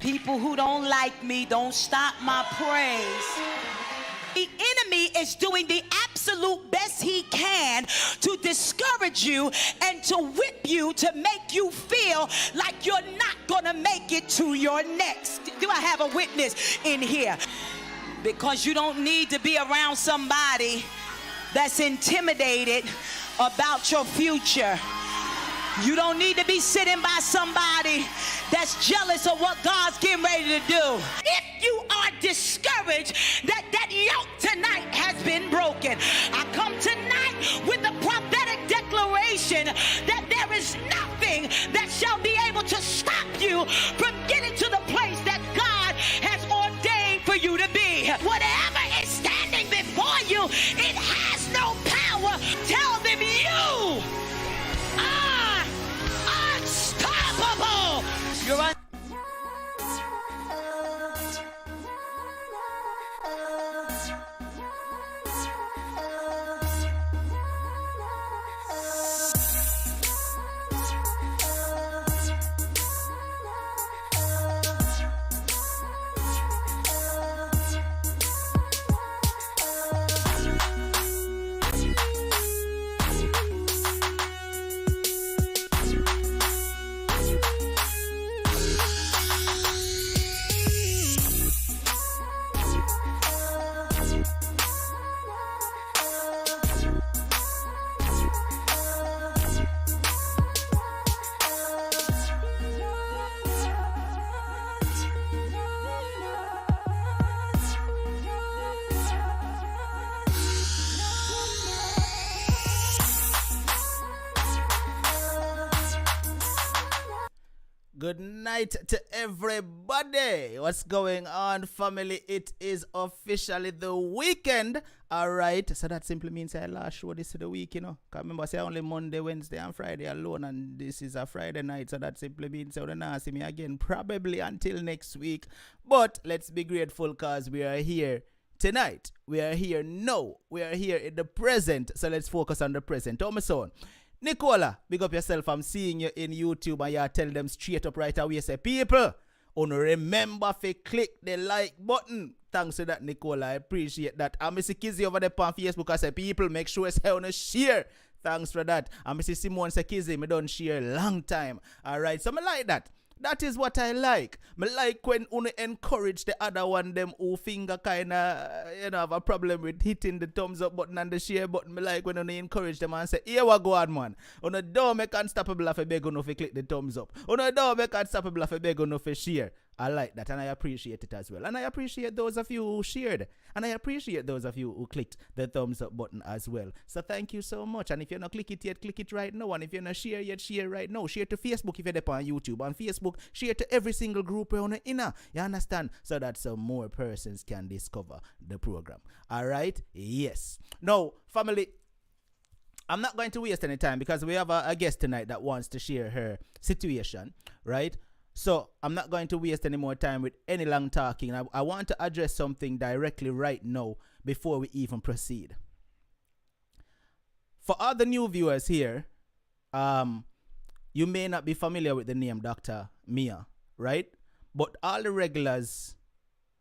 People who don't like me don't stop my praise. The enemy is doing the absolute best he can to discourage you and to whip you to make you feel like you're not gonna make it to your next. Do I have a witness in here? Because you don't need to be around somebody that's intimidated about your future. You don't need to be sitting by somebody that's jealous of what God's getting ready to do. If you are discouraged that yoke tonight has been broken, I come tonight with a prophetic declaration that there is nothing that shall be able to stop you from getting to the place that God has ordained for you to be. Whatever is standing before you, it has no power. Tell them you are unstoppable. You're Good night to everybody. What's going on, family? It is officially the weekend. All right. So that simply means I last show this to the week, you know. Because remember, I say only Monday, Wednesday, and Friday alone. And this is a Friday night. So that simply means you're not see me again probably until next week. But let's be grateful because we are here tonight. We are here now. We are here in the present. So let's focus on the present. Oh, my son. Nicola, big up yourself. I'm seeing you in YouTube and you tell them straight up right away. Say, people, remember to click the like button. Thanks to that, Nicola. I appreciate that. I'm Mr. Kizzy over there on Facebook. I say, people, make sure it's on a share. Thanks for that. I'm Mr. Simone say, Kizzy, me don't share long time. All right, so I like that. That is what I like. I like when you encourage the other one, them who finger kind of, have a problem with hitting the thumbs up button and the share button. I like when you encourage them and say, here we go on, man. You don't make unstoppable if you beg enough to click the thumbs up. You don't make unstoppable if you beg enough to share. I like that and I appreciate it as well. And I appreciate those of you who shared. And I appreciate those of you who clicked the thumbs up button as well. So thank you so much. And if you're not click it yet, click it right now. And if you're not share yet, share right now. Share to Facebook if you're on YouTube. On Facebook, share to every single group you're on the inner. You understand? So that some more persons can discover the program. All right? Yes. Now, family, I'm not going to waste any time because we have a guest tonight that wants to share her situation, right? So I'm not going to waste any more time with any long talking. I want to address something directly right now before we even proceed. For all the new viewers here, you may not be familiar with the name Dr. Mia, right? But all the regulars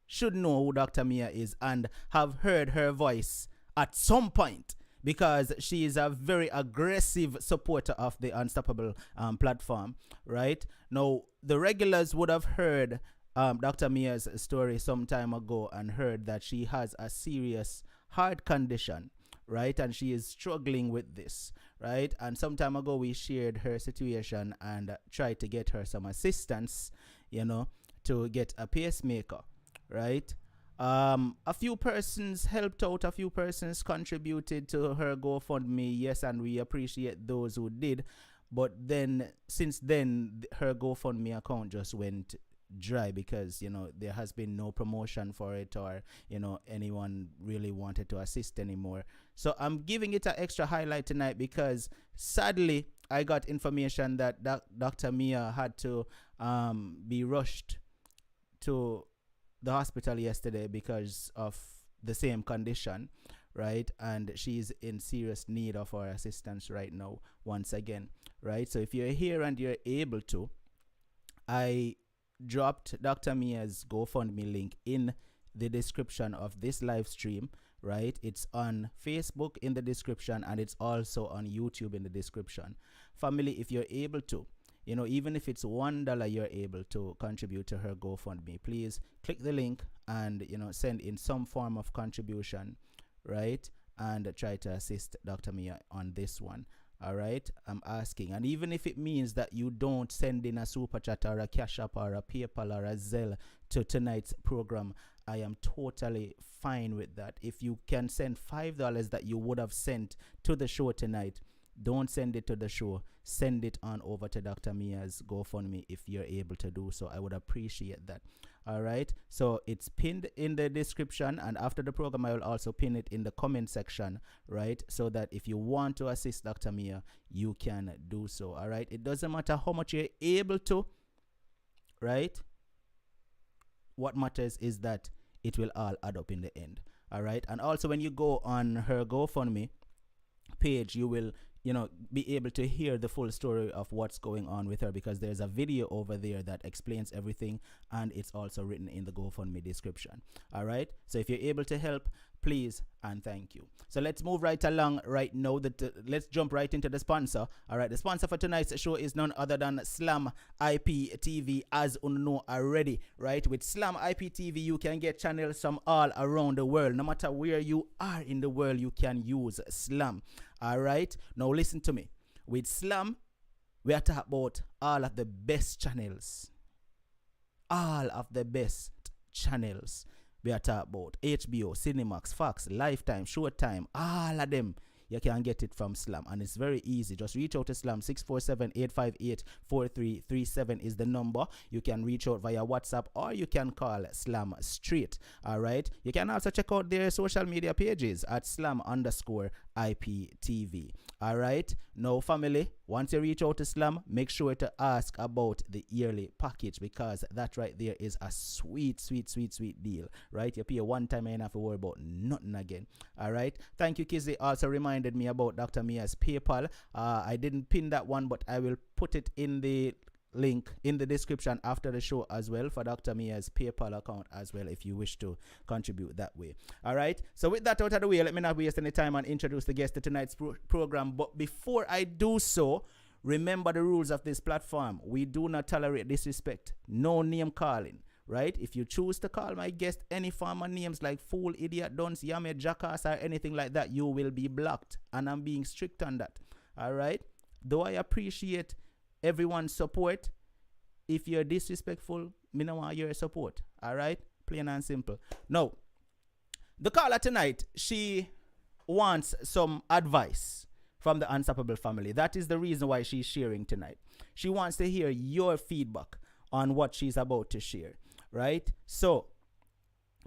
should know who Dr. Mia is and have heard her voice at some point, because she is a very aggressive supporter of the Unstoppable platform, right? Now, the regulars would have heard Dr. Mia's story some time ago and heard that she has a serious heart condition, right? And she is struggling with this, right? And some time ago, we shared her situation and tried to get her some assistance, to get a pacemaker, right? A few persons helped out, a few persons contributed to her GoFundMe, yes, and we appreciate those who did. But then, since then, her GoFundMe account just went dry because, there has been no promotion for it or, anyone really wanted to assist anymore. So I'm giving it an extra highlight tonight because, sadly, I got information that Dr. Mia had to be rushed to the hospital yesterday because of the same condition, right? And she's in serious need of our assistance right now, once again, right? So if you're here and you're able to, I dropped Dr. Mia's GoFundMe link in the description of this live stream, right? It's on Facebook in the description, and it's also on YouTube in the description. Family, if you're able to, even if it's $1 you're able to contribute to her GoFundMe, please click the link and, send in some form of contribution, right? And try to assist Dr. Mia on this one. All right, I'm asking. And even if it means that you don't send in a super chat or a cash app or a PayPal or a Zelle to tonight's program, I am totally fine with that. If you can send $5 that you would have sent to the show tonight, don't send it to the show. Send it on over to Dr. Mia's GoFundMe if you're able to do so. I would appreciate that. All right. So it's pinned in the description, and after the program, I will also pin it in the comment section, right? So that if you want to assist Dr. Mia, you can do so. All right. It doesn't matter how much you're able to, right? What matters is that it will all add up in the end. All right. And also, when you go on her GoFundMe page, you will be able to hear the full story of what's going on with her, because there's a video over there that explains everything, and it's also written in the GoFundMe description. All right, so if you're able to help, please and thank you. So let's move right along right now. Let's jump right into the sponsor. All right, the sponsor for tonight's show is none other than Slam IPTV, as you know already, right? With Slam IPTV, you can get channels from all around the world. No matter where you are in the world, you can use Slam. All right, now listen to me. With Slam, we are talking about all of the best channels. All of the best channels. We are talking about HBO, Cinemax, Fox, Lifetime, Showtime, all of them. You can get it from Slam, and it's very easy. Just reach out to Slam. 647-858-4337 is the number. You can reach out via WhatsApp, or you can call Slam straight. All right. You can also check out their social media pages at Slam_IPTV. All right. Now, family, once you reach out to Slam, make sure to ask about the yearly package, because that right there is a sweet, sweet, sweet, sweet deal. Right. You pay one time and you don't have to worry about nothing again. All right. Thank you, Kizzy. Also reminded me about Dr. Mia's PayPal. I didn't pin that one, but I will put it in the link in the description after the show as well, for Dr. Mia's PayPal account as well, if you wish to contribute that way. All right, so with that out of the way, let me not waste any time and introduce the guest to tonight's program. But before I do so, remember the rules of this platform. We do not tolerate disrespect, no name calling. Right? If you choose to call my guest any form of names like fool, idiot, dunce, yame, jackass, or anything like that, you will be blocked. And I'm being strict on that. All right? Though I appreciate everyone's support, if you're disrespectful, me no want your support. All right? Plain and simple. Now, the caller tonight, she wants some advice from the Unstoppable family. That is the reason why she's sharing tonight. She wants to hear your feedback on what she's about to share. Right? So,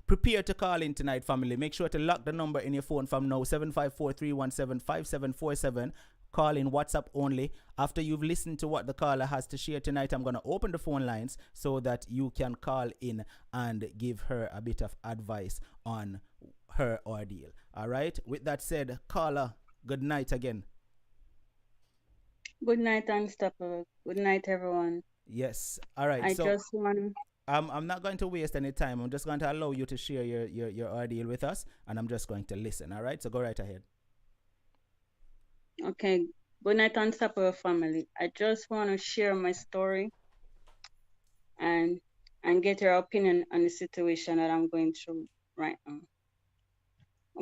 prepare to call in tonight, family. Make sure to lock the number in your phone from now, 754-317-5747. Call in WhatsApp only. After you've listened to what the caller has to share tonight, I'm going to open the phone lines so that you can call in and give her a bit of advice on her ordeal. All right? With that said, caller, good night again. Good night, Unstoppable. Good night, everyone. Yes. All right. I just want to... I'm not going to waste any time. I'm just going to allow you to share your ordeal with us, and I'm just going to listen. All right? So go right ahead. Okay. Good night, Unstoppable family. I just want to share my story and get your opinion on the situation that I'm going through right now.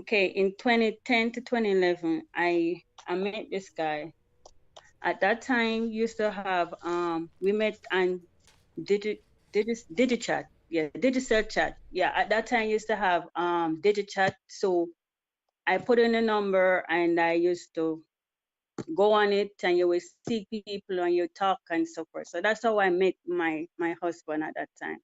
Okay. In 2010 to 2011, I met this guy. At that time, used to have we met on DigiChat. Yeah, Digicel chat. Yeah, at that time used to have DigiChat. So I put in a number and I used to go on it, and you will see people and you talk and so forth. So that's how I met my husband at that time.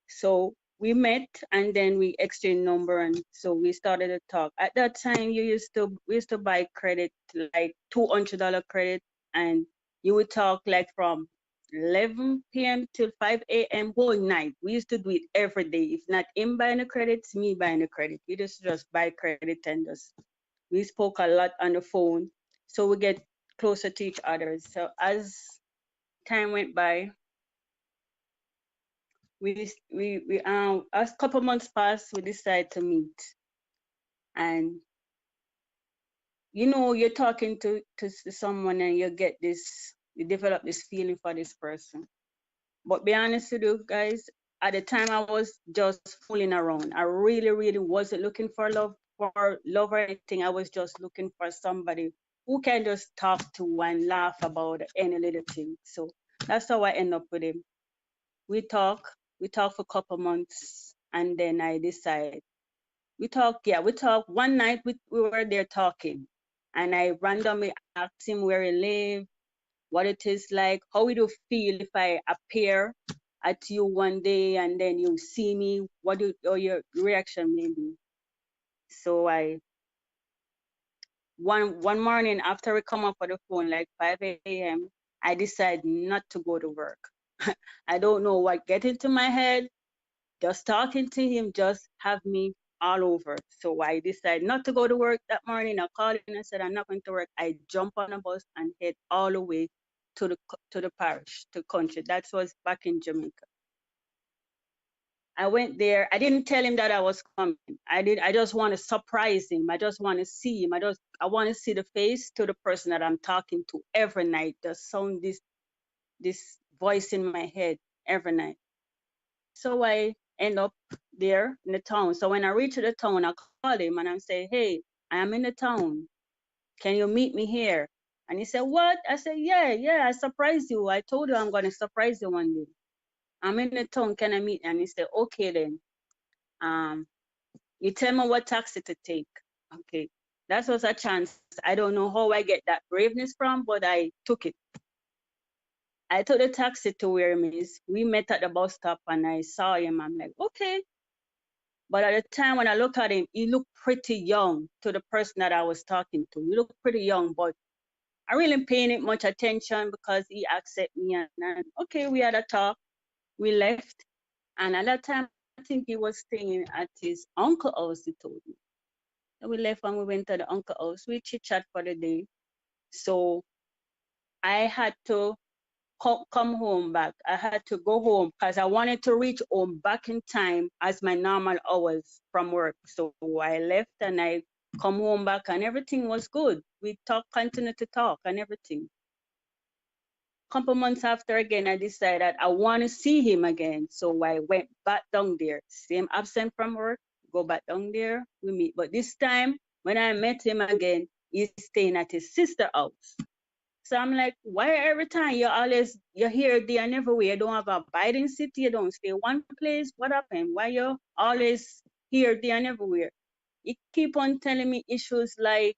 So we met and then we exchanged number, and so we started to talk. At that time, we used to buy credit, like $200 credit, and you would talk like from 11 p.m. till 5 a.m. whole night. We used to do it every day. If not him buying the credits, me buying the credit. We just buy credit, and we spoke a lot on the phone, so we get closer to each other. So as time went by, a couple months passed, we decided to meet. And you're talking to someone and you develop this feeling for this person. But be honest with you guys, at the time I was just fooling around. I really, really wasn't looking for love or anything. I was just looking for somebody who can just talk to and laugh about any little thing. So that's how I end up with him. We talk, we talk for a couple months, and then I decide. We talk. One night we were there talking, and I randomly asked him where he lived, what it is like, how would you feel if I appear at you one day and then you see me, or your reaction may be. So one morning after we come up on the phone like 5 a.m., I decide not to go to work. I don't know what get into my head. Just talking to him just have me all over. So I decided not to go to work that morning. I called him and said, I'm not going to work. I jump on a bus and head all the way to the parish, to country. That was back in Jamaica. I went there. I didn't tell him that I was coming. I just want to surprise him. I just want to see him. I want to see the face to the person that I'm talking to every night. The sound this voice in my head every night. So I end up there in the town. So when I reach the town, I call him and I say, hey, I am in the town. Can you meet me here? And he said, what? I said, yeah, I surprised you. I told you I'm going to surprise you one day. I'm in the town. Can I meet? And he said, okay then. You tell me what taxi to take. Okay. That was a chance. I don't know how I get that braveness from, but I took it. I took the taxi to where he is. We met at the bus stop and I saw him. I'm like, okay. But at the time when I look at him, he looked pretty young to the person that I was talking to. He looked pretty young, but I really paid it much attention because he accepted me. And okay, we had a talk. We left. And at that time, I think he was staying at his uncle's house, he told me. So we left and we went to the uncle's house. We chit-chat for the day. So I had to come home back. I had to go home because I wanted to reach home back in time as my normal hours from work. So I left and I come home back and everything was good. We continued to talk and everything. Couple months after again, I decided I want to see him again. So I went back down there. Same absent from work, go back down there, we meet. But this time when I met him again, he's staying at his sister's house. So I'm like, why every time you're here, there, and everywhere? You don't have a abiding city, you don't stay one place. What happened? Why you always here, there, and everywhere? He keep on telling me issues like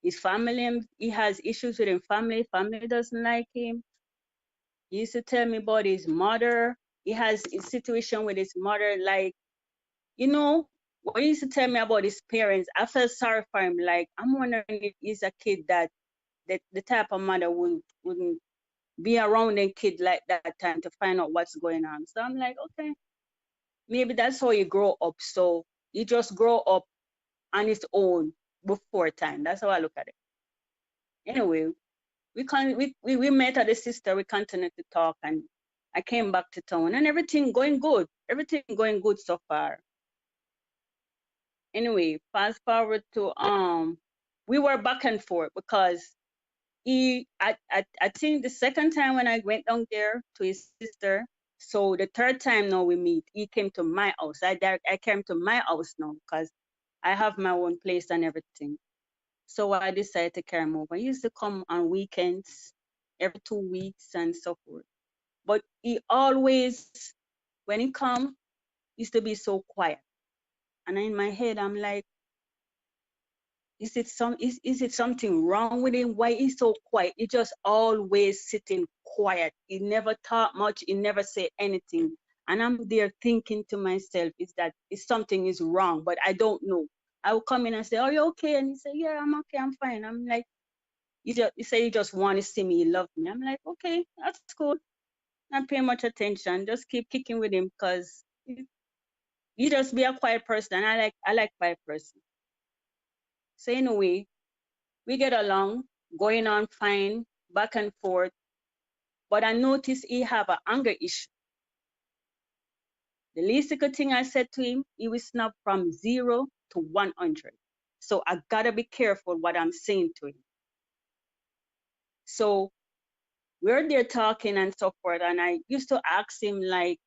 his family, he has issues with his family doesn't like him. He used to tell me about his mother. He has a situation with his mother, like, when he used to tell me about his parents, I felt sorry for him. Like, I'm wondering if he's a kid that the type of mother wouldn't be around a kid like that time to find out what's going on. So I'm like, okay, maybe that's how you grow up. So you just grow up on its own before time. That's how I look at it. Anyway, we met at the sister. We continued to talk, and I came back to town, and everything going good. Everything going good so far. Anyway, fast forward to we were back and forth because I think the second time when I went down there to his sister, so the third time now we meet, he came to my house. I came to my house now because I have my own place and everything. So I decided to carry him over. He used to come on weekends, every 2 weeks and so forth. But he always, when he come, used to be so quiet. And in my head, I'm like, is it something wrong with him? Why he's so quiet? He just always sitting quiet. He never talk much. He never say anything. And I'm there thinking to myself, is something is wrong, but I don't know. I will come in and say, are you okay? And he say, yeah, I'm okay, I'm fine. I'm like, you say you just want to see me, you love me. I'm like, okay, that's cool. Not pay much attention. Just keep kicking with him because you just be a quiet person. I like quiet person. So anyway, we get along, going on fine, back and forth. But I noticed he have an anger issue. The least little thing I said to him, he will snap from 0 to 100. So I gotta be careful what I'm saying to him. So we're there talking and so forth, and I used to ask him like,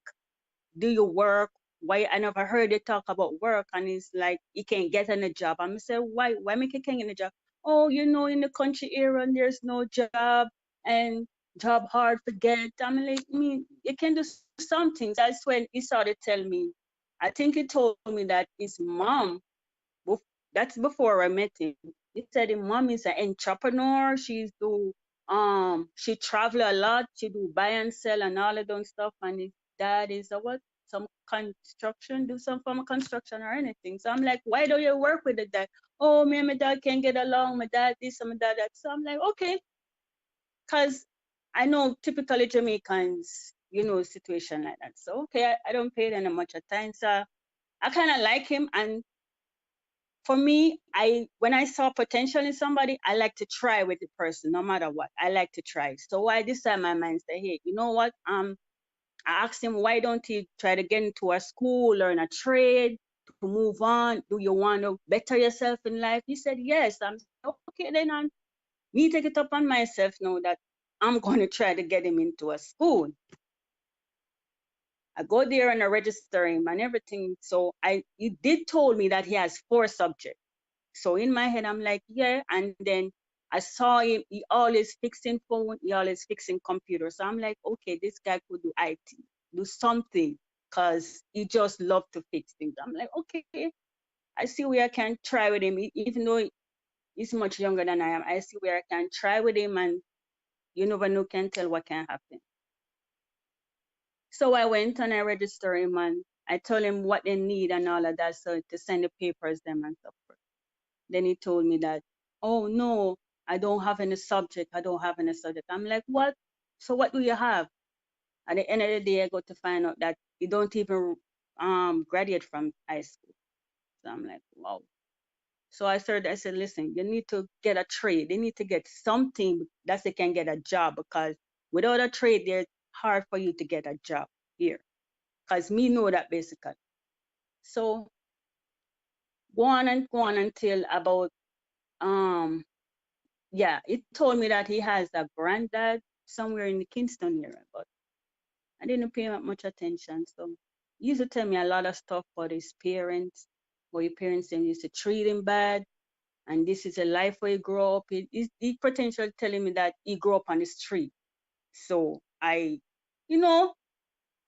do you work? Why I never heard you talk about work? And he's like, he can't get any job. I'm say, why make you can't get a job? Oh, in the country area there's no job and job hard to get. I'm like, you can do something. That's when he started telling me. I think he told me that his mom, that's before I met him. He said his mom is an entrepreneur. She travel a lot. She do buy and sell and all of those stuff. And his dad is a what? Some construction, do some form of construction or anything. So I'm like, why don't you work with the dad? Oh, me and my dad can't get along. My dad this and my dad that. So I'm like, okay, because I know typically Jamaicans, situation like that. So okay, I don't pay them much attention. So I kind of like him, and for me, when I saw potential in somebody, I like to try with the person, no matter what. I like to try. So why this time my mind say, hey, you know what? I asked him, why don't you try to get into a school, learn a trade, to move on? Do you want to better yourself in life? He said yes. I'm okay. Then me take it up on myself now that I'm going to try to get him into a school. I go there and I register him and everything. So he did told me that he has 4 subjects. So in my head, I'm like, yeah. And then I saw him, he always fixing phone, he always fixing computer. So I'm like, okay, this guy could do IT, do something, because he just love to fix things. I'm like, okay, I see where I can try with him, even though he's much younger than I am. I see where I can try with him, and you never know, can tell what can happen. So I went and I registered him, and I told him what they need and all of that, so to send the papers them and stuff. Then he told me that, oh no, I don't have any subject. I don't have any subject. I'm like, what? So what do you have? At the end of the day, I got to find out that you don't even graduate from high school. So I'm like, wow. So I said, listen, you need to get a trade. They need to get something that they can get a job, because without a trade, it's hard for you to get a job here. Because me know that basically. So go on until about yeah, it told me that he has a granddad somewhere in the Kingston area, but I didn't pay much attention. So he used to tell me a lot of stuff about his parents, or his parents them used to treat him bad, and this is a life where he grew up. He potentially telling me that he grew up on the street. So you know,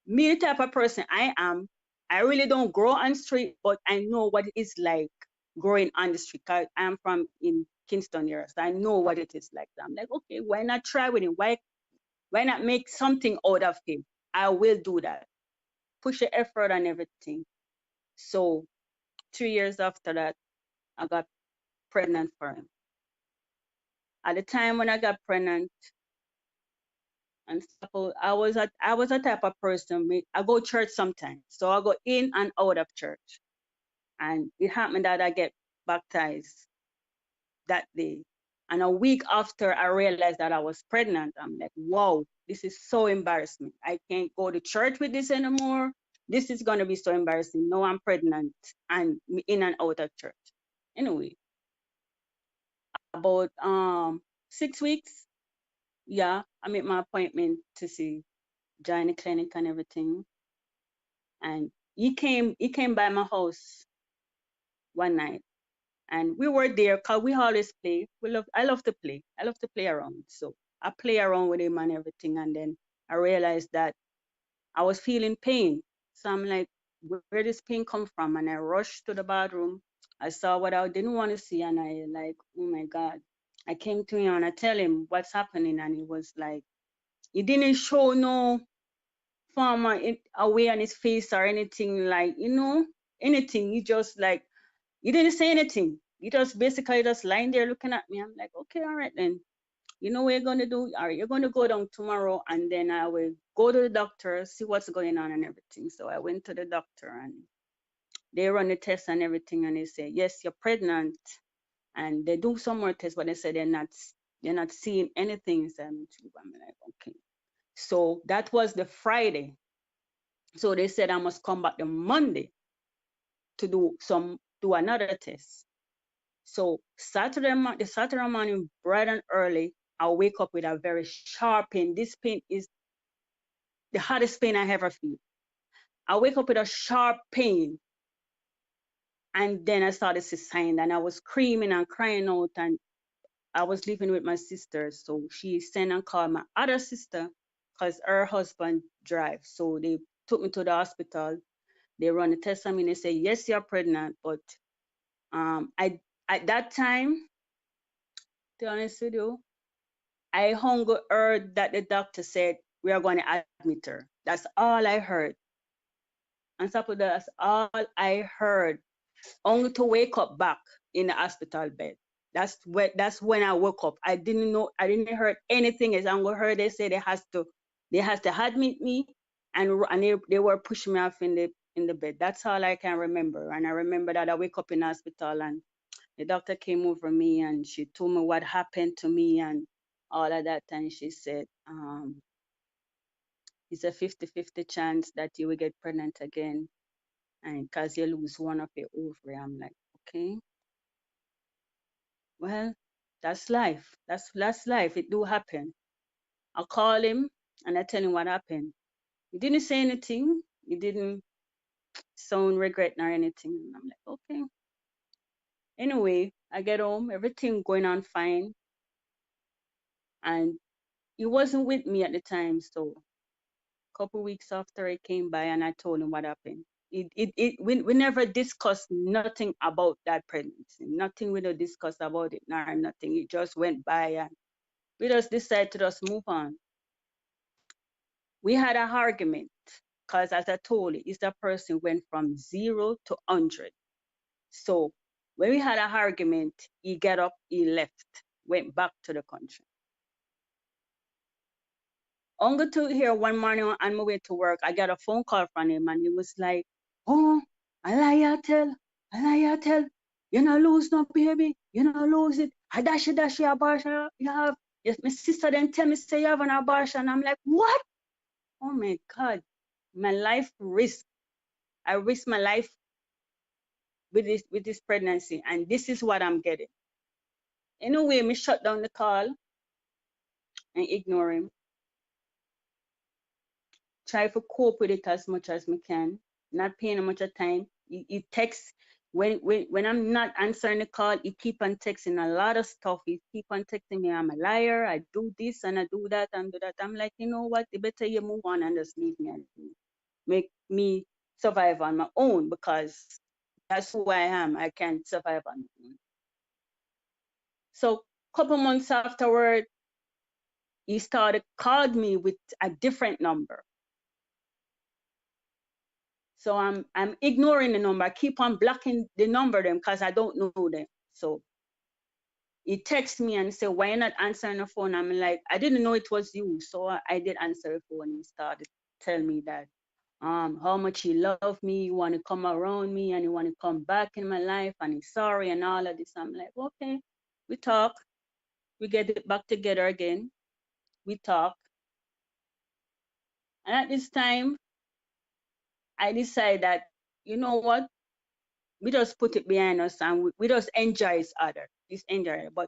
me the type of person I am, I really don't grow on the street, but I know what it's like growing on the street. I'm from in Kingston area, so I know what it is like. I'm like, okay, why not try with him? Why not make something out of him? I will do that. Push the effort and everything. So 2 years after that, I got pregnant for him. At the time when I got pregnant and stuff, I was a type of person. I go church sometimes, so I go in and out of church. And it happened that I get baptized that day. And a week after I realized that I was pregnant, I'm like, whoa, this is so embarrassing. I can't go to church with this anymore. This is gonna be so embarrassing. No, I'm pregnant and in and out of church. Anyway, about 6 weeks, yeah, I made my appointment to see join the clinic and everything. And he came by my house one night. And we were there because we always play. I love to play. I love to play around. So I play around with him and everything. And then I realized that I was feeling pain. So I'm like, where this pain come from? And I rushed to the bathroom. I saw what I didn't want to see. And I like, oh my God. I came to him and I tell him what's happening. And he was like, he didn't show no form away on his face or anything like, anything. He just like, he didn't say anything. He just basically just lying there looking at me. I'm like, okay, all right then. You know what you're gonna do? All right, you're gonna go down tomorrow, and then I will go to the doctor, see what's going on and everything. So I went to the doctor, and they run the test and everything, and they say, yes, you're pregnant. And they do some more tests, but they say they're not seeing anything. So I'm like, okay. So that was the Friday. So they said I must come back the Monday to do another test. So the Saturday morning, bright and early, I wake up with a very sharp pain. This pain is the hardest pain I ever feel. I wake up with a sharp pain, and then I started to sign, and I was screaming and crying out, and I was living with my sister, so she sent and called my other sister because her husband drives. So they took me to the hospital. They run a test on me, and they say, yes, you're pregnant, but I at that time, to be honest with you, I hunger heard that the doctor said we are going to admit her. That's all I heard. On top of that, that's all I heard. Only to wake up back in the hospital bed. That's when I woke up. I didn't know. I didn't heard anything. As I heard, they say they has to admit me, and they were pushing me off in the bed. That's all I can remember. And I remember that I wake up in the hospital, and the doctor came over me, and she told me what happened to me and all of that. And she said, it's a 50-50 chance that you will get pregnant again, and because you lose one of your ovary. I'm like, okay, well, that's life. That's life. It do happen. I call him and I tell him what happened. He didn't say anything. He didn't sound regret nor anything. And I'm like, okay. Anyway, I get home, everything going on fine, and he wasn't with me at the time. So a couple weeks after, I came by and I told him what happened. We never discussed nothing about that pregnancy. Nothing we don't discuss about it, nor nothing. It just went by, and we just decided to just move on. We had an argument because, as I told you, it's the person went from 0 to 100. So when we had an argument, he get up, he left, went back to the country. Only to hear one morning on my way to work, I got a phone call from him, and he was like, "Oh, I lie, tell, you not lose no baby, you not lose it. I dash your abortion you have. Yes, my sister then tell me say you have an abortion." I'm like, what? Oh my God, my life risk. I risk my life with this pregnancy, and this is what I'm getting. In a way, me shut down the call and ignore him. Try to cope with it as much as me can. Not paying him much of time. He texts when I'm not answering the call. He keep on texting a lot of stuff. He keep on texting me I'm a liar. I do this and I do that and do that. I'm like, you know what? You better you move on and just leave me and make me survive on my own, because that's who I am. I can't survive on my own. So a couple months afterward, he started called me with a different number. So I'm ignoring the number. I keep on blocking the number them because I don't know them. So he texts me and say, "Why you not answering the phone?" I'm like, I didn't know it was you. So I did answer the phone, and he started telling me that how much he loved me, he want to come around me, and he want to come back in my life, and he's sorry and all of this. I'm like, okay, we talk, we get it back together again. We talk. And at this time, I decide that, you know what, we just put it behind us, and we just enjoy each other. Just enjoy it. But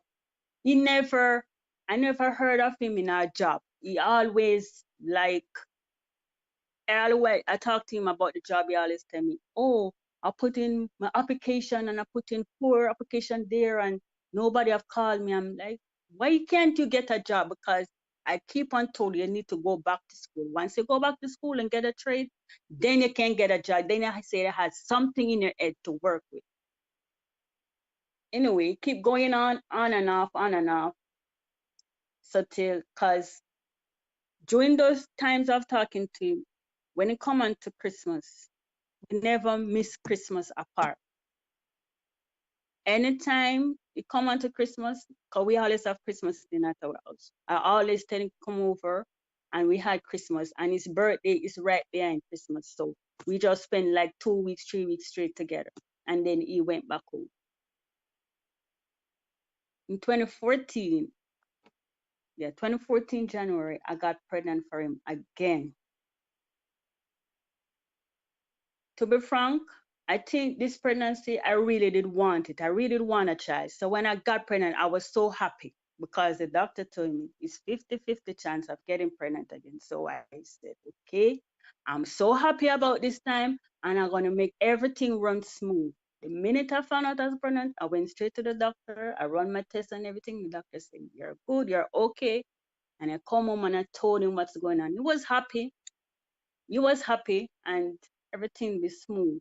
I never heard of him in a job. He always like, I talk to him about the job. He always tell me, "Oh, I put in my application and I put in 4 application there, and nobody have called me." I'm like, why can't you get a job? Because I keep on told you need to go back to school. Once you go back to school and get a trade, then you can get a job. Then I say it has something in your head to work with. Anyway, keep going on and off, on and off. So till, cause during those times of talking to him, when it come on to Christmas, we never miss Christmas apart. Anytime it come on to Christmas, cause we always have Christmas dinner at our house. I always tell him come over, and we had Christmas, and his birthday is right behind Christmas. So we just spend like 2 weeks, 3 weeks straight together. And then he went back home. In 2014, 2014 January, I got pregnant for him again. To be frank, I think this pregnancy, I really did want it. I really did want a child. So when I got pregnant, I was so happy because the doctor told me it's 50-50 chance of getting pregnant again. So I said, okay, I'm so happy about this time and I'm going to make everything run smooth. The minute I found out I was pregnant, I went straight to the doctor. I run my tests and everything. The doctor said, you're good, you're okay. And I come home and I told him what's going on. He was happy. He was happy and everything was smooth.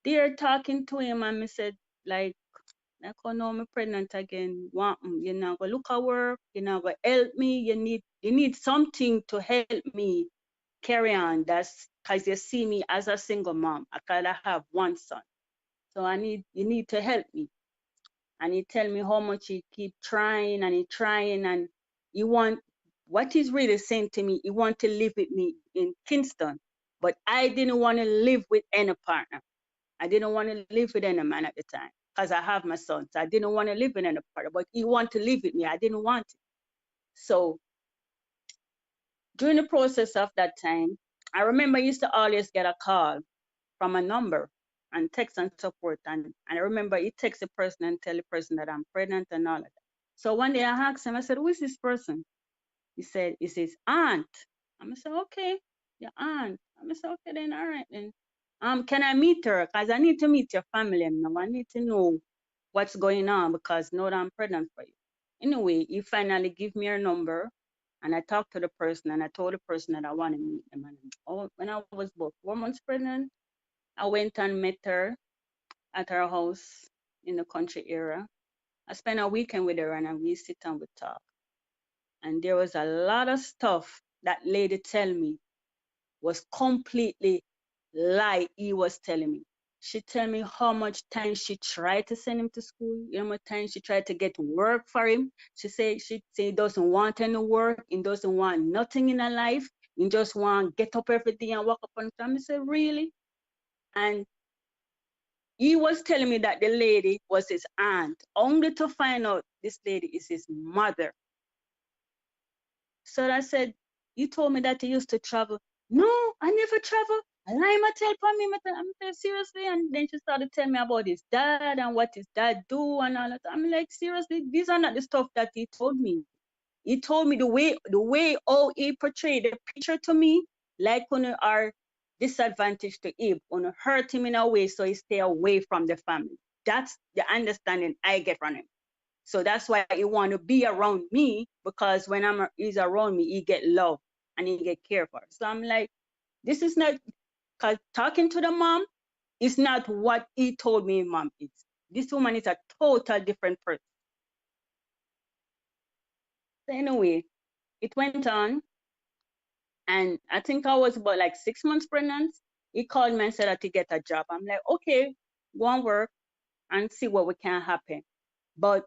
They're talking to him and me said, like, I can't know me pregnant again. You know, go look at work, you know, go help me. You need something to help me carry on. That's because you see me as a single mom. I kind of have one son. So you need to help me. And he tell me how much he keep trying and he trying and what he's really saying to me, he want to live with me in Kingston. But I didn't want to live with any partner. I didn't want to live with any man at the time because I have my sons. I didn't want to live with any partner, but he wanted to live with me. I didn't want it. So during the process of that time, I remember I used to always get a call from a number and text and support. And I remember he text the person and tell the person that I'm pregnant and all of that. So one day I asked him, I said, who is this person? He said, it's his aunt. I said, okay, your aunt. I said, okay, then all right then. Can I meet her? Because I need to meet your family now. I need to know what's going on because now that I'm pregnant for you. Anyway, he finally gave me her number and I talked to the person and I told the person that I want to meet them. And when I was about 4 months pregnant, I went and met her at her house in the country area. I spent a weekend with her and we sit and we talk. And there was a lot of stuff that lady tell me was completely lie he was telling me. She tell me how much time she tried to send him to school, you know, how much time she tried to get work for him. She say he doesn't want any work, he doesn't want nothing in her life. He just want get up every day and walk up on time. I said, really? And he was telling me that the lady was his aunt, only to find out this lady is his mother. So I said, you told me that you used to travel. No, I never travel. I lie my tell for me, I'm saying seriously. And then she started telling me about his dad and what his dad do and all that. I'm like, seriously, these are not the stuff that he told me. He told me the way how he portrayed the picture to me, like when you are disadvantaged to him, when you hurt him in a way so he stay away from the family. That's the understanding I get from him. So that's why he want to be around me because when he's around me, he get love and he get care for. So I'm like, this is not, cause talking to the mom is not what he told me mom is. This woman is a total different person. So anyway, it went on and I think I was about like 6 months pregnant. He called me and said that he get a job. I'm like, okay, go and work and see what we can happen. But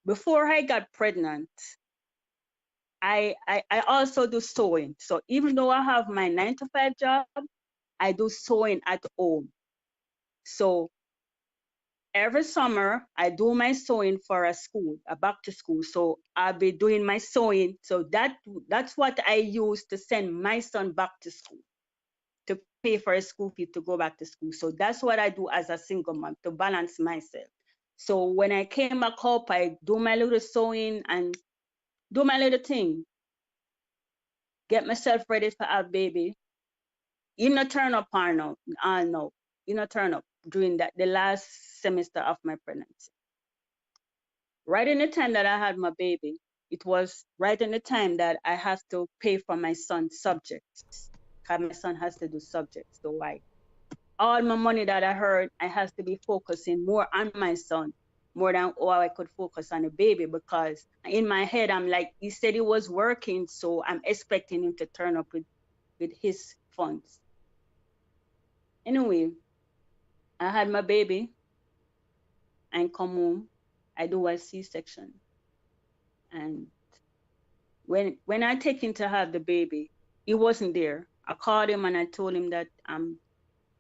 before I got pregnant, I also do sewing. So even though I have my 9 to 5 job, I do sewing at home. So every summer I do my sewing for a school, a back to school. So I'll be doing my sewing. So that's what I use to send my son back to school, to pay for his school fee to go back to school. So that's what I do as a single mom to balance myself. So when I came back up, I do my little sewing and do my little thing, get myself ready for a baby. You not turn up or no, no, you not turn up during the last semester of my pregnancy. Right in the time that I had my baby, it was right in the time that I have to pay for my son's subjects. Because my son has to do subjects. So all my money that I heard, I has to be focusing more on my son, more than how I could focus on the baby, because in my head, I'm like, he said he was working, so I'm expecting him to turn up with his funds. Anyway, I had my baby and come home. I do a C-section. And when I take him to have the baby, he wasn't there. I called him and I told him that I'm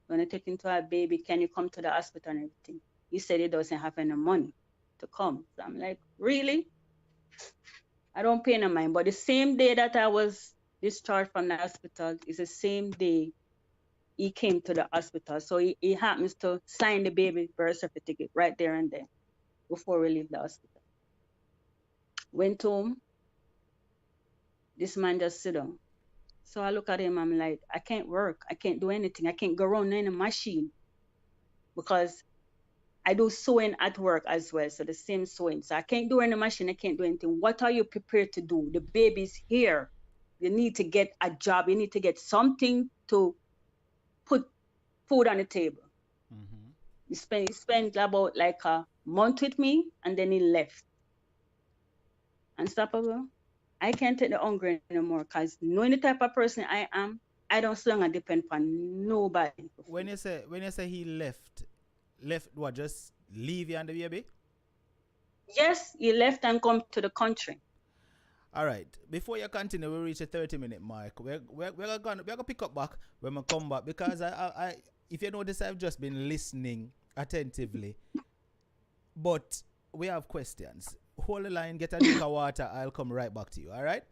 going to take him to have baby. Can you come to the hospital and everything? He said he doesn't have any money to come. So I'm like, really? I don't pay no mind. But the same day that I was discharged from the hospital is the same day he came to the hospital. So he happens to sign the baby birth certificate right there and then before we leave the hospital. Went home. This man just sit down. So I look at him, I'm like, I can't work. I can't do anything. I can't go around in a machine because I do sewing at work as well. So the same sewing. So I can't do any machine. I can't do anything. What are you prepared to do? The baby's here. You need to get a job. You need to get something to put food on the table. Mm-hmm. He spent about like a month with me and then he left. Unstoppable. I can't take the hunger anymore because knowing the type of person I am, I don't so long depend on nobody. When you say he left what, just leave you and the baby? Yes, he left and come to the country. All right. Before you continue, we reach a 30-minute mark. We're gonna pick up back when we come back because I if you notice, I've just been listening attentively, but we have questions. Hold the line, get a drink of water. I'll come right back to you. All right.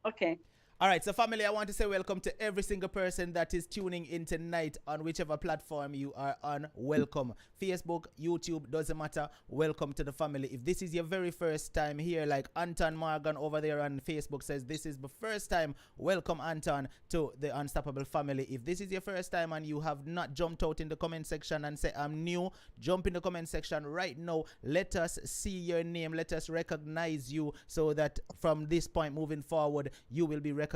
Okay. All right, so family, I want to say welcome to every single person that is tuning in tonight on whichever platform you are on. Welcome. Facebook, YouTube, doesn't matter. Welcome to the family. If this is your very first time here, like Anton Morgan over there on Facebook says, this is the first time. Welcome, Anton, to the Unstoppable family. If this is your first time and you have not jumped out in the comment section and say, I'm new, jump in the comment section right now. Let us see your name. Let us recognize you so that from this point moving forward, you will be recognized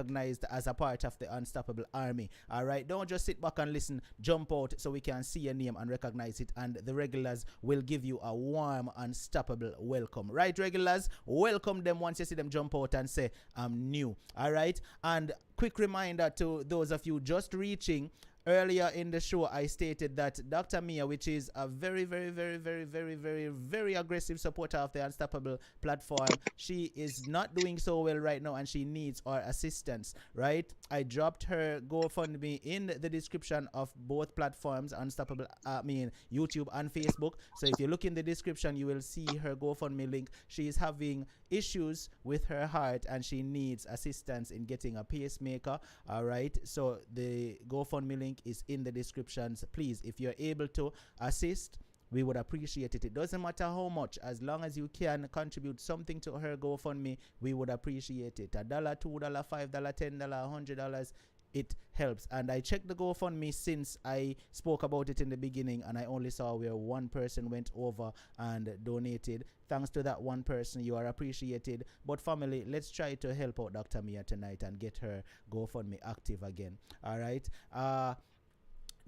as a part of the Unstoppable Army. All right, don't just sit back and listen. Jump out so we can see your name and recognize it, and the regulars will give you a warm, unstoppable welcome. Right, regulars, welcome them once you see them jump out and say, I'm new. All right, and quick reminder to those of you just reaching. Earlier in the show, I stated that Dr. Mia, which is a very, very, very, very, very, very, very aggressive supporter of the Unstoppable platform, she is not doing so well right now and she needs our assistance, right? I dropped her GoFundMe in the description of both platforms, Unstoppable, YouTube and Facebook. So if you look in the description, you will see her GoFundMe link. She is having issues with her heart and she needs assistance in getting a pacemaker, all right? So the GoFundMe link is in the descriptions. Please, if you're able to assist, we would appreciate it. It doesn't matter how much, as long as you can contribute something to her GoFundMe, we would appreciate it. $1, $2, $5, $10, $100, it helps. And I checked the GoFundMe since I spoke about it in the beginning, and I only saw where one person went over and donated. Thanks to that one person, you are appreciated. But family, let's try to help out Dr. Mia tonight and get her GoFundMe active again. All right.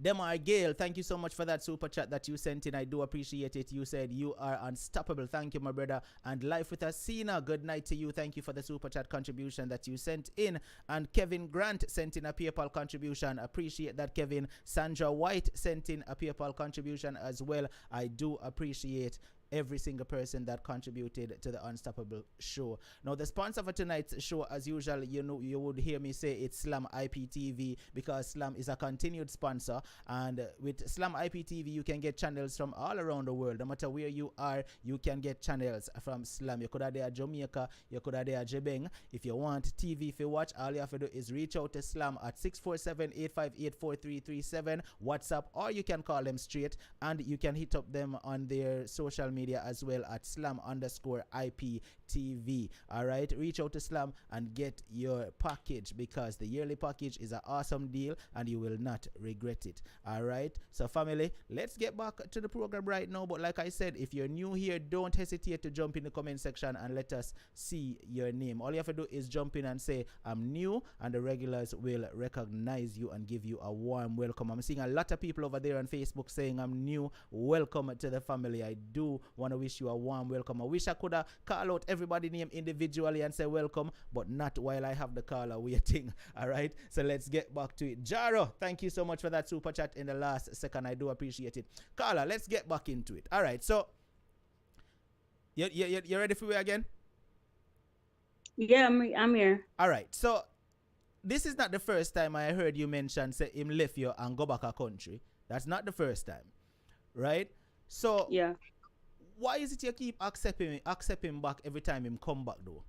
Demar Gale, thank you so much for that super chat that you sent in. I do appreciate it. You said you are unstoppable. Thank you, my brother. And Life with Asina, good night to you. Thank you for the super chat contribution that you sent in. And Kevin Grant sent in a PayPal contribution. Appreciate that, Kevin. Sandra White sent in a PayPal contribution as well. I do appreciate every single person that contributed to the Unstoppable show. Now, the sponsor for tonight's show, as usual, you would hear me say it's Slam IPTV, because Slam is a continued sponsor, and with Slam IPTV you can get channels from all around the world. No matter where you are, you can get channels from Slam. You could have there Jamaica, you could have there Jebeng. If you want TV if you watch, all you have to do is reach out to Slam at 647-858-4337 WhatsApp, or you can call them straight, and you can hit up them on their social media as well at slam_IPTV. All right, reach out to Slam and get your package, because the yearly package is an awesome deal and you will not regret it. All right, so family, let's get back to the program right now. But like I said, if you're new here, don't hesitate to jump in the comment section and let us see your name. All you have to do is jump in and say, I'm new, and the regulars will recognize you and give you a warm welcome. I'm seeing a lot of people over there on Facebook saying, I'm new. Welcome to the family. I do want to wish you a warm welcome. I wish I could have call out everybody's name individually and say welcome, but not while I have the caller waiting. All right, so let's get back to it. Jaro, thank you so much for that super chat in the last second. I do appreciate it. Carla, let's get back into it. All right, so you ready for me again? Yeah, I'm here. All right, so this is not the first time I heard you mention say him left you and go back a country. That's not the first time, right? So Yeah. why is it you keep accepting back every time him come back though?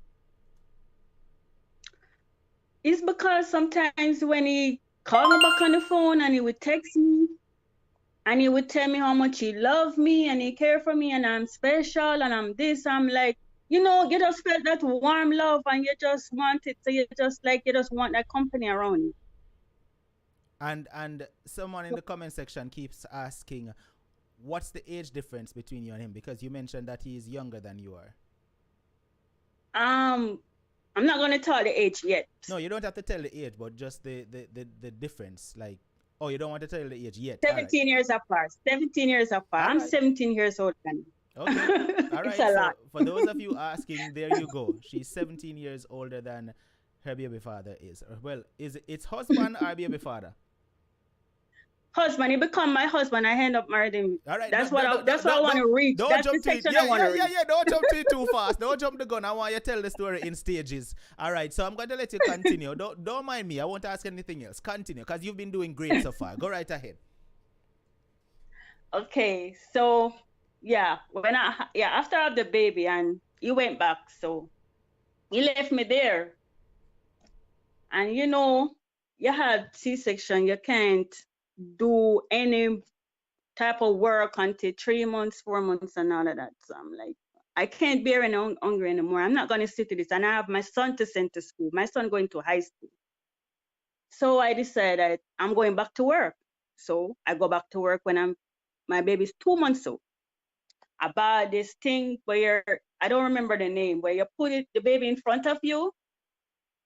It's because sometimes when he call me back on the phone and he would text me and he would tell me how much he loved me and he cared for me and I'm special and I'm this. I'm like, you just felt that warm love and you just want it. So you just want that company around you. And someone in the comment section keeps asking, what's the age difference between you and him? Because you mentioned that he is younger than you are. I'm not gonna tell the age yet. No, you don't have to tell the age, but just the difference. Like, oh, you don't want to tell the age yet. All right. 17 years apart. 17 years apart. All I'm right. 17 years old than you. Okay. All It's right. a So lot. for those of you asking, there you go. She's 17 years older than her baby father is. Well, is it's husband or baby father? Husband, he become my husband. I end up marrying him. All right. That's what I want to reach. Don't That's the jump to it. section Yeah, I want to reach. yeah. Don't jump to it too fast. Don't jump the gun. I want you to tell the story in stages. All right. So I'm going to let you continue. Don't mind me. I won't ask anything else. Continue, because you've been doing great so far. Go right ahead. Okay, so yeah, after I had the baby and he went back, so he left me there. And you had C-section, you can't do any type of work until 3 months, 4 months, and all of that. So I'm like, I can't bear any hunger anymore. I'm not going to sit to this. And I have my son to send to school. My son going to high school. So I decided I'm going back to work. So I go back to work when my baby's 2 months old. I bought this thing where I don't remember the name, where you put the baby in front of you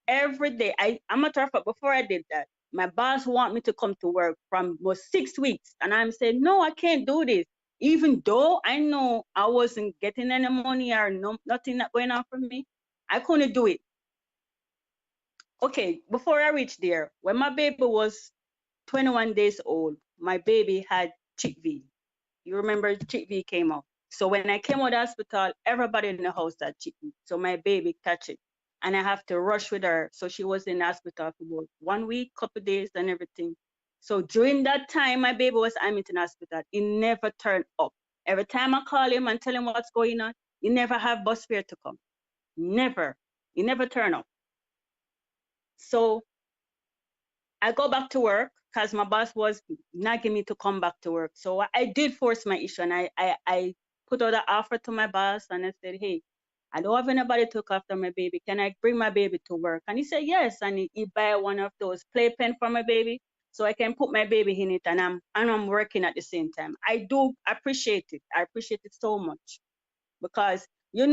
every day. I'm a fact, before I did that, my boss want me to come to work from 6 weeks. And I'm saying, no, I can't do this. Even though I know I wasn't getting any money or nothing not going on for me, I couldn't do it. Okay, before I reached there, when my baby was 21 days old, my baby had chickpea. You remember chickpea came out. So when I came out of the hospital, everybody in the house had chickpea. So my baby catch it. And I have to rush with her. So she was in the hospital for about 1 week, couple days and everything. So during that time, my baby was admitted in the hospital. He never turned up. Every time I call him and tell him what's going on, he never have bus fare to come. Never. He never turn up. So I go back to work because my boss was nagging me to come back to work. So I did force my issue and I put out an offer to my boss and I said, hey, I don't have anybody to look after my baby. Can I bring my baby to work? And he said, yes. And he buy one of those playpen for my baby so I can put my baby in it and I'm working at the same time. I do appreciate it. I appreciate it so much because you're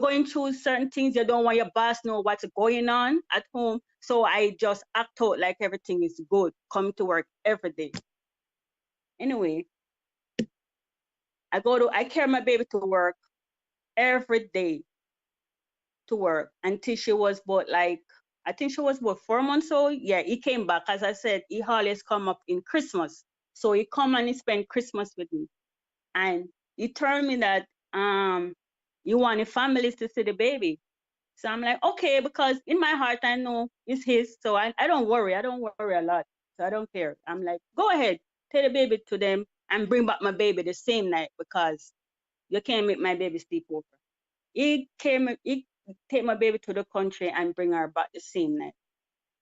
going through certain things. You don't want your boss know what's going on at home. So I just act out like everything is good, come to work every day. Anyway, I carry my baby to work every day to work until she was about I think she was about 4 months old. Yeah, he came back. As I said, he always come up in Christmas. So he come and he spend Christmas with me. And he told me that you want the families to see the baby. So I'm like, okay, because in my heart, I know it's his. So I don't worry. I don't worry a lot. So I don't care. I'm like, go ahead, take the baby to them and bring back my baby the same night because you can't make my baby sleep over. He take my baby to the country and bring her back the same night.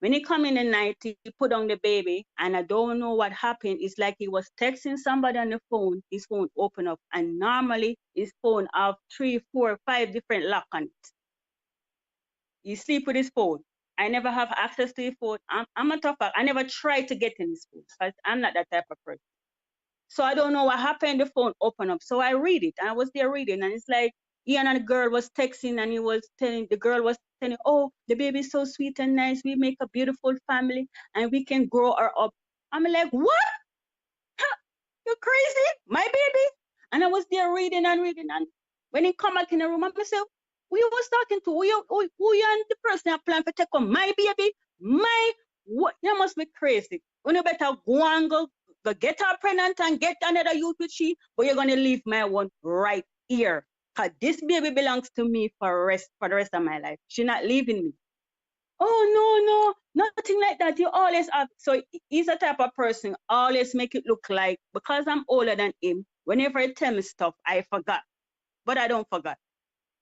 When he come in the night, he put on the baby, and I don't know what happened. It's like he was texting somebody on the phone. His phone opened up, and normally his phone have 3, 4, 5 different lock on it. He sleep with his phone. I never have access to his phone. I'm a tough. I never try to get in his phone because I'm not that type of person. So I don't know what happened. The phone opened up. So I read it. And I was there reading. And it's like Ian and the girl was texting and the girl was telling, oh, the baby's so sweet and nice. We make a beautiful family and we can grow her up. I'm like, what? You crazy? My baby? And I was there reading and reading. And when he come back in the room, I said, who you was talking to? Who you and the person that plan to take on my baby? What? You must be crazy. You better go and go get her pregnant and get another youth with she, but you're going to leave my one right here. Because this baby belongs to me for the rest of my life. She's not leaving me. Oh, no, nothing like that. You always have. So he's a type of person, always make it look like, because I'm older than him, whenever he tell me stuff, I forgot. But I don't forget.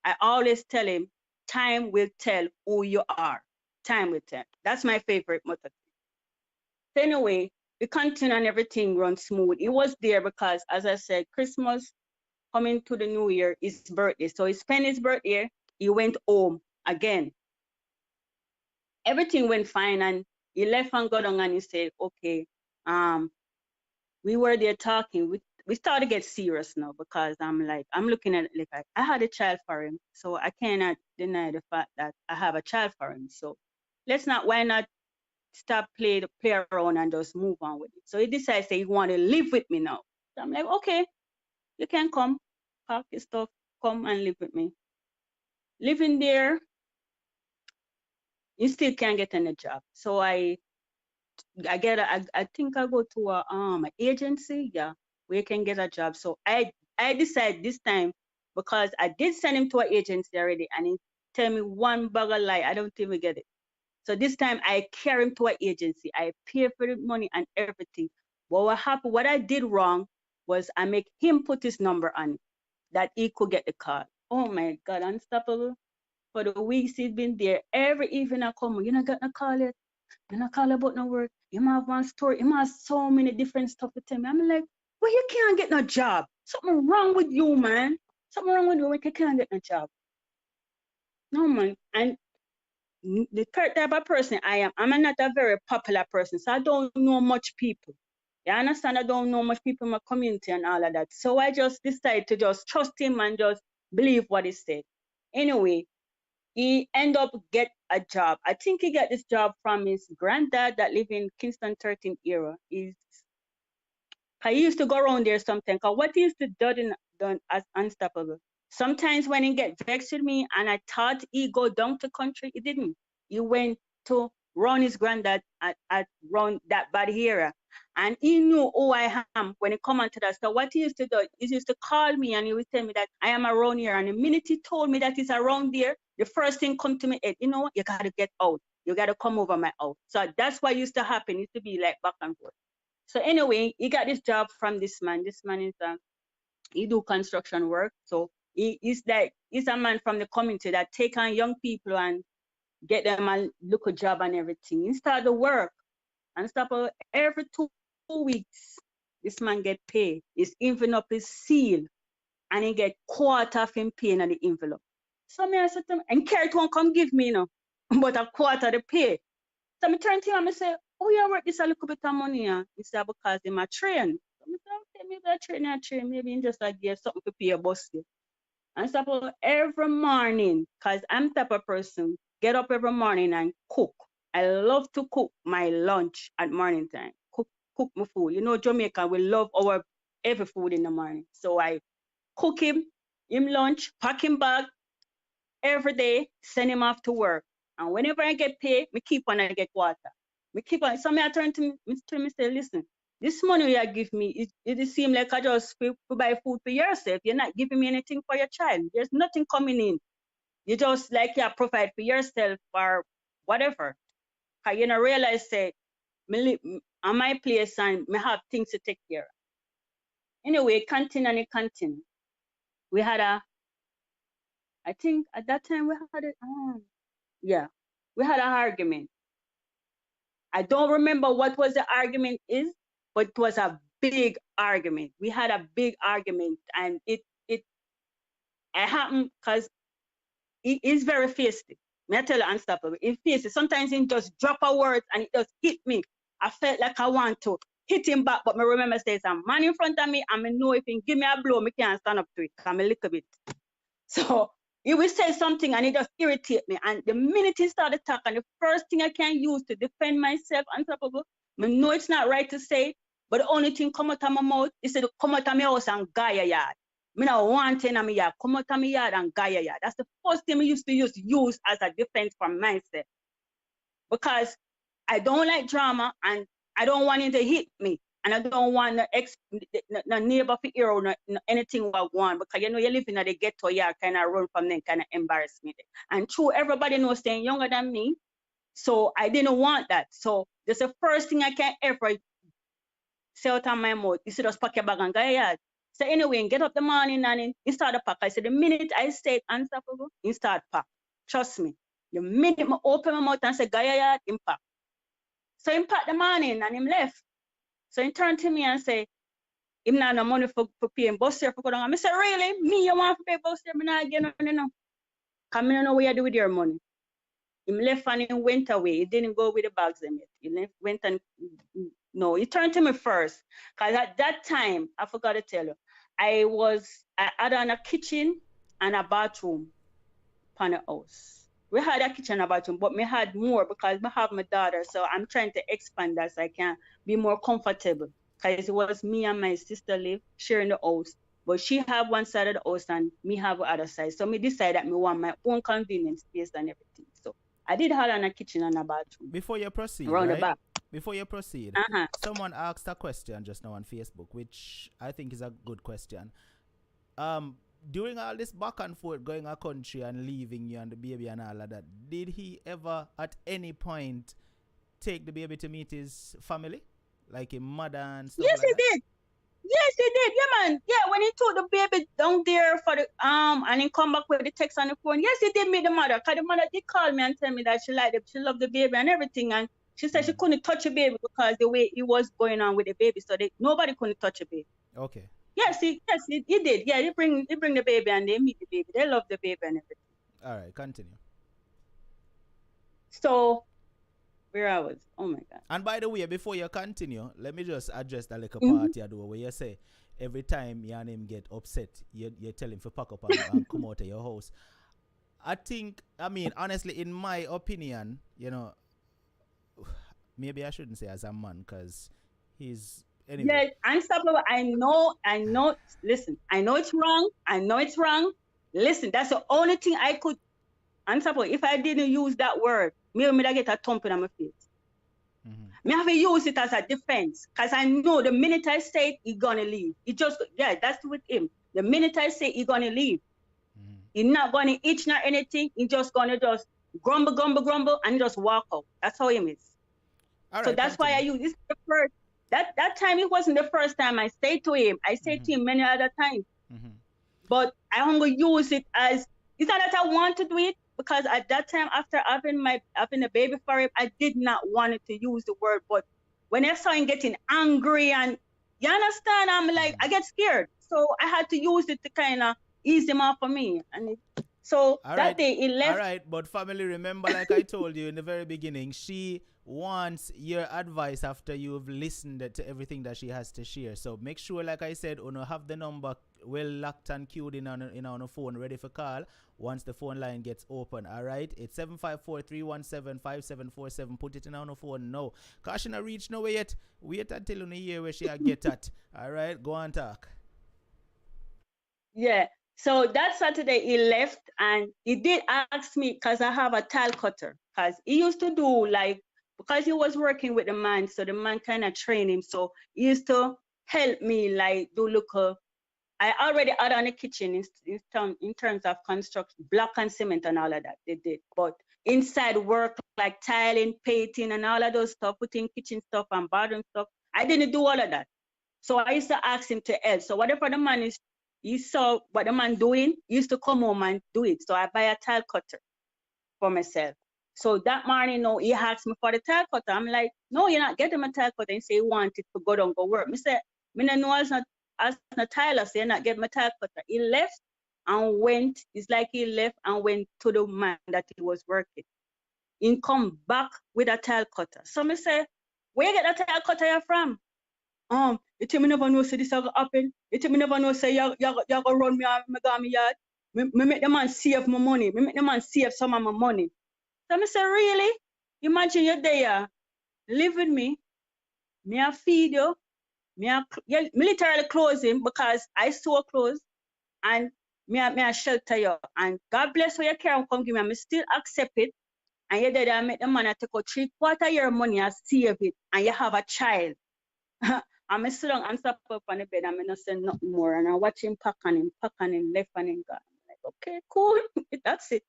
I always tell him, time will tell who you are. Time will tell. That's my favorite motto. So anyway, we continue and everything runs smooth. It was there because, as I said, Christmas coming to the new year, his birthday. So he spent his birthday, he went home again. Everything went fine, and he left and got on and he said, okay, we were there talking. We started to get serious now because I'm looking at it like I had a child for him. So I cannot deny the fact that I have a child for him. So why not stop play around and just move on with it. So he decides that he want to live with me now. So I'm like, okay, you can come, pack your stuff, come and live with me. Living there, you still can't get any job. So I think I go to a agency, yeah, where you can get a job. So I decide this time, because I did send him to an agency already and he tell me one bag of lie, I don't even get it. So this time I carry him to an agency. I pay for the money and everything. But what happened, what I did wrong was I make him put his number on it, that he could get the call. Oh my God, unstoppable. For the weeks he's been there, every evening I come, you know, got a call yet? You know, call about no work. You might have one story. You might have so many different stuff to tell me. I'm like, well, you can't get no job. Something wrong with you, man. Something wrong with you when you can't get no job. No, man. And the type of person I am, I'm not a very popular person, so I don't know much people. You understand? I don't know much people in my community and all of that. So I just decided to just trust him and just believe what he said. Anyway, he end up get a job. I think he got this job from his granddad that live in Kingston 13th era. He used to go around there sometimes. Cause what he used to done as unstoppable. Sometimes when he get vexed with me and I thought he go down to country, he didn't. He went to run his granddad at run that bad era. And he knew who I am when he come onto that. So what he used to do, he used to call me and he would tell me that I am around here. And the minute he told me that he's around there, the first thing come to me head, you know what, you gotta get out. You gotta come over my house. So that's what used to happen. It used to be like back and forth. So anyway, he got this job from this man. This man is he do construction work. So he's a man from the community that take on young people and get them a look job and everything. He start the work and stop every 2 weeks. This man get paid. His envelope is sealed and he get quarter of him paying on the envelope. So me I said to him, and Carrot won't come give me, but a quarter the pay. So I turn to him and I say, oh, you work this a little bit of money. He said, because in my train. So I said, okay, maybe I train, maybe in just like give something to pay a bus fare. And so every morning, because I'm the type of person, get up every morning and cook. I love to cook my lunch at morning time. Cook my food. You know, Jamaica, we love our every food in the morning. So I cook him lunch, pack him bag every day, send him off to work. And whenever I get paid, me keep on I get water. Me keep on. So I turn to me say, listen, this money you give me, it seems like I just buy food for yourself. You're not giving me anything for your child. There's nothing coming in. You just like you provide for yourself or whatever. Cause you know realize say me live on my place and me have things to take care of. Anyway, continue. We had I think at that time we had we had an argument. I don't remember what was the argument is, but it was a big argument. We had a big argument, and it happened because he is very feisty. Me I tell you, unstoppable. He's feisty. Sometimes he just drop a word and it just hit me. I felt like I want to hit him back, but me remember there's a man in front of me, and me know if he give me a blow, me can't stand up to it. I'm a little bit. So he will say something and it just irritate me. And the minute he started talking, the first thing I can use to defend myself, unstoppable, I know it's not right to say, but the only thing come out of my mouth is to come out of my house and Gaia yard. Me not want in my yard, come out of my yard and Gaia yard. That's the first thing I used to use as a defense for myself. Because I don't like drama and I don't want it to hit me. And I don't want the neighbor to hear or anything I want, because you know you live in the ghetto, yeah, kind of run from them, kind of embarrass me. And true, everybody knows they're younger than me, so I didn't want that. So that's the first thing I can ever say out of my mouth. You see, just pack your bag and go yard. So anyway, get up the morning and he start to pack. I said the minute I say unstoppable, he start pack. Trust me. The minute I open my mouth and say go yard, he pack. So he packed the money and him left. So he turned to me and say, him not no money for paying bus fare for go down. I said, really? Me, you want to pay bus fare? Me not get nothing, no. Because I don't know what you do with your money. He left and he went away. He didn't go with the bags them yet. He left, went and no, he turned to me first. Because at that time, I forgot to tell you, I had on a kitchen and a bathroom on the house. We had a kitchen and a bathroom, but me had more because I have my daughter. So I'm trying to expand that so I can be more comfortable. Because it was me and my sister live sharing the house. But she have one side of the house and me have the other side. So me decided that me want my own convenience space and everything. So I did have on a kitchen and a bathroom. Before you proceed, around right? the back. Before you proceed, someone asked a question just now on Facebook, which I think is a good question. During all this back and forth going a country and leaving you and the baby and all of that, did he ever at any point take the baby to meet his family? Like his mother and stuff Yes, like he that? did. Yes, he did. Yeah, man. Yeah, when he took the baby down there for the and he come back with the text on the phone. Yes, he did meet the mother. Cause the mother did call me and tell me that she liked it, she loved the baby and everything. And she said she couldn't touch the baby because the way it was going on with the baby, so nobody couldn't touch the baby. Okay. Yes, he did. Yeah, they bring the baby and they meet the baby. They love the baby and everything. All right, continue. So where I was, oh my God. And by the way, before you continue, let me just address that little part you do where you say every time you and him get upset, you tell him to pack up and come out of your house. I mean, honestly, in my opinion, you know, maybe I shouldn't say as a man because he's anyway. Yeah, unstoppable. I know. Listen, I know it's wrong. Listen, that's the only thing I could unstoppable. If I didn't use that word, me get a thump in my face. Me have to use it as a defense because I know the minute I say it, he's gonna leave. That's with him. The minute I say he's gonna leave, he's not gonna itch nor anything. He's just gonna just grumble, and just walk out. That's how him is. All so right, that's continue. why I use this the first. That time it wasn't the first time I say to him. I say to him many other times. But I'm gonna use it as it's not that I want to do it because at that time after having the baby for him, I did not want to use the word. But when I saw him getting angry and you understand, I'm like I get scared. So I had to use it to kind of ease him off for me. And that day he left. All right, but family, remember, like I told you in the very beginning, she wants your advice after you've listened to everything that she has to share. So make sure, like I said, have the number well locked and queued in on the phone, ready for call once the phone line gets open. All right, it's 754-317-5747. Put it in on the phone now. Caution, I reach nowhere yet. Wait until you hear where she get at. All right, go on talk. Yeah. So that Saturday he left and he did ask me because I have a tile cutter because he used to do because he was working with the man, so the man kind of trained him. So he used to help me do I already had on the kitchen in terms of construction, block and cement and all of that they did. But inside work like tiling, painting and all of those stuff, putting kitchen stuff and bathroom stuff, I didn't do all of that. So I used to ask him to help. So whatever the man is, he saw what the man doing, he used to come home and do it. So I buy a tile cutter for myself. So that morning, he asked me for the tile cutter. I'm like, no, you're not getting my tile cutter. He say he wanted to go down, go work. I said, me no know as a tiler, so you're not getting my tile cutter. He left and went, it's like he left and went to the man that he was working. He come back with a tile cutter. So I say, where you get the tile cutter from? You tell me never know say this will happen. You tell me never know say you go run me out my yard. Me make the man save my money. Me make the man save some of my money. So I say, really? Imagine you're there, live with me. Me I feed you. Me literally clothe him because I sew clothes and me I shelter you. And God bless where you can come give me. I still accept it. And you there I make the man I take out 3/4 of your money and save it. And you have a child. I'm sit down and stop up on the bed and I'm not saying nothing more. And I watch him pack on him, left and him gone. I'm like, okay, cool. That's it.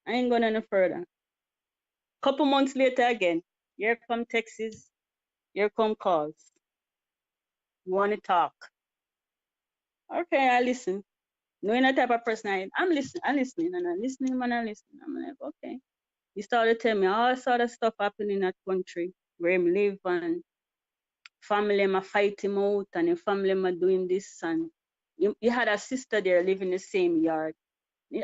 I ain't going any further. Couple months later again, here come texts, here come calls. You want to talk? Okay, I listen. Knowing the type of person I'm listening and I'm listening and I'm listening. I'm like, okay. He started telling me all sort of stuff happening in that country where him live, and family ma fight him out, and his family ma doing this, and he had a sister there living in the same yard.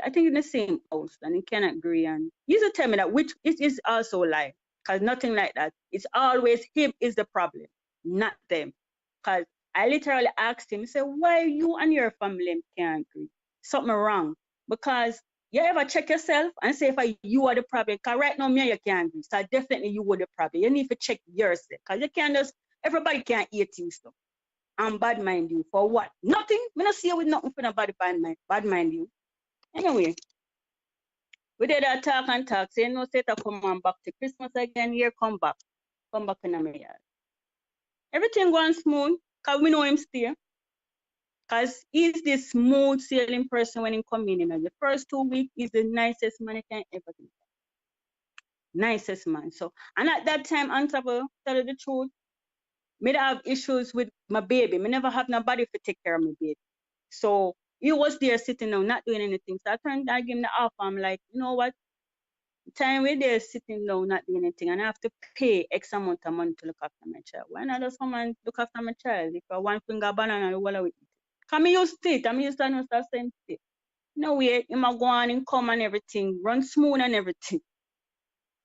I think in the same house, and he cannot agree. And he used to tell me that, which it is also a lie, because nothing like that. It's always him is the problem, not them. Because I literally asked him, I said, why you and your family can't agree? Something wrong. Because you ever check yourself and say if you are the problem? Because right now, me and you can't agree. So definitely you were the problem. You need to check yourself. Because you can't just, everybody can't eat you stuff. And bad mind you for what? Nothing. Me not see you with nothing for nobody bad mind you. Anyway, we did a talk and talk. Say no say to come on back to Christmas again. Here come back. Come back in my yard. Everything going smooth. Cause we know him stay. Cause he's this smooth sailing person when he come in. You know, the first 2 weeks he's the nicest man I can ever be. Nicest man. So, and at that time, on top of tell you the truth, me have issues with my baby. Me never have nobody to take care of my baby. So he was there sitting down, not doing anything. So I give him the offer. I'm like, you know what? Time we're there sitting down, not doing anything, and I have to pay X amount of money to look after my child. Why not just come and look after my child? If I one finger banana, what are we eat? Come used to it. I'm used to know the same thing. No way, him a go on and come and everything, run smooth and everything.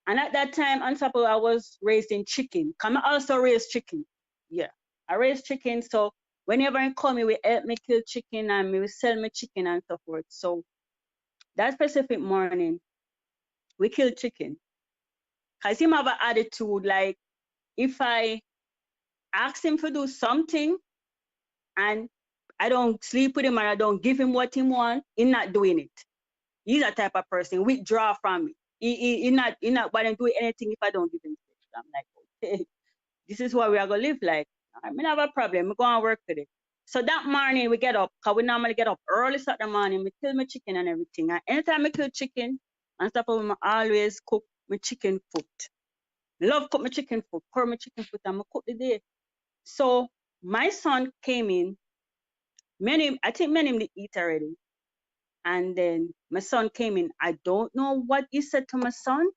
And at that time, on top of I was raising chicken. Come I also raise chicken. Yeah, I raise chicken. So whenever I come, he will help me kill chicken and me will sell me chicken and so forth. So that specific morning, we killed chicken. Cause him have an attitude like if I ask him to do something and I don't sleep with him and I don't give him what he want, he's not doing it. He's a type of person withdraw from me. He not want to do anything if I don't give him fish. I'm like, okay, this is what we are gonna live like. I mean, I have a problem. We're gonna work with it. So that morning we get up, cause we normally get up early Saturday morning. We kill my chicken and everything. And anytime I kill chicken, on top of it, I always cook my chicken foot. Love cook my chicken foot, pour my chicken foot, and I cook the day. So my son came in. I think many of them eat already. And then my son came in. I don't know what he said to my son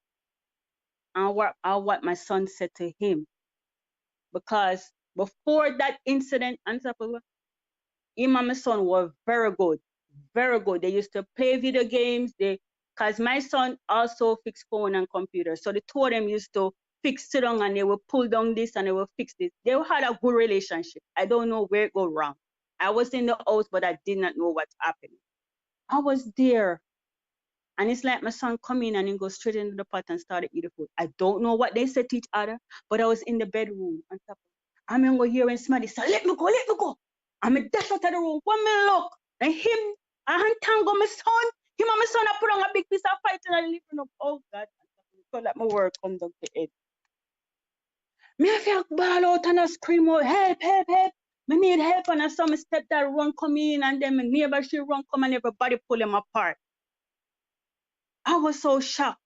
and what my son said to him. Because before that incident, him and my son were very good. Very good. They used to play video games. Because my son also fixed phone and computer. So the two of them used to sit down and they will pull down this and they will fix this. They had a good relationship. I don't know where it go wrong. I was in the house, but I did not know what's happening. I was there. And it's like my son come in and he goes straight into the pot and started eating food. I don't know what they said to each other, but I was in the bedroom on top of it. I'm going to hear when somebody say, let me go. I'm a dash out of the room. When me look, and him, I untangle my son. Him and my son, I put on a big piece of fight and I live up. Oh God, I let my word come down to it. Me I feel ball out and I scream out, help. Me need help, and I saw my stepdad run come in and then my neighbor she run come and everybody pull him apart. I was so shocked.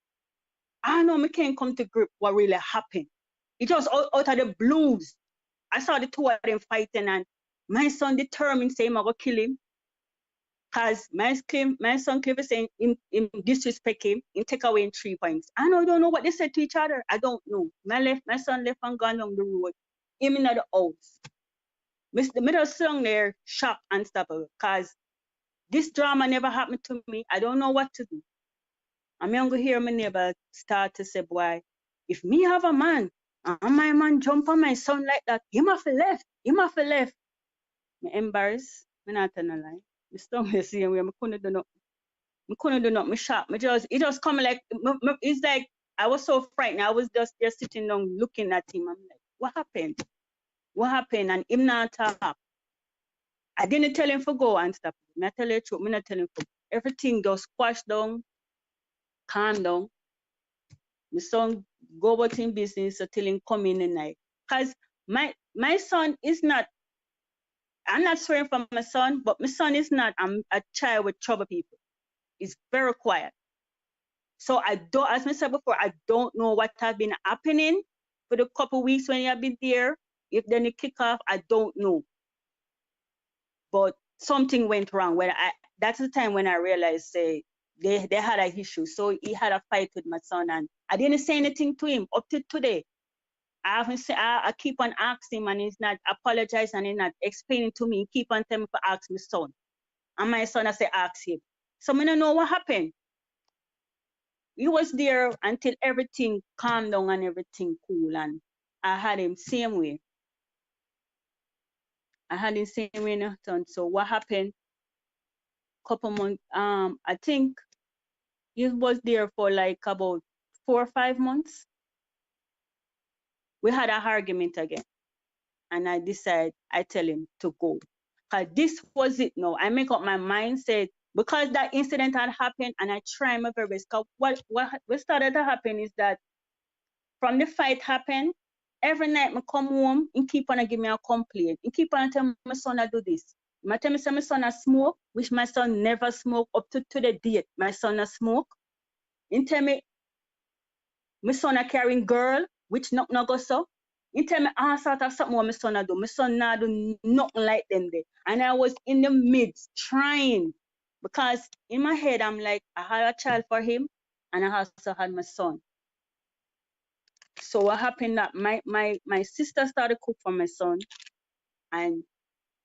I know me can't come to grip what really happened. It was out of the blues. I saw the two of them fighting and my son determined saying I'm going to kill him. Because my son Cliff is saying him disrespect him, him take away in 3 points. I don't know what they said to each other. I don't know. My son left and gone down the road. Him in the house. The middle song there, shocked and stuff. Because this drama never happened to me. I don't know what to do. I'm going to hear my neighbor start to say, boy, if me have a man, and my man jump on my son like that, him have left. Me embarrassed. Me not tell no lie. Me stomach the same way. Me couldn't do nothing. Me shocked. It just come like, it's like, I was so frightened. I was just there sitting down looking at him. I'm like, what happened? And him not talk. I didn't tell him to go and stuff. Me tell you the truth. Me not tell him to. Everything just squashed down, calm down. My son go about in business until him come in the night. Because my son is not, I'm not swearing for my son, but my son is not a child with trouble people. He's very quiet. So I don't, as I said before, I don't know what has been happening for the couple weeks when he have been there. If then he kick off, I don't know. But something went wrong. That's the time when I realized, say, they had an issue. So he had a fight with my son, and I didn't say anything to him up to today. I haven't say I keep on asking him, and he's not apologizing, and he's not explaining to me. He keep on telling me to ask my son. And my son, I say, ask him. So I don't know what happened. He was there until everything calmed down and everything cool, and I had him same way. I had him same way in the son. So what happened? Couple months, I think he was there for like about 4 or 5 months. We had an argument again, and I tell him to go. Cause this was it now. I make up my mind, said, because that incident had happened, and I try my very best. Cause what started to happen is that from the fight happened, every night I come home and keep on give me a complaint. And keep on telling my son I do this. I tell me say my son I smoke, which my son never smoke up to the date. My son I smoke. And tell me my son I carrying girl, which not go so. He tell me all sort of something what my son I do. My son not do nothing like them there. And I was in the midst trying, because in my head I'm like, I had a child for him, and I also had my son. So what happened that my sister started cook for my son, and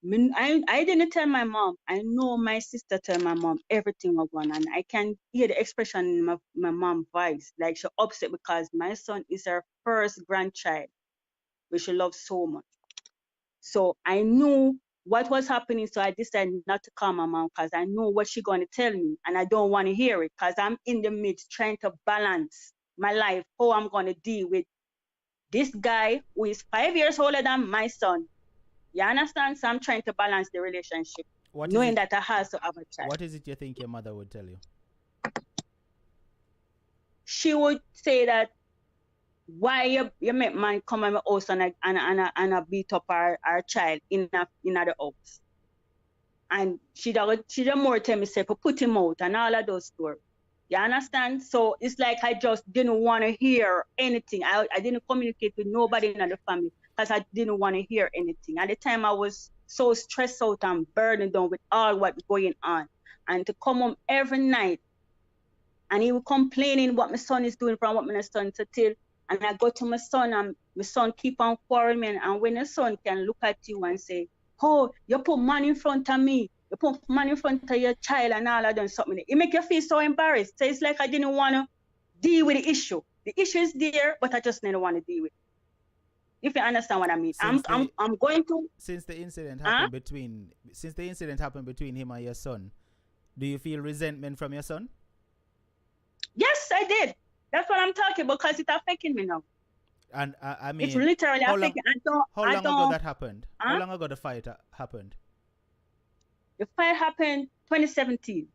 I didn't tell my mom. I know my sister tell my mom everything was going on, and I can hear the expression in my mom's voice, like she upset because my son is her first grandchild, which she loves so much. So I knew what was happening, so I decided not to call my mom, because I know what she's going to tell me, and I don't want to hear it, because I'm in the midst trying to balance my life, how I'm going to deal with this guy who is 5 years older than my son. You understand? So I'm trying to balance the relationship, knowing that I have to have a child. What is it you think your mother would tell you? She would say that, why you make man come in my house and I beat up our child in the house. And she don't more tell me, say, put him out and all of those stories. You understand? So it's like I just didn't want to hear anything. I didn't communicate with nobody in the family, because I didn't want to hear anything. At the time, I was so stressed out and burdened down with all what's going on. And to come home every night, and he was complaining what my son is doing from what my son to tell. And I go to my son, and my son keep on quarreling. And when a son can look at you and say, oh, you put money in front of me, you put money in front of your child and all of them something, it make you feel so embarrassed. So it's like I didn't want to deal with the issue. The issue is there, but I just didn't want to deal with it. If you understand what I mean. I'm going to. Since the incident happened between him and your son, do you feel resentment from your son? Yes, I did. That's what I'm talking about, because it's affecting me now. And I mean, it's literally affecting. How long ago that happened? How long ago the fight happened? The fight happened 2017.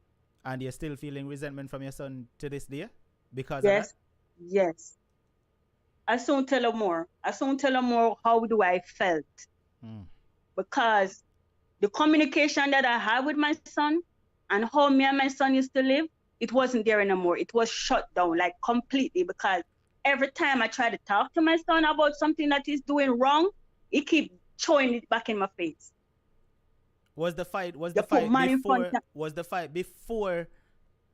And you're still feeling resentment from your son to this day because yes, of that? Yes. I soon tell him more. How do I felt? Because the communication that I had with my son and how me and my son used to live, it wasn't there anymore. It was shut down, like completely, because every time I try to talk to my son about something that he's doing wrong, he keep showing it back in my face. Was the fight before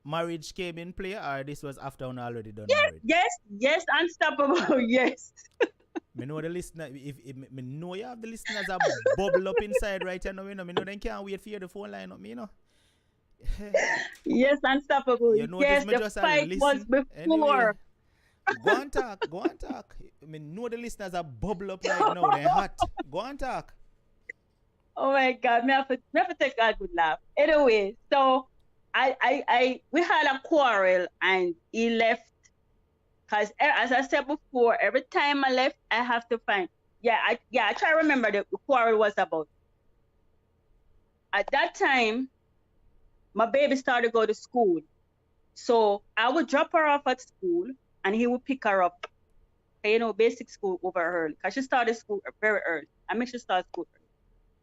marriage came in play, or this was after one already done marriage? Yes, unstoppable, yes. Me know the listener, if me know you have the listeners are bubble up inside right now, me know they can't wait for you the phone line up, me know. Yes, unstoppable. You know yes, the fight was before. Anyway, go on talk. I mean, know the listeners are bubble up right now, they're hot. Go on talk. Oh my God, me have to take a good laugh. Anyway, so we had a quarrel, and he left. Because as I said before, every time I left, I have to find. I try to remember the quarrel was about. At that time, my baby started to go to school. So I would drop her off at school, and he would pick her up. Basic school over early, because she started school very early. I make sure she started school early.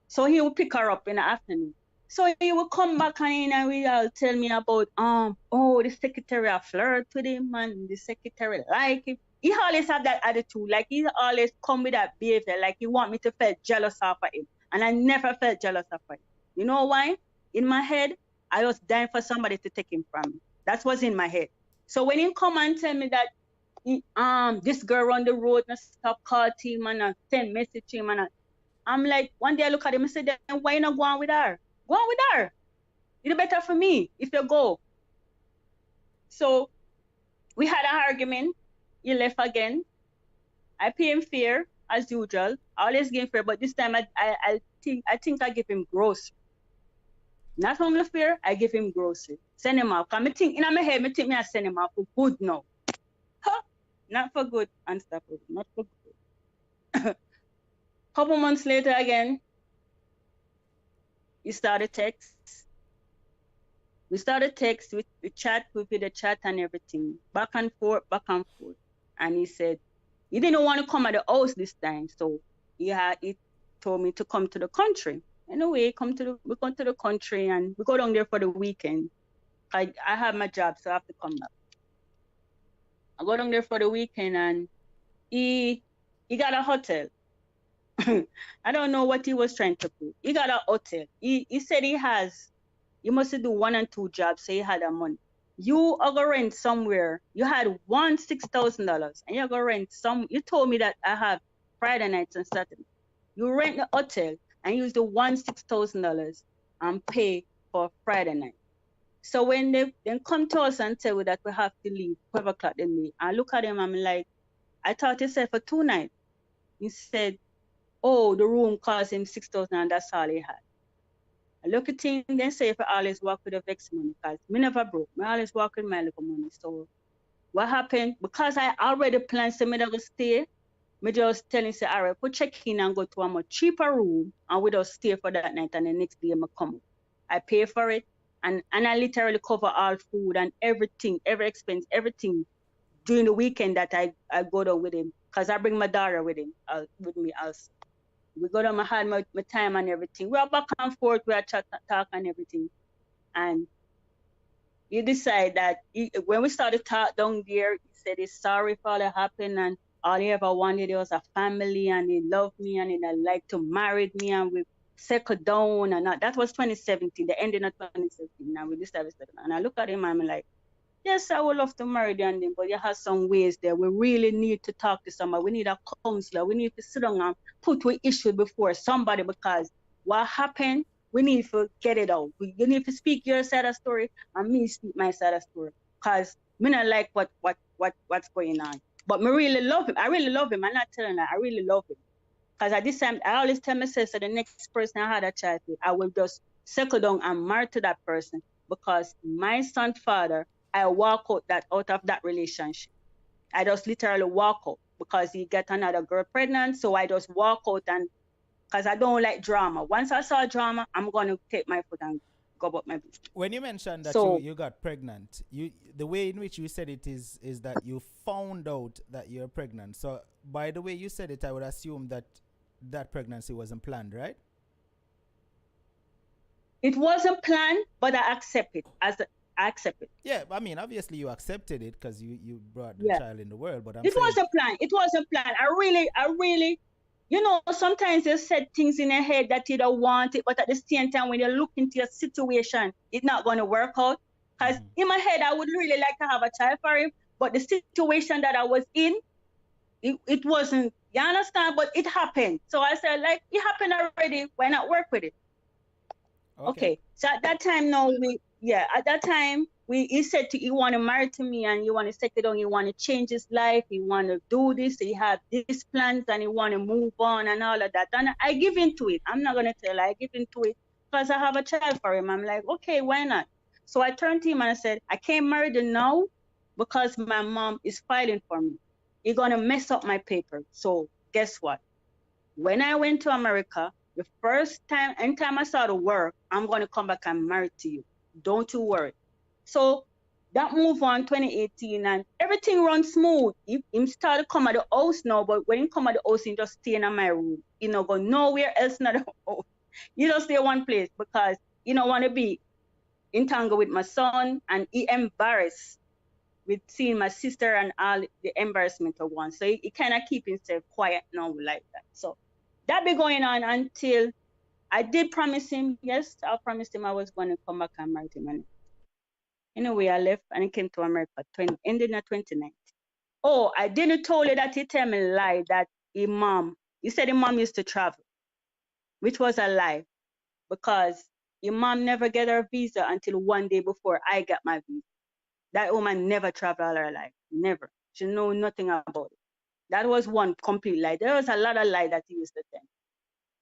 So he would pick her up in the afternoon. So he would come back and he'll tell me about, the secretary flirt with him, and the secretary like him. He always have that attitude, like he always come with that behavior, like he want me to feel jealous of him. And I never felt jealous of him. You know why? In my head, I was dying for somebody to take him from me. That was in my head. So when he come and tell me that this girl on the road and stop call him and send message to him, and I'm like, one day I look at him and say, then why you not going with her? Go on with her. It's better for me if you go. So we had an argument. He left again. I pay him fair as usual. I always give him fair, but this time I think I give him grocery. Not only fair, I give him grocery. Send him off. Cause me think in my head, me think me I send him off for good now. Huh? Not for good, unstoppable. Not for good. Couple months later again, he started text. We started text, we chat, we did a chat and everything. Back and forth, back and forth. And he said he didn't want to come at the house this time. So he told me to come to the country. Anyway, we come to the country and we go down there for the weekend. I have my job, so I have to come back. I go down there for the weekend and he got a hotel. I don't know what he was trying to do. He got a hotel. He said you must do 1 and 2 jobs, so he had a money. You are gonna rent somewhere. You had $6,000 and you're gonna rent you told me that I have Friday nights and Saturday. You rent the hotel and use the $6,000 and pay for Friday night. So when they then come to us and tell us that we have to leave 12 o'clock then leave, I look at him, I'm like, I thought he said for 2 nights. He said, oh, the room cost him 6,000 and that's all he had. I look at him, then say if I always walk with a vex money, because me never broke. I always walk with my little money. So what happened? Because I already planned to me to stay, me just telling say, all right, go check in and go to a much cheaper room and we just stay for that night and the next day I come up. I pay for it and I literally cover all food and everything, every expense, everything during the weekend that I go down with him. Because I bring my daughter with me also. We go down, I had my time and everything. We are back and forth, we are chat, talk and everything. And he decided that when we started talk down there, he said he's sorry for all that happened and all he ever wanted was a family and he loved me and he'd like to marry me and we settled down and that was 2017, the ending of 2017. Now we decided to settle down. And I look at him and I'm like, yes, I would love to marry them, but you have some ways there. We really need to talk to somebody. We need a counselor. We need to sit down and put our issue before somebody because what happened, we need to get it out. You need to speak your side of the story and me speak my side of the story. Because me not like what's going on. But me really love him. I really love him. I'm not telling that. I really love him. Because at this time, I always tell myself, so the next person I had a child with, I will just settle down and marry to that person because my son's father, I walk out of that relationship. I just literally walk out because he got another girl pregnant. So I just walk out and because I don't like drama. Once I saw drama, I'm going to take my foot and go about my business. When you mentioned that you got pregnant, the way in which you said it is that you found out that you're pregnant. So by the way you said it, I would assume that pregnancy wasn't planned, right? It wasn't planned, but I accept it I accept it. Yeah, I mean, obviously you accepted it because you brought the child in the world. But it wasn't planned. It wasn't planned. I really, sometimes you said things in your head that you don't want it, but at the same time, when you look into your situation, it's not going to work out. Because in my head, I would really like to have a child for him, but the situation that I was in, it wasn't. You understand? But it happened. So I said, like, it happened already. Why not work with it? Okay. So at that time, he said he want to marry to me and he want to settle down, he want to change his life, he want to do this, he have these plans and he want to move on and all of that. And I give into it. I'm not going to tell, I give into it because I have a child for him. I'm like, okay, why not? So I turned to him and I said, I can't marry you now because my mom is filing for me. You're going to mess up my paper. So guess what? When I went to America, the first time, anytime I started work, I'm going to come back and marry to you. Don't you worry. So that move on 2018 and everything runs smooth. He started to come at the house now, but when he come at the house, he just stay in my room. You know, go nowhere else in the house. You just stay one place because you don't want to be entangled with my son and he embarrassed with seeing my sister and all the embarrassment of one. So he kind of keep himself quiet now like that. So that be going on until I did promise him, yes, I promised him I was going to come back and marry him. Anyway, I left and I came to America, ending at 29. Oh, I didn't tell you that he tell me a lie that he said his mom used to travel, which was a lie because your mom never get her visa until one day before I got my visa. That woman never traveled all her life, never. She know nothing about it. That was one complete lie. There was a lot of lie that he used to tell.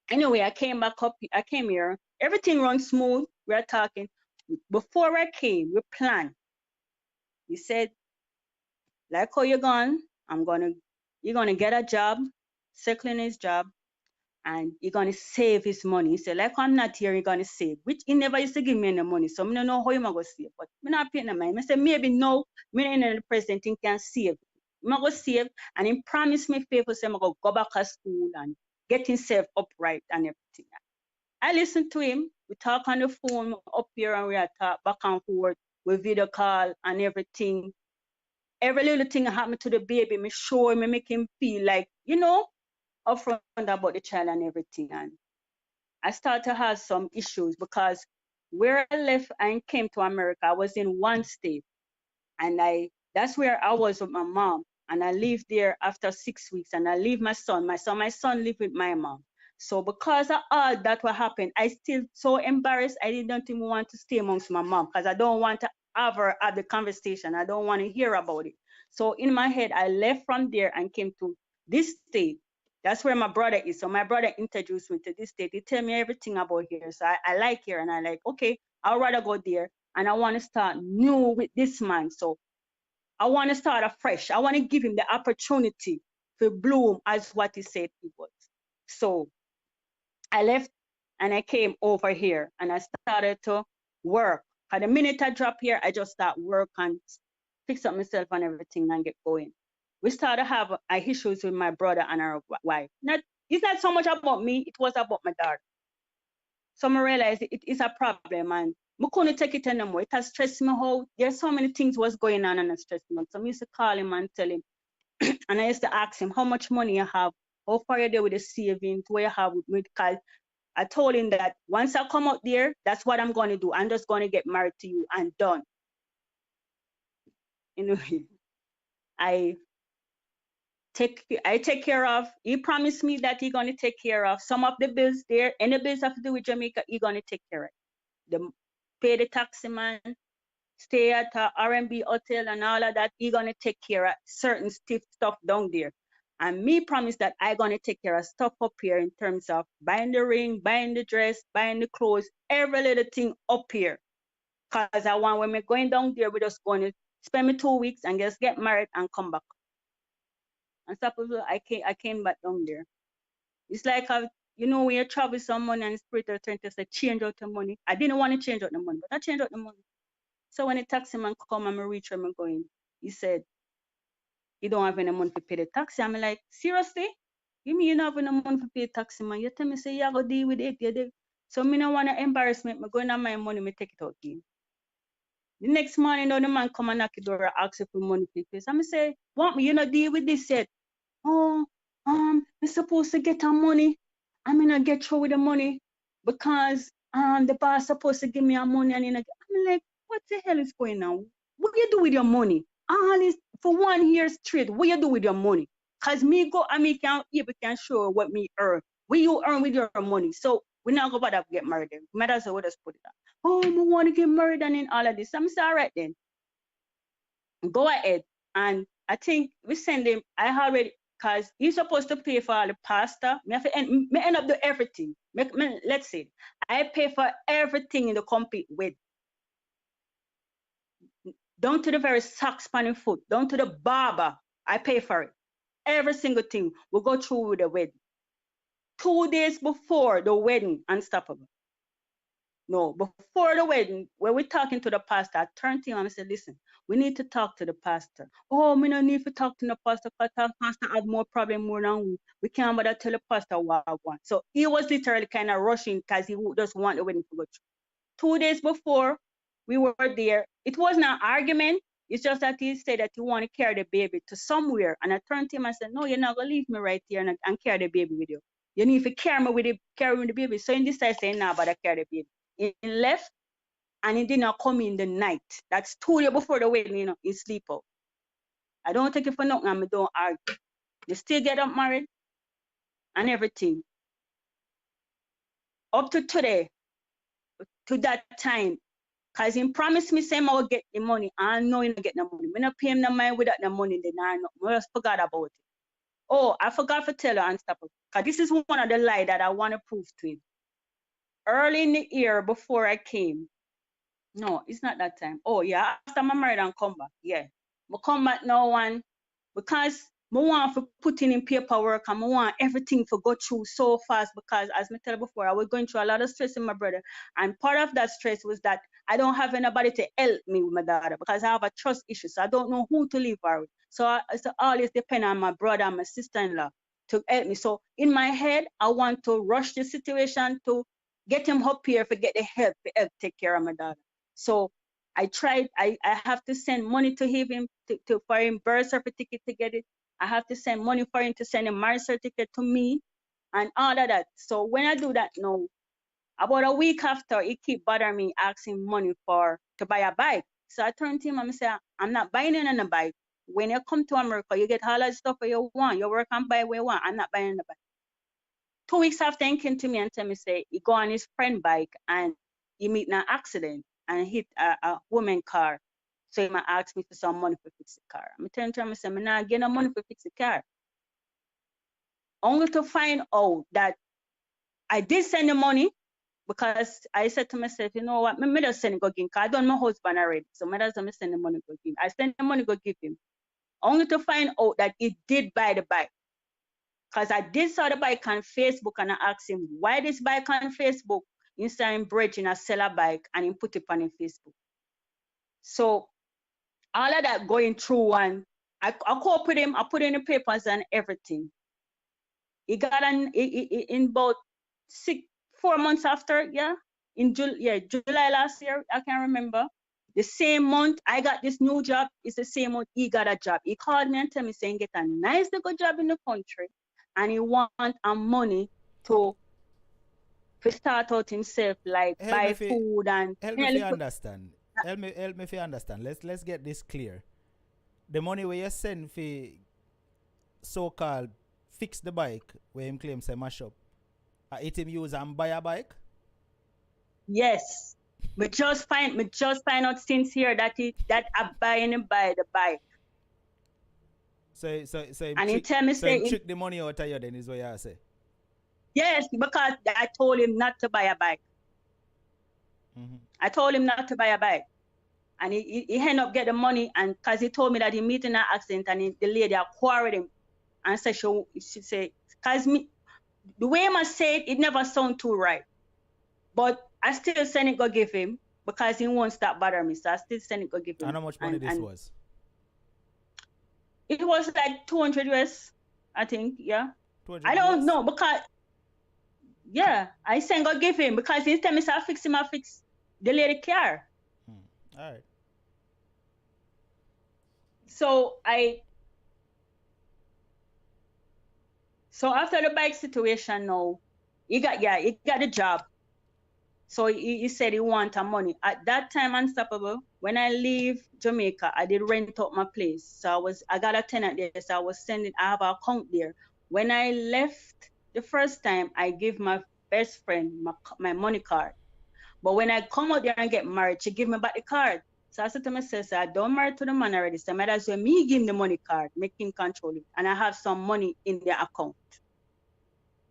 Anyway, I came back up. I came here. Everything runs smooth. We're talking. Before I came, we planned. He said, like how you're gone, you're gonna get a job, settle in his job, and you're gonna save his money. He said, like I'm not here, you're gonna save. Which he never used to give me any money, so I don't know how you're gonna save. But I'm not paying the money. I said, maybe no, me in the present thing can save. I'm gonna save, and he promised me favor, say I'm gonna go back to school and get himself upright and everything. I listened to him. We talk on the phone up here and we are talk back and forth. We video call and everything. Every little thing happened to the baby, me show him, me make him feel like, upfront about the child and everything. And I started to have some issues because where I left and came to America, I was in one state. And that's where I was with my mom. And I lived there after 6 weeks and I leave my son. My son lived with my mom. So because of all that what happened, I still so embarrassed. I didn't even want to stay amongst my mom because I don't want to ever have the conversation. I don't want to hear about it. So in my head, I left from there and came to this state. That's where my brother is. So my brother introduced me to this state. He tell me everything about here. So I like here and I like, okay, I'd rather go there. And I want to start new with this man. So I want to start afresh. I want to give him the opportunity to bloom as what he said he was. So I left and I came over here and I started to work. And the minute I drop here, I just start work and fix up myself and everything and get going. We started to have issues with my brother and our wife. It's not so much about me, it was about my daughter. So I realized it is a problem and I couldn't take it anymore. It has stressed me out. There's so many things was going on and it stressed me out. So I used to call him and tell him, and I used to ask him how much money you have, how far you're there with the savings, what you have with me. Because I told him that once I come out there, that's what I'm going to do. I'm just going to get married to you and done. Anyway, I take care of. He promised me that he's going to take care of some of the bills there. Any bills have to do with Jamaica, he's going to take care of it. Pay the taxi man, stay at a R&B hotel and all of that. He's going to take care of certain stiff stuff down there. And me promise that I'm going to take care of stuff up here in terms of buying the ring, buying the dress, buying the clothes, every little thing up here. Because I want when we're going down there, we're just going to spend me 2 weeks and just get married and come back. And suppose I came back down there. It's like, when you travel some money and spirit of trying to say, change out the money. I didn't want to change out the money, but I changed out the money. So when the taxi man come and I reach where I'm going, he said, you don't have any money to pay the taxi. I'm like, seriously? You mean you don't have any money to pay the taxi man? You tell me, say, you go deal with it. So me don't want to embarrass me. I'm going on my money, me take it out again. The next morning, the man come and knock the door and ask for money to pay. So I say, want me, you not deal with this yet? Oh, I'm supposed to get our money. I'm gonna get through with the money because the boss supposed to give me our money and I'm like, what the hell is going on? What do you do with your money? All this for 1 year straight. What you do with your money? Cause me go and me can show what me earn. What you earn with your money. So we're not gonna bother get married then. Might as well just put it on. Oh, I want to get married and in all of this. I'm sorry, right then. Go ahead. And I think we send him. I already because he's supposed to pay for all the pasta. Me end up do everything. Let's say I pay for everything in the complete with. Down to the very socks on your foot, down to the barber, I pay for it. Every single thing we go through with the wedding. 2 days before the wedding, unstoppable. No, before the wedding, when we're talking to the pastor, I turned to him and I said, listen, we need to talk to the pastor. Oh, we don't need to talk to the pastor because the pastor have more problem more than we. We can't bother tell the pastor what I want. So he was literally kind of rushing because he just want the wedding to go through. 2 days before we were there, it wasn't an argument. It's just that he said that he want to carry the baby to somewhere. And I turned to him and said, no, you're not going to leave me right here and carry the baby with you. You need to carry me with the baby. So in this I say, nah, but I carry the baby. He left and he did not come in the night. That's 2 days before the wedding, you know, he sleep out. I don't take it for nothing, and I don't argue. They still get up married and everything. Up to today, to that time, because he promised me say I will get the money. I know he not get the money. I not pay him the money without the money, then I just forgot about it. Oh, I forgot to tell her and stop it. Because this is one of the lies that I want to prove to him. Early in the year before I came, no, it's not that time. Oh, yeah, after my married and come back, yeah. I come back now one because I want to put in paperwork and I want everything to go through so fast because, as I tell before, I was going through a lot of stress in my brother. And part of that stress was that I don't have anybody to help me with my daughter because I have a trust issue. So I don't know who to live with. So I always depend on my brother and my sister-in-law to help me. So in my head, I want to rush the situation to get him up here to get the help to help take care of my daughter. So I tried, I have to send money to him for him birth certificate to get it. I have to send money for him to send a marriage certificate to me and all of that. So when I do that now, about a week after, he keep bothering me, asking money to buy a bike. So I turned to him and I said, I'm not buying any bike. When you come to America, you get all that stuff you want. You work and buy what you want. I'm not buying the bike. 2 weeks after, he came to me and tell me, say, he go on his friend bike and he meet in an accident and hit a woman car. So he might ask me for some money for fix the car. I'm telling him, I say, I'm not getting no money for fix the car. Only to find out that I did send the money because I said to myself, you know what, I just send it go give him, because I done my husband already. So I just send the money go give him. I send the money go give him. Only to find out that he did buy the bike. Because I did saw the bike on Facebook and I asked him, why this bike on Facebook? Instead of bridging a seller bike and he put it on his Facebook. So all of that going through and I caught with him, I put in the papers and everything. He got in about 4 months after, in July last year, I can't remember. The same month I got this new job, it's the same month he got a job. He called me and told me saying get a nice little job in the country and he want money to start out himself, like buy food and help me if you understand. Help me if you understand. Let's get this clear. The money where you send for so-called fix the bike where him claims say mash up, it him use and buy a bike? Yes. We just find out since here that I buy the bike. So and he tell me say trick the money out of you then is what you say. Yes, because I told him not to buy a bike. Mm-hmm. I told him not to buy a bike. And he ended up getting the money and because he told me that he meet in an accident and the lady quarried him and said she said, because the way I say it never sound too right. But I still send it go give him because he won't stop bothering me. So I still send it go give him. And how much money this was? It was like 200 US, I think, yeah. I don't know because, I send go give him because he tell me so I fix the lady car. All right. So after the bike situation now, he got the job. So he said he want money. At that time, Unstoppable, when I leave Jamaica, I did rent out my place. So I got a tenant there. So I have an account there. When I left the first time, I gave my best friend my money card. But when I come out there and get married, she give me back the card. So I said to myself, I don't marry to the man already. So I might as well me give him the money card, make him control it. And I have some money in the account.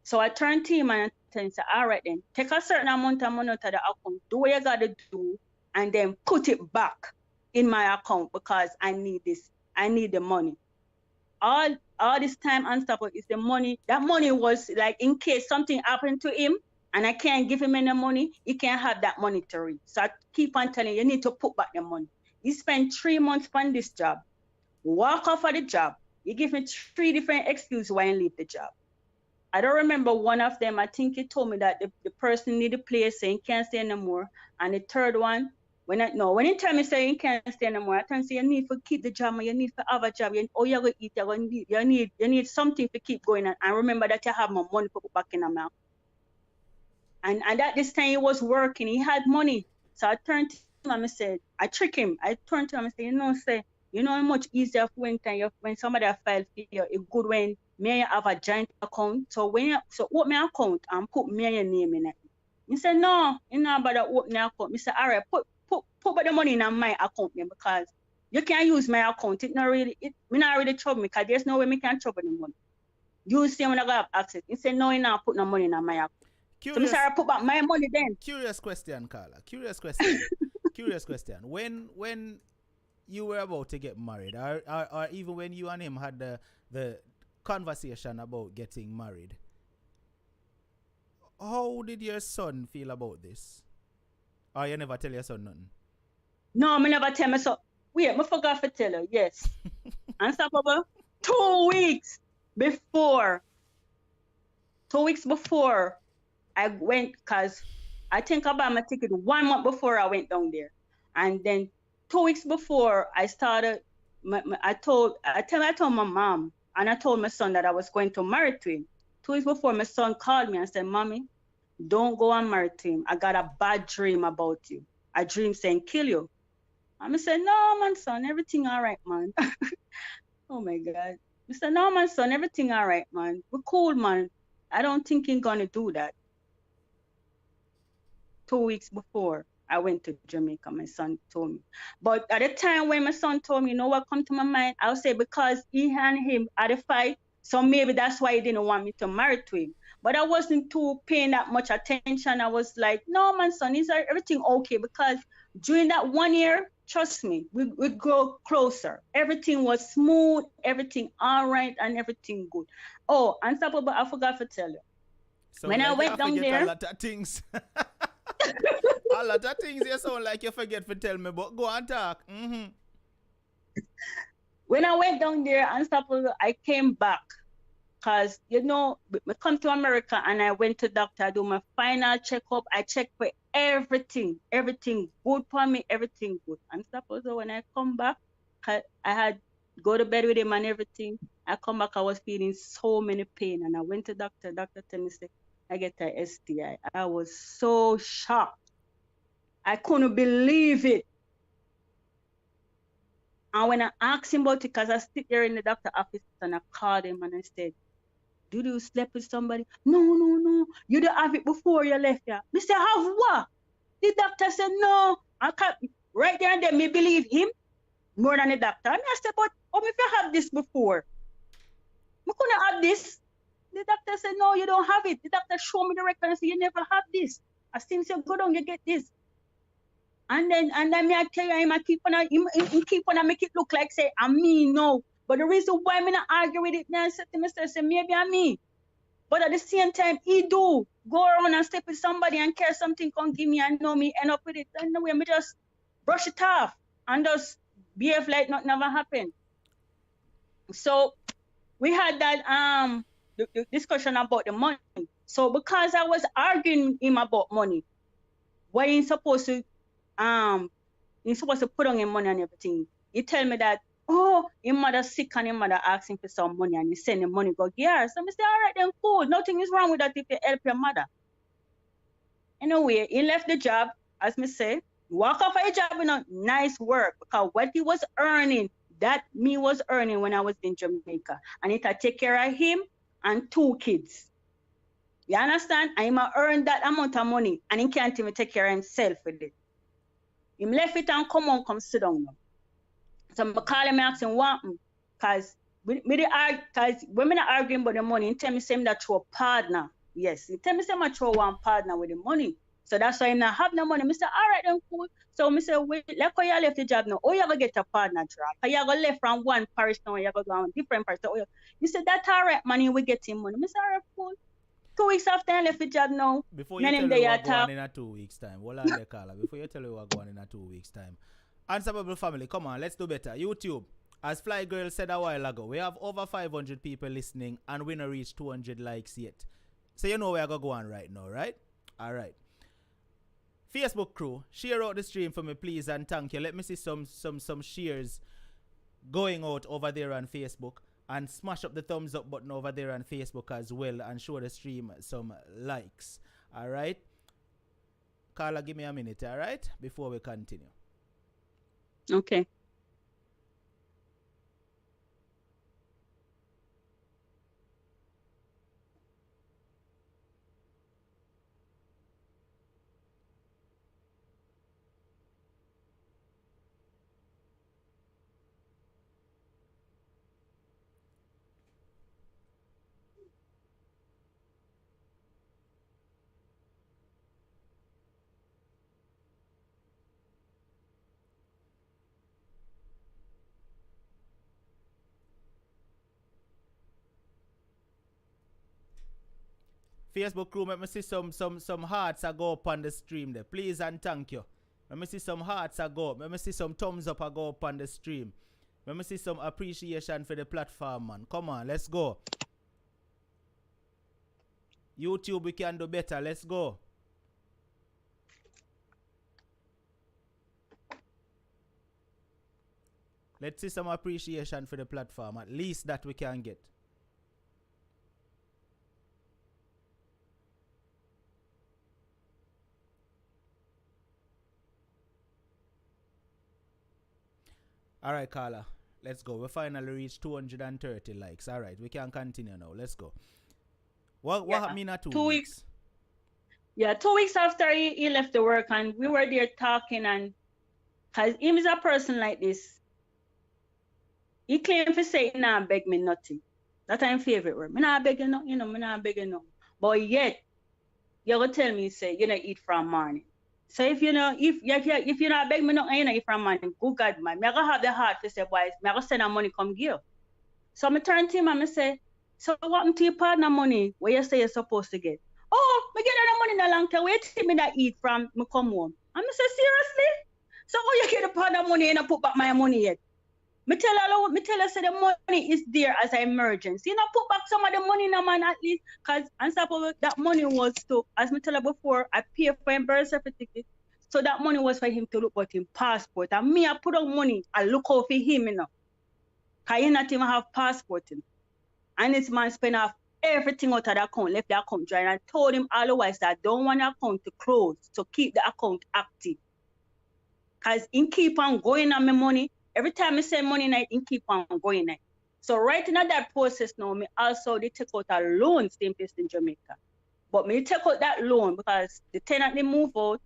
So I turned to him and I said, all right then, take a certain amount of money out of the account, do what you gotta do, and then put it back in my account because I need this. I need the money. All this time Unstoppable is the money. That money was like in case something happened to him and I can't give him any money, he can't have that money to read. So I keep on telling you need to put back the money. He spent 3 months on this job, walk off of the job. He gave me 3 different excuses why he leave the job. I don't remember one of them. I think he told me that the person need a place, so he can't stay anymore. And the third one, when he tell me say he can't stay anymore, I tell him say you need to keep the job, you need to have a job. You're gonna eat, you need something to keep going on. And remember that you have my money put back in the mouth. And at this time he was working, he had money. So I turned to him and I said, I trick him. I turned to him and said, you know how much easier when somebody file for you, it's good when me have a joint account. So so open my account and put me and your name in it. He said, no, you know about the open account. I said, all right, put the money in my account then, because you can't use my account. Me not really trouble me, because there's no way me can trouble the money. You see when I got access. He said, no, you not put no money in my account. So I said, I put back my money then. Curious question, Carla. Curious question. Curious question. When you were about to get married, or even when you and him had the conversation about getting married, how did your son feel about this? Or you never tell your son nothing? No, me never tell my son. Wait, I forgot to tell her. Yes. Unstoppable. 2 weeks before I went, because I think I bought my ticket 1 month before I went down there. And then 2 weeks before I started, I told my mom, and I told my son that I was going to marry to him. 2 weeks before, my son called me and said, Mommy, don't go and marry to him. I got a bad dream about you. A dream saying kill you. And I said, no, man, son, everything all right, man. Oh, my God. I said, no, man, son, everything all right, man. We're cool, man. I don't think he's going to do that. 2 weeks before I went to Jamaica, my son told me. But at the time when my son told me, you know what come to my mind? I'll say because he and him had a fight, so maybe that's why he didn't want me to marry to him. But I wasn't too paying that much attention. I was like, no, my son, is everything okay? Because during that 1 year, trust me, we grow closer. Everything was smooth, everything all right, and everything good. Oh, unstoppable, I forgot to tell you. So when like I went down there, a lot of things. A lot of things you sound like you forget to tell me, but go and talk. Mm-hmm. When I went down there, unstoppable, I came back. Because, I come to America and I went to doctor, I do my final checkup. I check for everything good for me, everything good. And suppose when I come back, I had go to bed with him and everything. I come back, I was feeling so many pain. And I went to doctor tell me, say, I get a STI. I was so shocked. I couldn't believe it. And when I asked him about it, because I sit there in the doctor office and I called him and I said, did you sleep with somebody? No. You don't have it before you left here. Me say, have what? The doctor said, no. I can't. Right there and then, me believe him more than the doctor. And I said, but if you have this before? I couldn't have this. The doctor said, no, you don't have it. The doctor showed me the record and said, you never have this. I still say, go down, you get this. And then me I tell you, I keep on make it look like say I'm me no. But the reason why I'm not argue with it now, I said to myself, say maybe I'm me. But at the same time, he do go around and step with somebody and care something come give me and know me end up with it. And the way me just brush it off and just behave like nothing never happened. So we had that the discussion about the money. So because I was arguing him about money, what he's supposed to put on him money and everything. He tell me that, oh, his mother sick and his mother asking for some money and he send him money go give her. So I say, all right then, cool. Nothing is wrong with that if you help your mother. Anyway, he left the job, as me say, walk off a job with a nice work because what he was earning, that me was earning when I was in Jamaica. And it had take care of him and 2 kids. You understand? And he might earn that amount of money and he can't even take care of himself with it. He left it and come sit down now. So I call him and ask him what, because when we're not arguing about the money, he tell me say that through a partner. Yes, he tell me say I throw one partner with the money. So that's why I not have no money. I say, all right then, cool. So I say, wait, like how you left the job now, oh, you ever get a partner job? How you go left from one parish now, you go down different parish. So you said, that's all right, money, we get him money. I say, all right, cool. 2 weeks after I left the job now. Before you tell me what go on in a 2 weeks time, hold on there, Carla. Before you tell me what go on in a 2 weeks time. Unstoppable family, come on, let's do better. YouTube, as Fly Girl said a while ago, we have over 500 people listening and we not reached 200 likes yet. So you know where I go on right now, right? All right. Facebook crew, share out the stream for me, please, and thank you. Let me see some shares going out over there on Facebook. And smash up the thumbs up button over there on Facebook as well and show the stream some likes. Alright? Carla, give me a minute, all right? Before we continue. Okay. Facebook crew, let me see some hearts I go up on the stream there. Please and thank you. Let me see some hearts I go up. Let me see some thumbs up I go up on the stream. Let me see some appreciation for the platform, man. Come on, let's go. YouTube, we can do better. Let's go. Let's see some appreciation for the platform. At least that we can get. All right, Carla. Let's go. We finally reached 230 likes. All right, we can continue now. Let's go. What happened in 2 weeks? Yeah, 2 weeks after he left the work, and we were there talking, and because him is a person like this, he claimed to say he not beg me nothing. That's my favorite word. Me not beg you no, me not beg you no. But yet, you go tell me, say, you know, eat from morning. So if you not beg me no, you know, eat from morning, good God, man. Me go have the heart to say, boys, me go send that money come give. So I turn to him and I say, so what happened to your partner money where you say you're supposed to get? Oh, me get that money in a long time. Where you me that eat from me come home? And I say, seriously? So how you get the partner money and I put back my money yet? Me tell her say the money is there as an emergency. You know, put back some of the money now, man, at least. Because unstoppable, that money was to, as me tell her before, I pay for him birth certificate. So that money was for him to look at him passport. And me, I put out money, I look out for him, you know. Because he not even have passport, you know. And this man spent off everything out of the account, left the account dry. And I told him otherwise that I don't want the account to close, to keep the account active. Because he keep on going on my money. Every time I send money night, he keep on going night. So right in that process now, me also they take out a loan staying based in Jamaica. But me take out that loan because the tenant they move out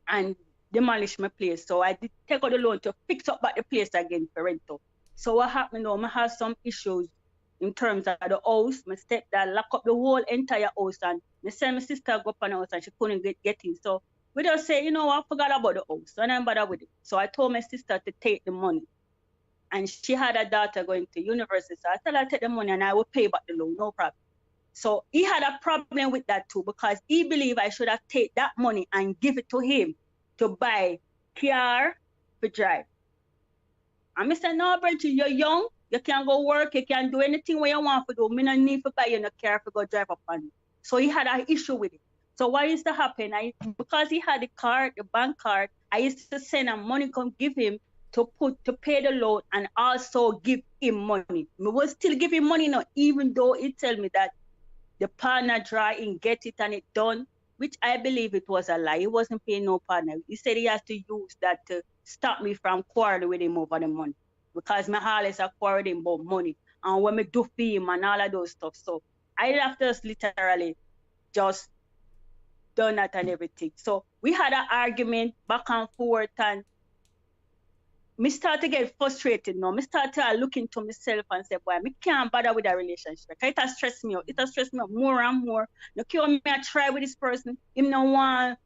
and demolish my place. So I did take out the loan to fix up back the place again for rental. So what happened now, I have some issues in terms of the house. My stepdad lock up the whole entire house and me send my sister go up on the house and she couldn't get in. So we just say, you know what, I forgot about the house. So I didn't bother with it. So I told my sister to take the money. And she had a daughter going to university. So I told her to take the money and I will pay back the loan, no problem. So he had a problem with that too because he believed I should have taken that money and give it to him to buy car for drive. And I said, no, Bridget, you're young. You can go work. You can do anything what you want to do. Me no need to buy you no car to go drive up on it. So he had an issue with it. So what used to happen, because he had the card, the bank card, I used to send him money, come give him to pay the loan and also give him money. We will still give him money now, even though he tell me that the partner try and get it and it done, which I believe it was a lie. He wasn't paying no partner. He said he has to use that to stop me from quarreling with him over the money. Because my always are quarreling about money. And when me do for him and all of those stuff. So I have to literally just done that and everything. So we had an argument back and forth and me start to get frustrated now. Me start to look into myself and say, boy, me can't bother with a relationship. It has stressed me out. It has stressed me out more and more. No care me I try with this person. Him no want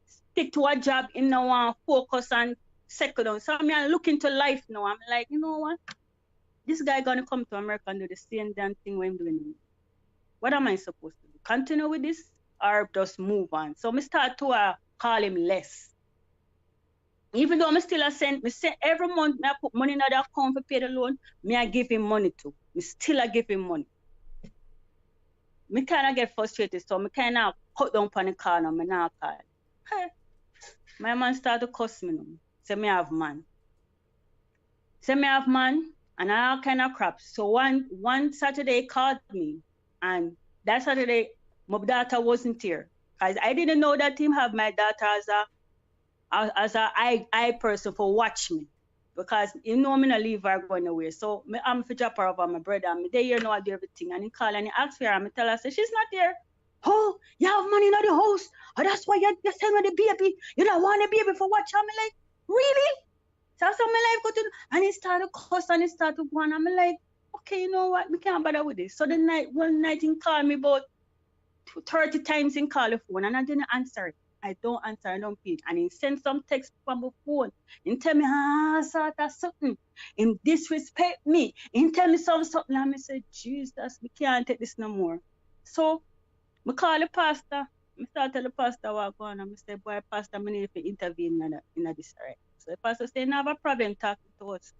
stick to a job. Him no want focus and settle down. So I look into life now. I'm like, you know what? This guy gonna come to America and do the same damn thing what I'm doing. What am I supposed to do? Continue with this or just move on? So me start to call him less. Even though I still send every month, I put money in the account to pay the loan, I give him money too. I still give him money. I kind of get frustrated, so I kind of cut down on the car now, I not call. Hey, my man start to cuss me now. Say me have man. Say me have man, and all kind of crap. So one Saturday he called me, and that Saturday, my daughter wasn't here. Cause I didn't know that him have my daughter as a eye person for watch me. Because you know me not leave her going away. So I'm for drop her over my brother. And me there you know I do everything. And he call and he ask for her and me tell her, say she's not there. Oh, you have money in the house. Oh, that's why you send me the baby. You don't want the baby for watch. I'm like, really? So that's how my life got to, and he started to cuss and he started to go on. I'm like, okay, you know what? We can't bother with this. So one night he called me about 30 times in call the phone and I didn't answer it. I don't answer, I don't pay it. And he sent some text from the phone. He tell me, sort of something. He disrespect me. He tell me something. And I said, Jesus, we can't take this no more. So I call the pastor. I start tell the pastor what going on. I say, boy, pastor, I need to intervene in this, right? So the pastor say, no have a problem talking to us.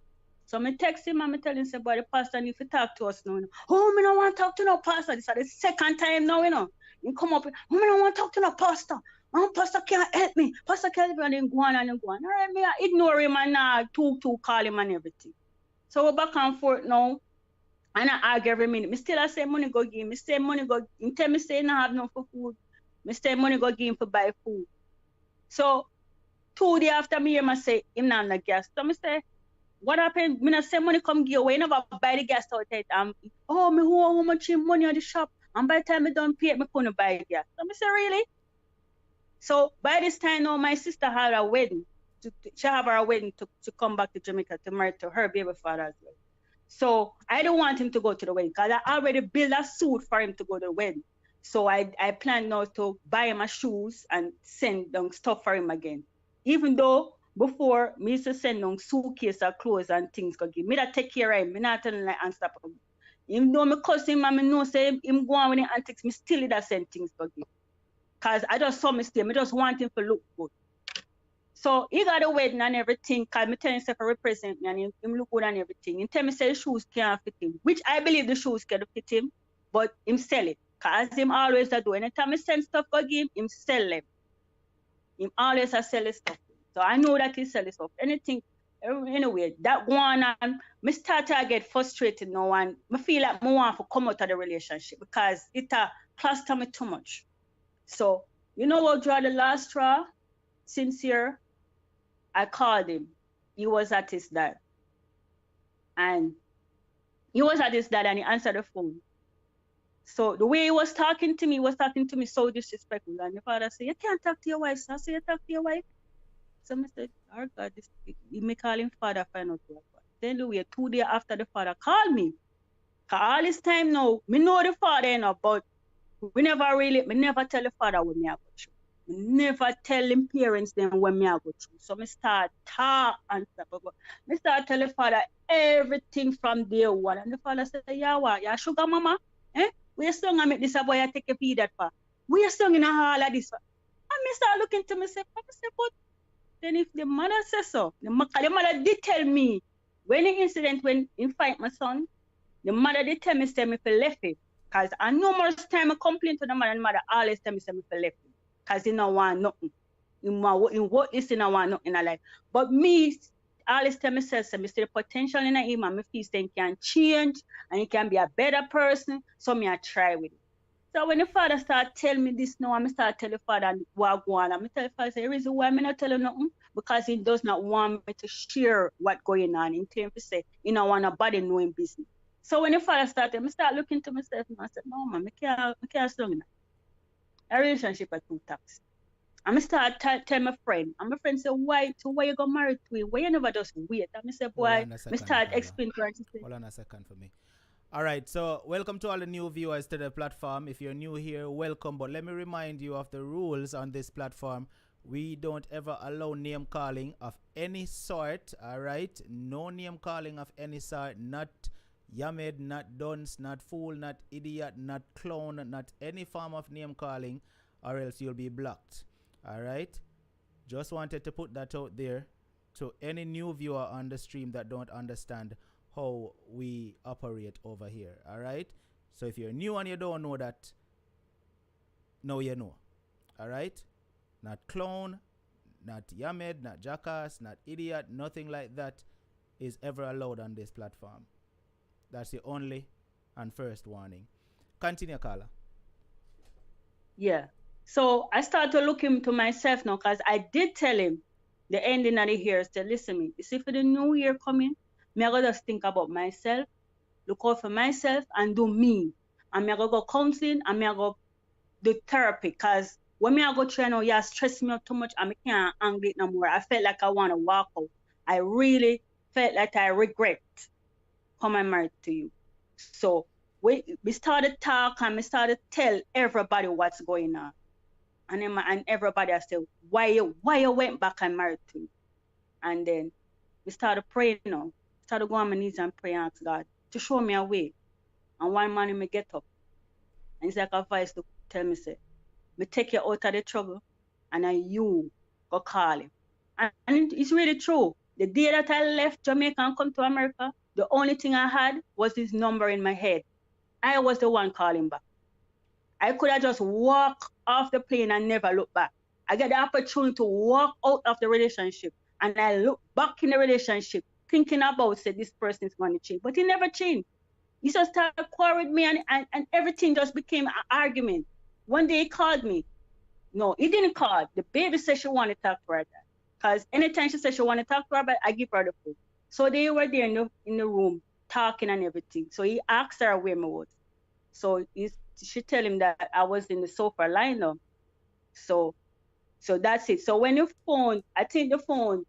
So I text him and I tell him, say, boy, the pastor need to talk to us now. Oh, I don't want to talk to no pastor. This is the second time now, you know. He come up, I don't want to talk to no pastor. Oh, pastor can't help me. Pastor can't help me. And then go on and go on. All right, me, I ignore him and call him and everything. So we're back and forth now. And I argue every minute. Me still I say money go give him. Me say money go. He tell me say no have no for food. Me say money go give him for buy food. So 2 days after me, I say him not the gas. So me say, what happened? Me not say money come give away. Never buy the gas out it. Oh, me who how much money at the shop. And by the time I don't pay it, me couldn't buy the gas. So me say really? So by this time now, my sister had a wedding. She have her wedding to come back to Jamaica to marry to her baby father as well. So I don't want him to go to the wedding because I already built a suit for him to go to the wedding. So I plan now to buy him a shoes and send down stuff for him again. Even though before me used to send down suitcase or clothes and things go give me that take care of him. Me not telling like unstoppable. Even though me cousin and me know say him go on with the antics, me still that send things go give. Cause I just saw me stay. Me just want him to look good. So he got a wedding and everything. Cause me tell him to represent me and him look good and everything. He tell me say the shoes can't fit him, which I believe the shoes can fit him, but him sell it. Cause him always do. Anytime I send stuff go give him sell them. Him always a sell the stuff. So I know that he sell the stuff. Anything, anyway, that one and me start to get frustrated now and me feel like I want to come out of the relationship because it cluster me too much. So, you know what, draw the last straw? Sincere, I called him. He was at his dad. And he answered the phone. So the way he was talking to me so disrespectful. And the father said, you can't talk to your wife. So I said, you talk to your wife? So I said, oh God, he may call him father, find out what. Then the way 2 days after the father called me. Cause all this time now, me know the father, you know, but me never tell the father when me I go through. Me never tell him parents them when me I go through. So me start talk and stuff. Me start tell the father everything from day one. And the father said, yeah, what? Yeah, sugar mama? We are song I make this a boy I take a feed that for. We are song in a hall of this. And me start looking to myself, I say, but then if the mother says so, the mother did tell me when the incident when he fight my son, the mother did tell me say me for left it. Because I know more time I complain to the mother and the mother always tell me say me for left it. Because he don't want nothing. In what is in I want nothing in a life. But me always tell myself say me see the potential in him and me feel say he can change and he can be a better person. So me I try with it. So when the father start telling me this now, I start tell the father what go on. I tell the father, say, the reason why I'm not telling nothing, because he does not want me to share what going on. In claim to say, he don't want nobody knowing business. So when the father started, I start looking to myself and I said, no man, I can't stay in a relationship at too toxic. I start tell my friend, and my friend say, why you got married to him? Why you never just wait? And I say, boy, I start explaining to her. Hold on a second for me. All right, so welcome to all the new viewers to the platform. If you're new here, welcome. But let me remind you of the rules on this platform. We don't ever allow name calling of any sort, all right? No name calling of any sort, not yamed, not dunce, not fool, not idiot, not clown, not any form of name calling, or else you'll be blocked, all right? Just wanted to put that out there to any new viewer on the stream that don't understand how we operate over here, all right? So if you're new and you don't know that, now you know, all right? Not clown, not yamed, not jackass, not idiot, nothing like that is ever allowed on this platform. That's the only and first warning. Continue, Carla. Yeah. So I started to look into myself now, because I did tell him the ending of the year, said, listen me, you see for the new year coming, me I gotta just think about myself, look out for myself and do me. And me I go counseling and me I go do therapy, because when me I go try now, yeah, stress me out too much and I can't handle it no more. I felt like I want to walk out. I really felt like I regret coming married to you. So we started talk and we started tell everybody what's going on. And everybody I said, why you went back and married to me? And then we started praying now. Started going on my knees and praying, ask God to show me a way. And one morning me get up and it's like a voice to tell me, say, me take you out of the trouble and then you go call him. And it's really true. The day that I left Jamaica and come to America, the only thing I had was his number in my head. I was the one calling back. I could have just walked off the plane and never look back. I get the opportunity to walk out of the relationship and I look back in the relationship thinking about, say, this person is going to change. But he never changed. He just started quarreling with me and everything just became an argument. One day he called me. No, he didn't call. The baby said she wanted to talk to her dad. Because anytime she said she wanted to talk to her, but I give her the phone. So they were there in the room talking and everything. So he asked her where I was. So she tell him that I was in the sofa lineup. So that's it. So when I think the phone,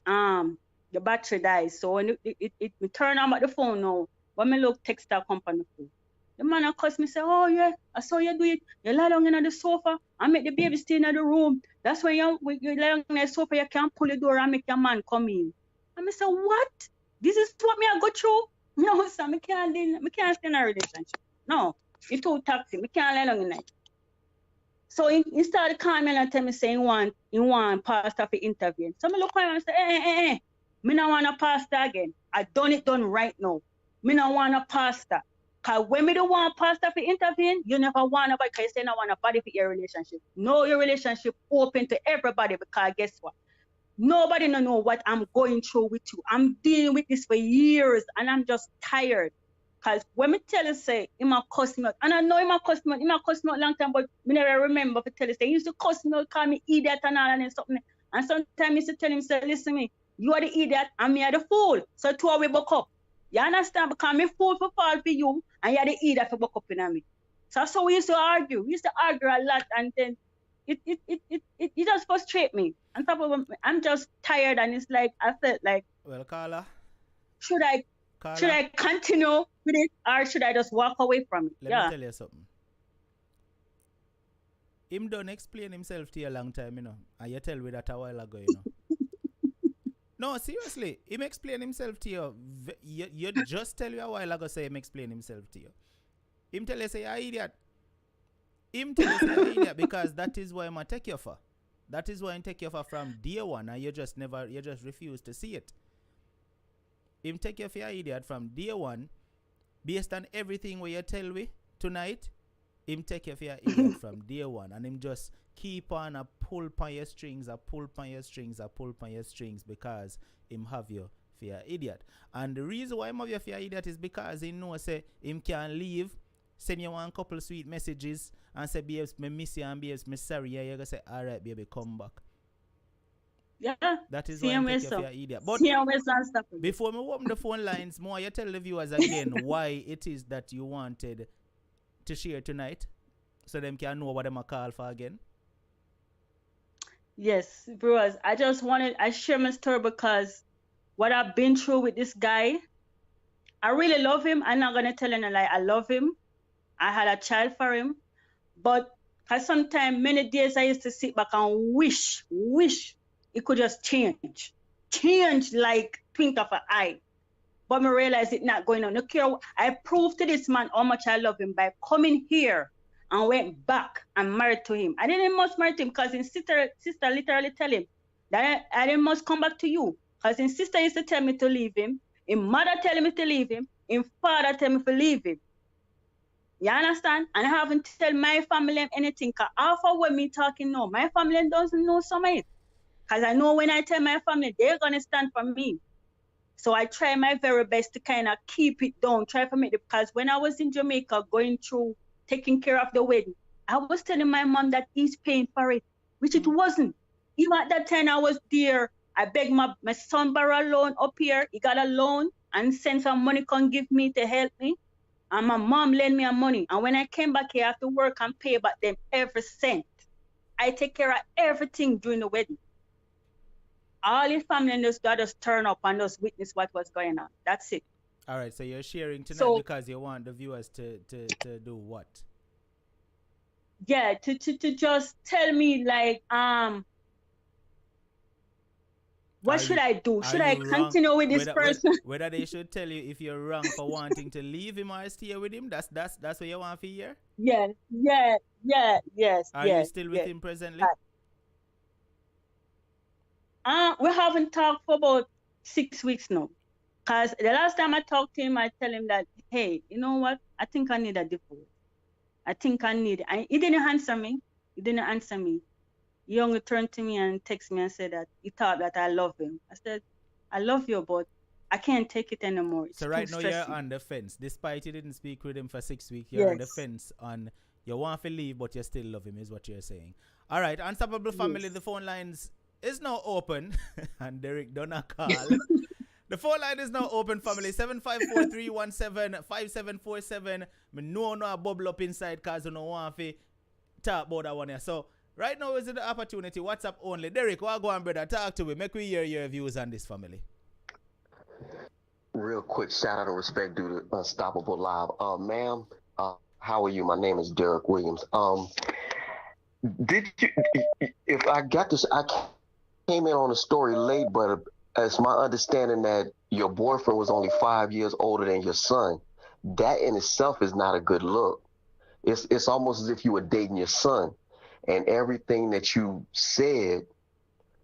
the battery dies. So when it turn on at the phone now, when me look text that come on the phone. The man across me say, oh yeah, I saw you do it. You lie down in the sofa and make the baby stay in the room. That's when you lie down in the sofa, you can't pull the door and make your man come in. And I say, what? This is what me I go through? No, sir, me can't stay in a relationship. No, it's too toxic. Me can't lie down in it. So he started calling me and tell me saying he want pastor for intervene. So I look at him and say, hey, me not want a pastor again. I done right now. Me not want a pastor. Because when me don't want pastor for intervene, you never want nobody, because you say I want a body for your relationship. No, your relationship open to everybody, because guess what? Nobody don't know what I'm going through with you. I'm dealing with this for years and I'm just tired. Because when me tell you, say, he might cuss me out. And I know he might cuss me out long time, but me never remember to tell you, say, he used to cuss me out, call me idiot and all and something. And sometimes he used to tell him, say, listen me, you are the idiot and me are the fool. So two of we buck up. You understand? Because me fool for fall for you and you are the idiot for buck up in me. So that's how we used to argue. We used to argue a lot, and then it just frustrates me. On top of it, I'm just tired, and it's like I felt like, well, Carla, should I continue with it or should I just walk away from it? Let me tell you something. Him done explain himself to you a long time, you know, and you tell me that a while ago, you know. No, seriously, him explain himself to you. You just tell you a while ago, say him explain himself to you. Him tell you say you're an idiot. Him tell you say you're an idiot because that is why I'm take you for. That is why I take you for from day one, and you just refuse to see it. Him take you for your idiot from day one, based on everything what you tell me tonight. Him take you for your idiot from day one, and him just keep on a pull on your strings, because him have you for your idiot. And the reason why him have you for your idiot is because he know say him can leave, send you one couple sweet messages and say, babes, me miss you and babes, me sorry. Yeah, you gonna say, alright, baby, come back. Yeah. That is why I'm taking you for your idiot. But before me open the phone lines, more you tell the viewers again why it is that you wanted to share tonight, so them can know what them a call for again. Yes, viewers, I share my story because what I've been through with this guy, I really love him. I'm not gonna tell any lie. I love him. I had a child for him, but sometimes many days I used to sit back and wish it could just change like twink of an eye. But I realize it's not going on. No care. I proved to this man how much I love him by coming here and went back and married to him. I didn't must marry him because his sister literally tell him that I didn't must come back to you. Because his sister used to tell me to leave him. His mother tell me to leave him. His father tell me to leave him. You understand? And I haven't tell my family anything. Because half of what me talking now, my family doesn't know some of it. Because I know when I tell my family, they're going to stand for me. So I try my very best to kind of keep it down, try for me, because when I was in Jamaica going through taking care of the wedding, I was telling my mom that he's paying for it, which it wasn't. Even at that time I was there, I begged my son borrow a loan up here. He got a loan and sent some money come give me to help me. And my mom lent me a money. And when I came back here, I have to work and pay back them every cent. I take care of everything during the wedding. All his family and just got us turn up and just witness what was going on. That's it. All right, so you're sharing tonight So because you want the viewers to do what? yeah, to just tell me like what should I do? Should I continue with this person? Whether they should tell you if you're wrong for wanting to leave him or stay with him. That's what you want for hear? Yes. Are you still with him presently? We haven't talked for about 6 weeks now. Cause the last time I talked to him, I tell him that, hey, you know what? I think I need a divorce. I think I need it. He didn't answer me. He only turned to me and texted me and said that he thought that I love him. I said, I love you, but I can't take it anymore. It's so right now you're on the fence. Despite you didn't speak with him for 6 weeks, you're on the fence on you want to leave, but you still love him, is what you're saying. All right, Unstoppable Family, the phone lines is now open. And Derek, don't call. The phone line is now open, family. 754-317-5747. Me know no bubble up inside because you don't want to talk about that one here. So right now is the opportunity. WhatsApp only. Derek, what go on, brother? Talk to me. Make we hear your views on this, family. Real quick shout out and respect due to Unstoppable Live. Ma'am, how are you? My name is Derek Williams. Did you? If I got this, I came in on the story late, but it's my understanding that your boyfriend was only 5 years older than your son. That in itself is not a good look. It's almost as if you were dating your son, and everything that you said,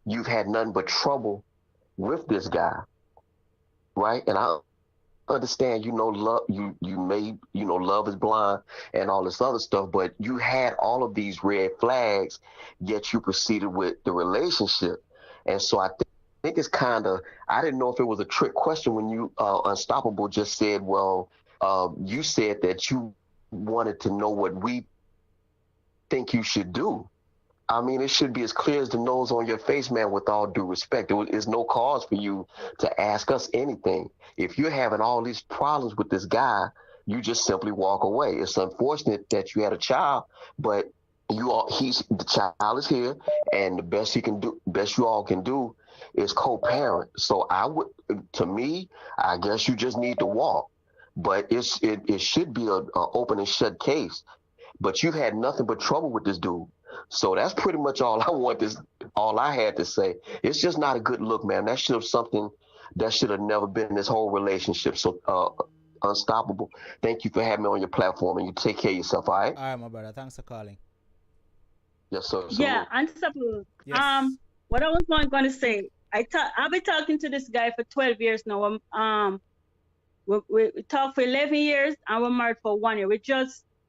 you've had nothing but trouble with this guy, right? And I understand, love you may, love is blind and all this other stuff, but you had all of these red flags, yet you proceeded with the relationship. And so I think it's kind of, I didn't know if it was a trick question when you Unstoppable just said, well, you said that you wanted to know what we think you should do. I mean, it should be as clear as the nose on your face, man, with all due respect. There is no cause for you to ask us anything. If you're having all these problems with this guy, you just simply walk away. It's unfortunate that you had a child, but the child is here, and the best you all can do is co-parent. So to me, I guess you just need to walk. But it should be an open and shut case. But you've had nothing but trouble with this dude. So that's pretty much all I had to say. It's just not a good look, man. That should have never been in this whole relationship. So Unstoppable, thank you for having me on your platform, and you take care of yourself, all right? All right, my brother. Thanks for calling. Yes, sir. Yeah, Unstoppable. Yes. What I was going to say, I've been talking to this guy for 12 years now. We talked for 11 years and we're married for 1 year.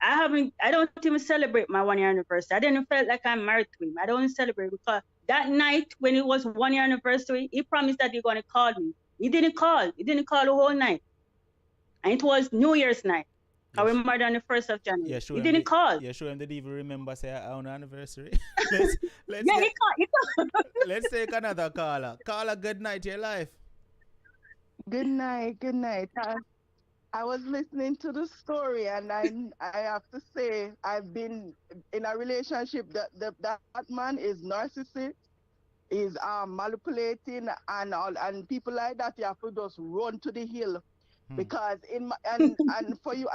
I don't even celebrate my 1 year anniversary. I didn't feel like I'm married to him. I don't celebrate because that night when it was 1 year anniversary, he promised that he's going to call me. He didn't call. He didn't call the whole night. And it was New Year's night. Yes. We married on the 1st of January. Yeah, sure. He didn't call. Yeah, sure. Him didn't even remember say our anniversary. He called. Let's take another caller. Carla, good night. Your life. Good night. I was listening to the story, and I have to say I've been in a relationship that man is narcissist, is manipulating, and people like that you have to just run to the hill, because and for you,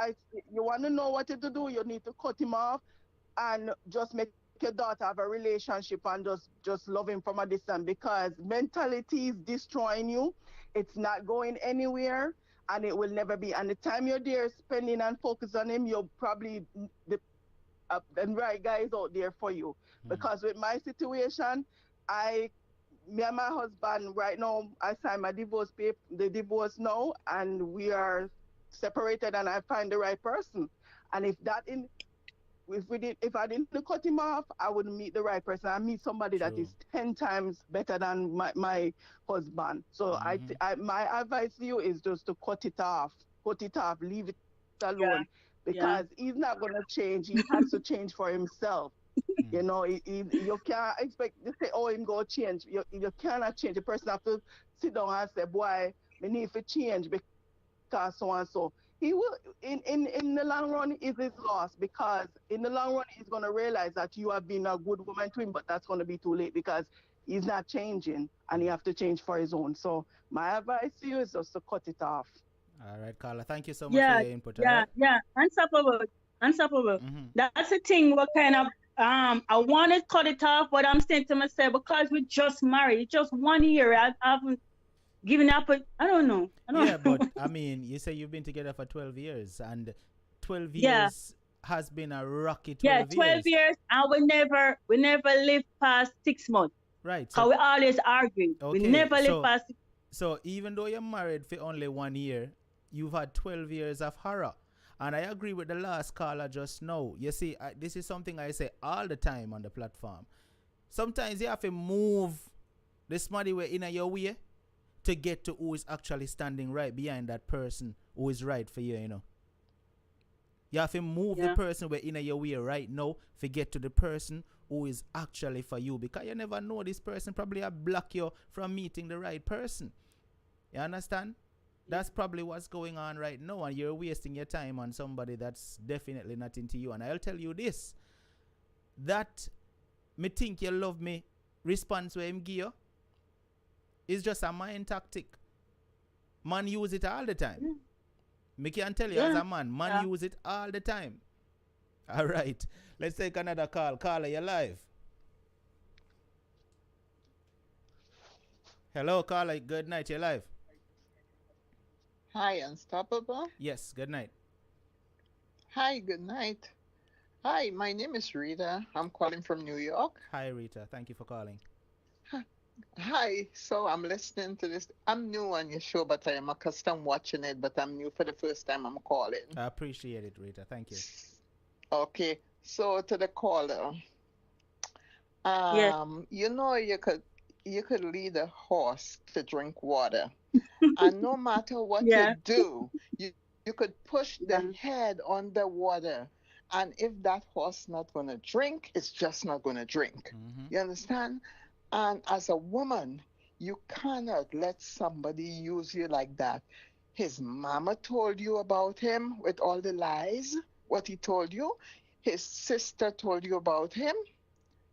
you want to know what to do, you need to cut him off and just make your daughter have a relationship and just love him from a distance, because mentality is destroying you. It's not going anywhere. And it will never be. And the time you're there spending and focus on him, you'll probably the right guys out there for you. Because with my situation, me and my husband right now, I signed my divorce now, and we are separated, and I find the right person. And if I didn't cut him off, I wouldn't meet the right person. I meet somebody that is 10 times better than my husband. So my advice to you is just to cut it off, leave it alone. Yeah. because he's not going to change. He has to change for himself. You Mm. know, you can't expect to say, oh, him go change. You cannot change. The person have to sit down and say, boy, we need to change because so and so. He will, in the long run, is his loss, because in the long run, he's going to realize that you have been a good woman to him, but that's going to be too late because he's not changing and he have to change for his own. So my advice to you is just to cut it off. All right, Carla. Thank you so much for Yeah, your input. All yeah, right. yeah. Unstoppable, unstoppable. Mm-hmm. That's the thing. What kind of I want to cut it off, but I'm saying to myself because we just married, it's just 1 year. I haven't given up. I don't know. I Yeah, don't but know. I mean, you say you've been together for 12 years, and 12 Yeah, years has been a rocky yeah. 12 12 years. years, and we never live past 6 months. Right. Cause So, we always arguing. We okay. never live So, past. so even though you're married for only 1 year, you've had 12 years of horror. And I agree with the last caller just now. You see, this is something I say all the time on the platform. Sometimes you have to move the smarty way in your way to get to who is actually standing right behind that person who is right for you, you know. You have to move the Yeah, person where in your way right now to get to the person who is actually for you, because you never know, this person probably a block you from meeting the right person. You understand? That's probably what's going on right now, and you're wasting your time on somebody that's definitely not into you. And I'll tell you this, that me think you love me response where him give you is just a mind tactic. Man use it all the time. yeah, Me can tell you as yeah, a man yeah. use it all the time. All right. Let's take another call. Carla, you're live. Hello, Carla. Good night. You're live. Hi, Unstoppable. Yes, good night. Hi, good night. Hi, my name is Rita. I'm calling from New York. Hi, Rita. Thank you for calling. Hi, so I'm listening to this. I'm new on your show, but I am accustomed watching it, but I'm new for the first time I'm calling. I appreciate it, Rita. Thank you. Okay, so to the caller, Yes. you could lead a horse to drink water, and no matter what you Yeah, do, you could push the yeah, head on the water, and if that horse not gonna drink, it's just not gonna drink. Mm-hmm. You understand? And as a woman, you cannot let somebody use you like that. His mama told you about him with all the lies, what he told you. His sister told you about him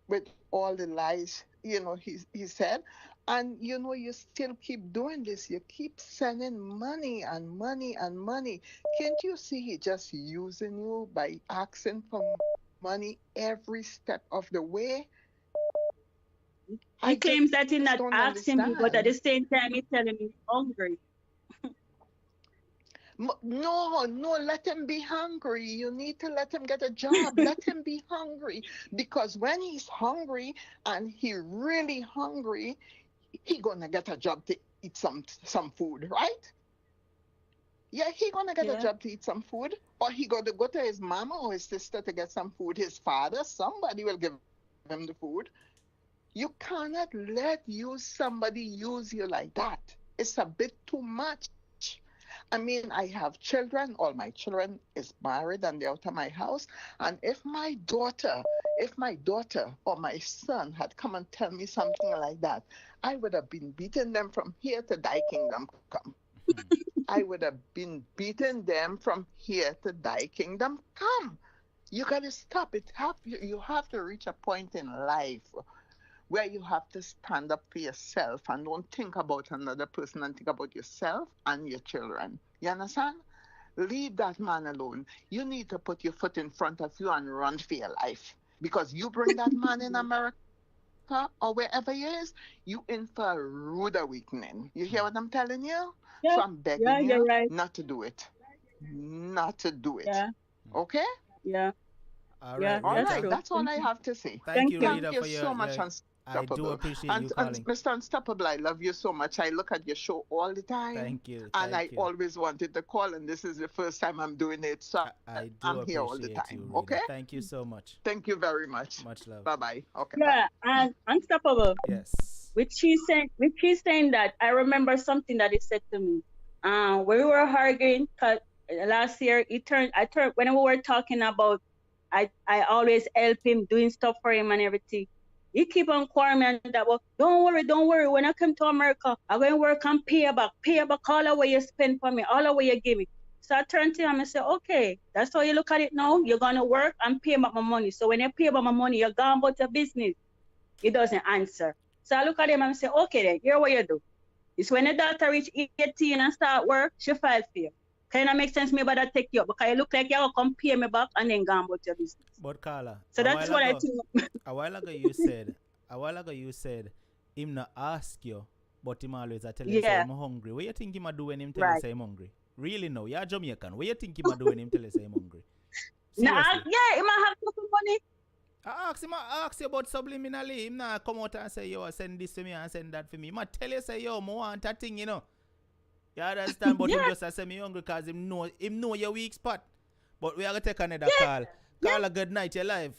with all the lies, he said. And you still keep doing this. You keep sending money and money and money. Can't you see he just using you by asking for money every step of the way? he I claims just that he's don't not asking me, but understand. at the same time, he's telling me he's hungry. No, no, let him be hungry. You need to let him get a job. Let him be hungry. Because when he's hungry and he really hungry, he gonna get a job to eat some food, right? Yeah, he gonna get a Yeah, job to eat some food. Or he gonna go to his mama or his sister to get some food. His father, somebody will give him the food. You cannot somebody use you like that. It's a bit too much. I mean, I have children. All my children is married and they're out of my house. And if my daughter or my son had come and tell me something like that, I would have been beating them from here to thy kingdom come. I would have been beating them from here to thy kingdom come. You gotta stop it. You have to reach a point in life where you have to stand up for yourself and don't think about another person and think about yourself and your children. You understand? Leave that man alone. You need to put your foot in front of you and run for your life. Because you bring that man in America or wherever he is, you in for a rude awakening. You hear what I'm telling you? So I'm yeah, begging yeah. you You're right. not to do it. Not to do it. Yeah, Okay? yeah, All yeah. right, All That's right. Rita. true. That's all I have to say. Thank Thank you, you. Thank Rita, you for so much, I do Unstoppable. appreciate And, you and calling. Mr. Unstoppable, I love you so much. I look at your show all the time, Thank you. and I Thank you. always wanted to call, and this is the first time I'm doing it, so I I'm do here all the appreciate you, time. Rita. Okay? Thank you so much. Thank you very much. Much love. Bye bye. Okay, bye. Yeah, and unstoppable. Yes. Which she's saying that I remember something that he said to me. When we were arguing, 'cause last year I turned when we were talking about I always help him doing stuff for him and everything. He keep on quarreling me and that, well, don't worry. When I come to America, I'm going to work and pay you back all the way you spend for me, all the way you give me. So I turned to him and said, okay, that's how you look at it now. You're going to work and pay back my money. So when you pay back my money, you're gone about your business. He doesn't answer. So I look at him and say, okay then, here what you do. It's when the daughter reach 18 and start work, she file for you. Kind of make sense me but I take you up because you look like you will come pay me back and then go about your business. But Carla, So that's what I think. a while ago you said him not ask you, but him always I tell you say Yeah. I'm hungry. What you think him a do when him tell you Right. say I'm hungry? Really no, you're Jamaican. What you think him a do when him tell you say I'm hungry? Nah, Seriously. yeah, he might have some money. I ask you about subliminally. Him not come out and say, yo, send this to me and send that for me. Him a tell you say, yo, I want that thing, you know. You understand? But him Yeah. just a say me hungry because him know your weak spot. But we are going to take another Yeah. call. Carla, good night, you're live.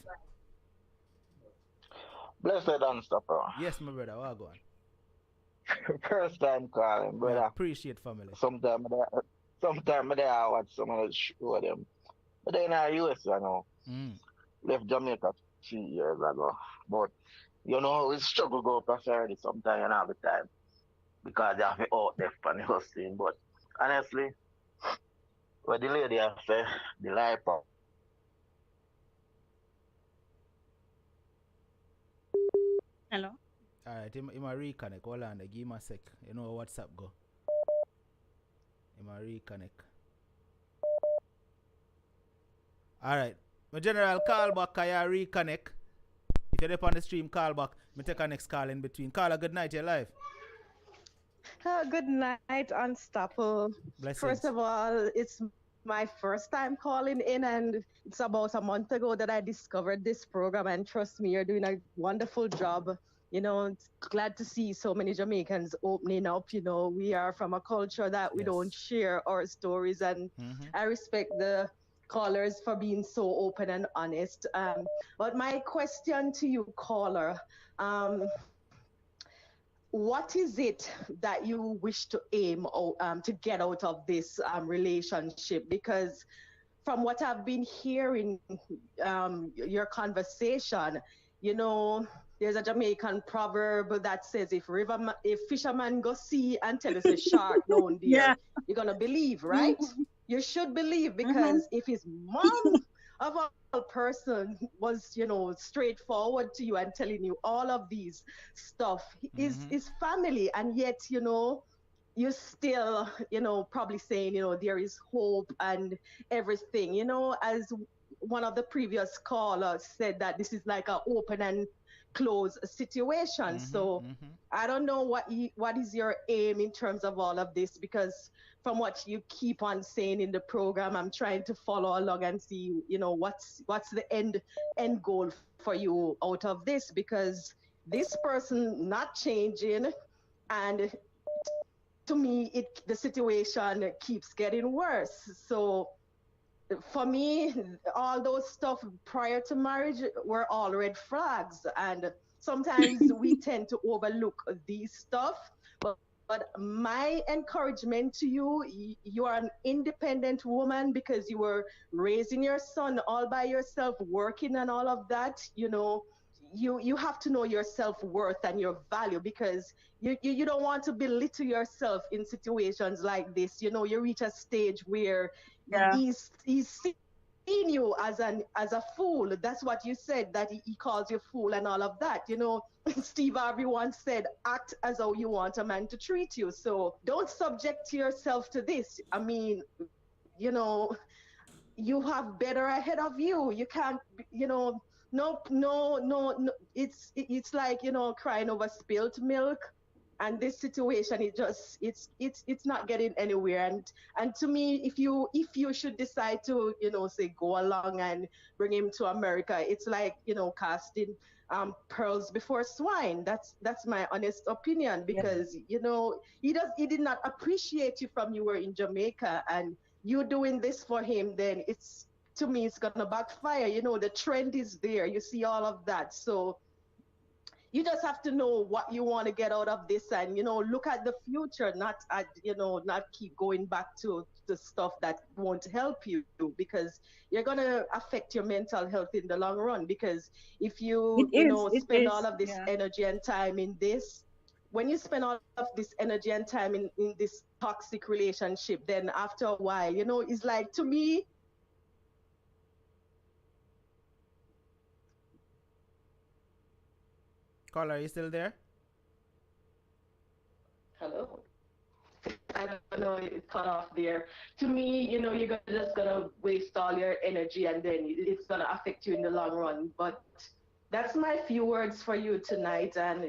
Blessed unstopper. Yes, my brother, what go on? First time calling, I brother. appreciate family. Sometime I watch some of the show them. But then in the US, you know, left Jamaica 3 years ago. But you know, we struggle go prosperity sometimes and all the time. Because they have to out there for the hustling. But honestly, what the lady have said, the life of Hello. Alright, him a reconnect. Hold on, give him a sec. You know WhatsApp go. Him a reconnect. Alright. My general call back, I reconnect. If you're up on the stream, call back. Me take a next call in between. Carla, good night, you're live. Good night, Unstoppable. Blessings. First of all, it's my first time calling in, and it's about a month ago that I discovered this program. And trust me, you're doing a wonderful job. You know, it's glad to see so many Jamaicans opening up. You know, we are from a culture that we Yes. don't share our stories, and I respect the callers for being so open and honest. But my question to you, caller, what is it that you wish to aim to get out of this relationship? Because from what I've been hearing, your conversation, you know, there's a Jamaican proverb that says, if fisherman go see and tell us a shark down there, Yeah. you're gonna believe, right? You should believe, because if his mom of all person was, you know, straightforward to you and telling you all of these stuff, is family, and yet, you know, you're still, you know, probably saying, you know, there is hope and everything, you know, as one of the previous callers said, that this is like an open and closed situation. So I don't know what is your aim in terms of all of this, because from what you keep on saying in the program, I'm trying to follow along and see, you know, what's the end goal for you out of this, because this person not changing, and to me the situation keeps getting worse. So for me, all those stuff prior to marriage were all red flags, and sometimes we tend to overlook these stuff. But my encouragement to you, you are an independent woman, because you were raising your son all by yourself, working and all of that. You know, you have to know your self-worth and your value, because you don't want to belittle yourself in situations like this. You know, you reach a stage where Yeah. he's seeing you as a fool. That's what you said, that he calls you fool and all of that. You know, Steve Harvey once said, act as how you want a man to treat you. So don't subject yourself to this. I mean, you know, you have better ahead of you. You can't, you know, no. It's like, you know, crying over spilt milk. And this situation, it's not getting anywhere. And to me, if you should decide to, you know, say go along and bring him to America, it's like, you know, casting pearls before swine. That's my honest opinion, because you know, he did not appreciate you from you were in Jamaica, and you doing this for him, then it's, to me, it's gonna backfire. You know, the trend is there. You see all of that. So you just have to know what you want to get out of this, and look at the future, not at not keep going back to the stuff that won't help you, because you're going to affect your mental health in the long run. Because if It you is. It spend all is. of this Yeah. energy and time in this, when you spend all of this energy and time in this toxic relationship, then after a while, it's like, to me. Carla, are you still there? Hello. I don't know, it cut off there. To me, you're just gonna waste all your energy, and then it's gonna affect you in the long run. But that's my few words for you tonight, and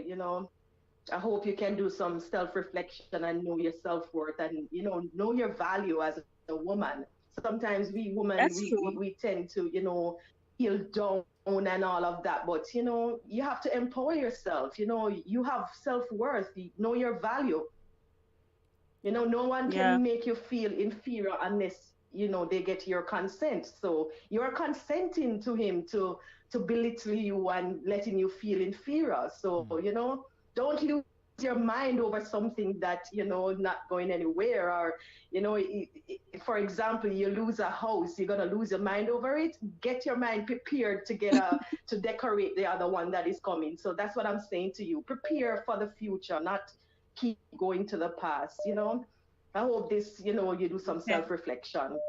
I hope you can do some self-reflection and know your self-worth, and know your value as a woman. Sometimes we women, That's we true. tend to feel down and all of that, but you have to empower yourself. You have self-worth. You know your value. No one Yeah. can make you feel inferior unless they get your consent. So you're consenting to him to belittle you and letting you feel inferior. So don't lose your mind over something that not going anywhere. Or for example, you lose a house, you're gonna lose your mind over it. Get your mind prepared to get to decorate the other one that is coming. So that's what I'm saying to you. Prepare for the future, not keep going to the past. I hope this, you do some Okay. self-reflection.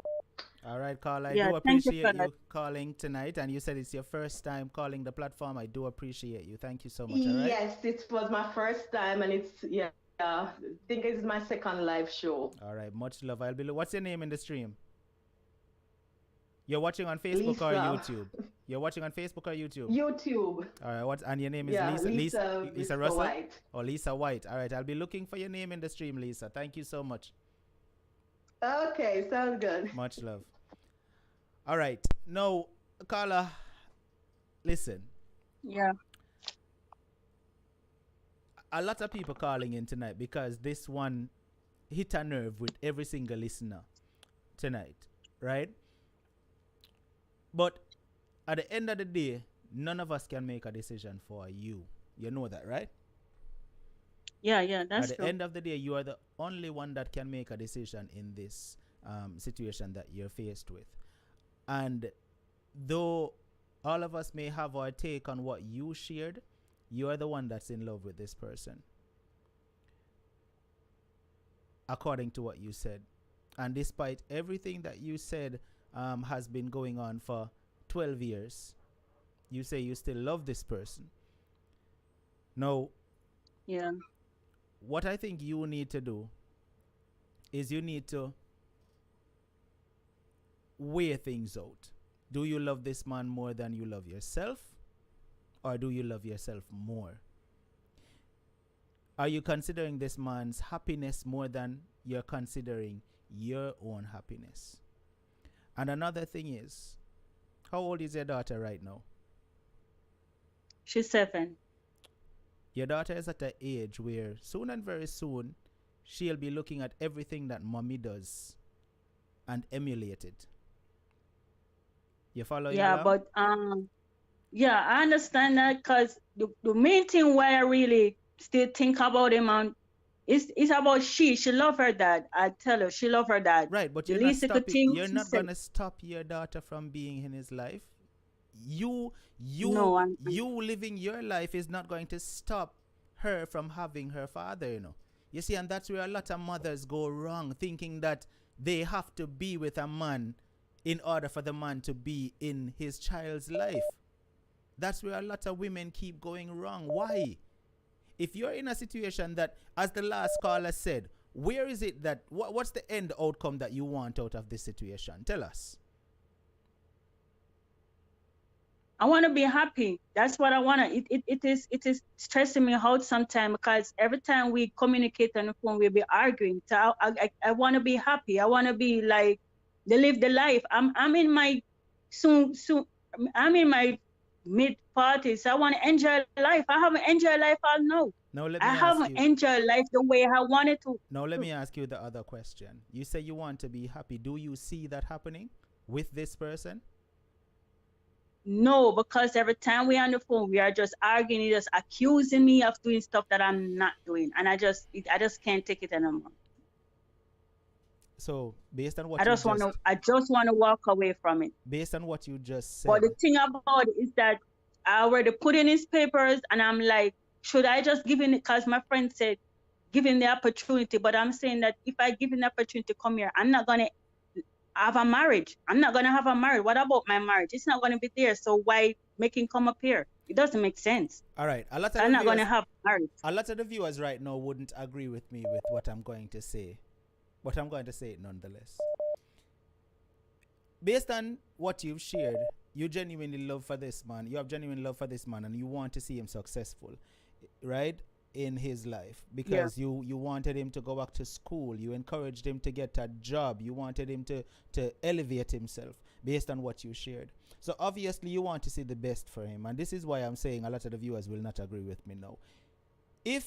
All right, Carla, I Yeah. do Thank you appreciate for that. you calling tonight, and you said it's your first time calling the platform. I do appreciate you. Thank you so much. All right. Yes, it was my first time, and it's, yeah, I think it's my second live show. All right, much love. I'll be. What's your name in the stream? You're watching on Facebook or Lisa. YouTube? You're watching on Facebook or YouTube? YouTube. All right. What? And your name is Yeah, Lisa. Lisa, Lisa Mr. Russell White. or Lisa White? All right. I'll be looking for your name in the stream, Lisa. Thank you so much. Okay, sounds good. Much love. All right. Now, Carla, listen. Yeah. A lot of people calling in tonight because this one hit a nerve with every single listener tonight, right? But at the end of the day, none of us can make a decision for you. You know that, right? Yeah. Yeah. That's At the true. end of the day, you are the only one that can make a decision in this situation that you're faced with. And though all of us may have our take on what you shared, you are the one that's in love with this person, according to what you said. And despite everything that you said has been going on for 12 years, you say you still love this person. Now, Yeah. what I think you need to do is you need to weigh things out. Do you love this man more than you love yourself? Or do you love yourself more? Are you considering this man's happiness more than you're considering your own happiness? And another thing is, how old is your daughter right now? She's 7. Your daughter is at an age where soon and very soon she'll be looking at everything that mommy does and emulate it. You following Yeah, along? but yeah, I understand that, because the main thing why I really still think about him, and it's about she love her dad. I tell her she love her dad. Right, but The you're not least little stopping. thing You're she not said. gonna stop your daughter from being in his life. You No, living your life is not going to stop her from having her father. You see, and that's where a lot of mothers go wrong, thinking that they have to be with a man in order for the man to be in his child's life. That's where a lot of women keep going wrong. Why? If you're in a situation that, as the last caller said, where is it that, what's the end outcome that you want out of this situation? Tell us. I want to be happy. That's what I want to. It is stressing me out sometimes, because every time we communicate on the phone, we'll be arguing. So I want to be happy. I want to be like, they live the life. I'm in my soon I'm in my mid-40s. I want to enjoy life. I haven't enjoyed life all now. Now let I me ask haven't you. enjoyed life the way I wanted to. Now let me ask you the other question. You say you want to be happy. Do you see that happening with this person? No, because every time we're on the phone, we are just arguing. He's just accusing me of doing stuff that I'm not doing, and I just can't take it anymore. So based on what I just want to walk away from it. based on what you just But said, the thing about it is that I already put in his papers, and I'm like, should I just give him it? Because my friend said, give him the opportunity. But I'm saying that if I give him the opportunity to come here, I'm not going to have a marriage. I'm not going to have a marriage. What about my marriage? It's not going to be there. So why make him come up here? It doesn't make sense. all right, I'm not going to have marriage. a lot of the viewers right now wouldn't agree with me with what I'm going to say, but I'm going to say it nonetheless. Based on what you've shared, you genuinely love for this man. You have genuine love for this man, and you want to see him successful, right, in his life, because you wanted him to go back to school. You encouraged him to get a job. You wanted him to elevate himself based on what you shared. So obviously you want to see the best for him, and this is why I'm saying a lot of the viewers will not agree with me now. If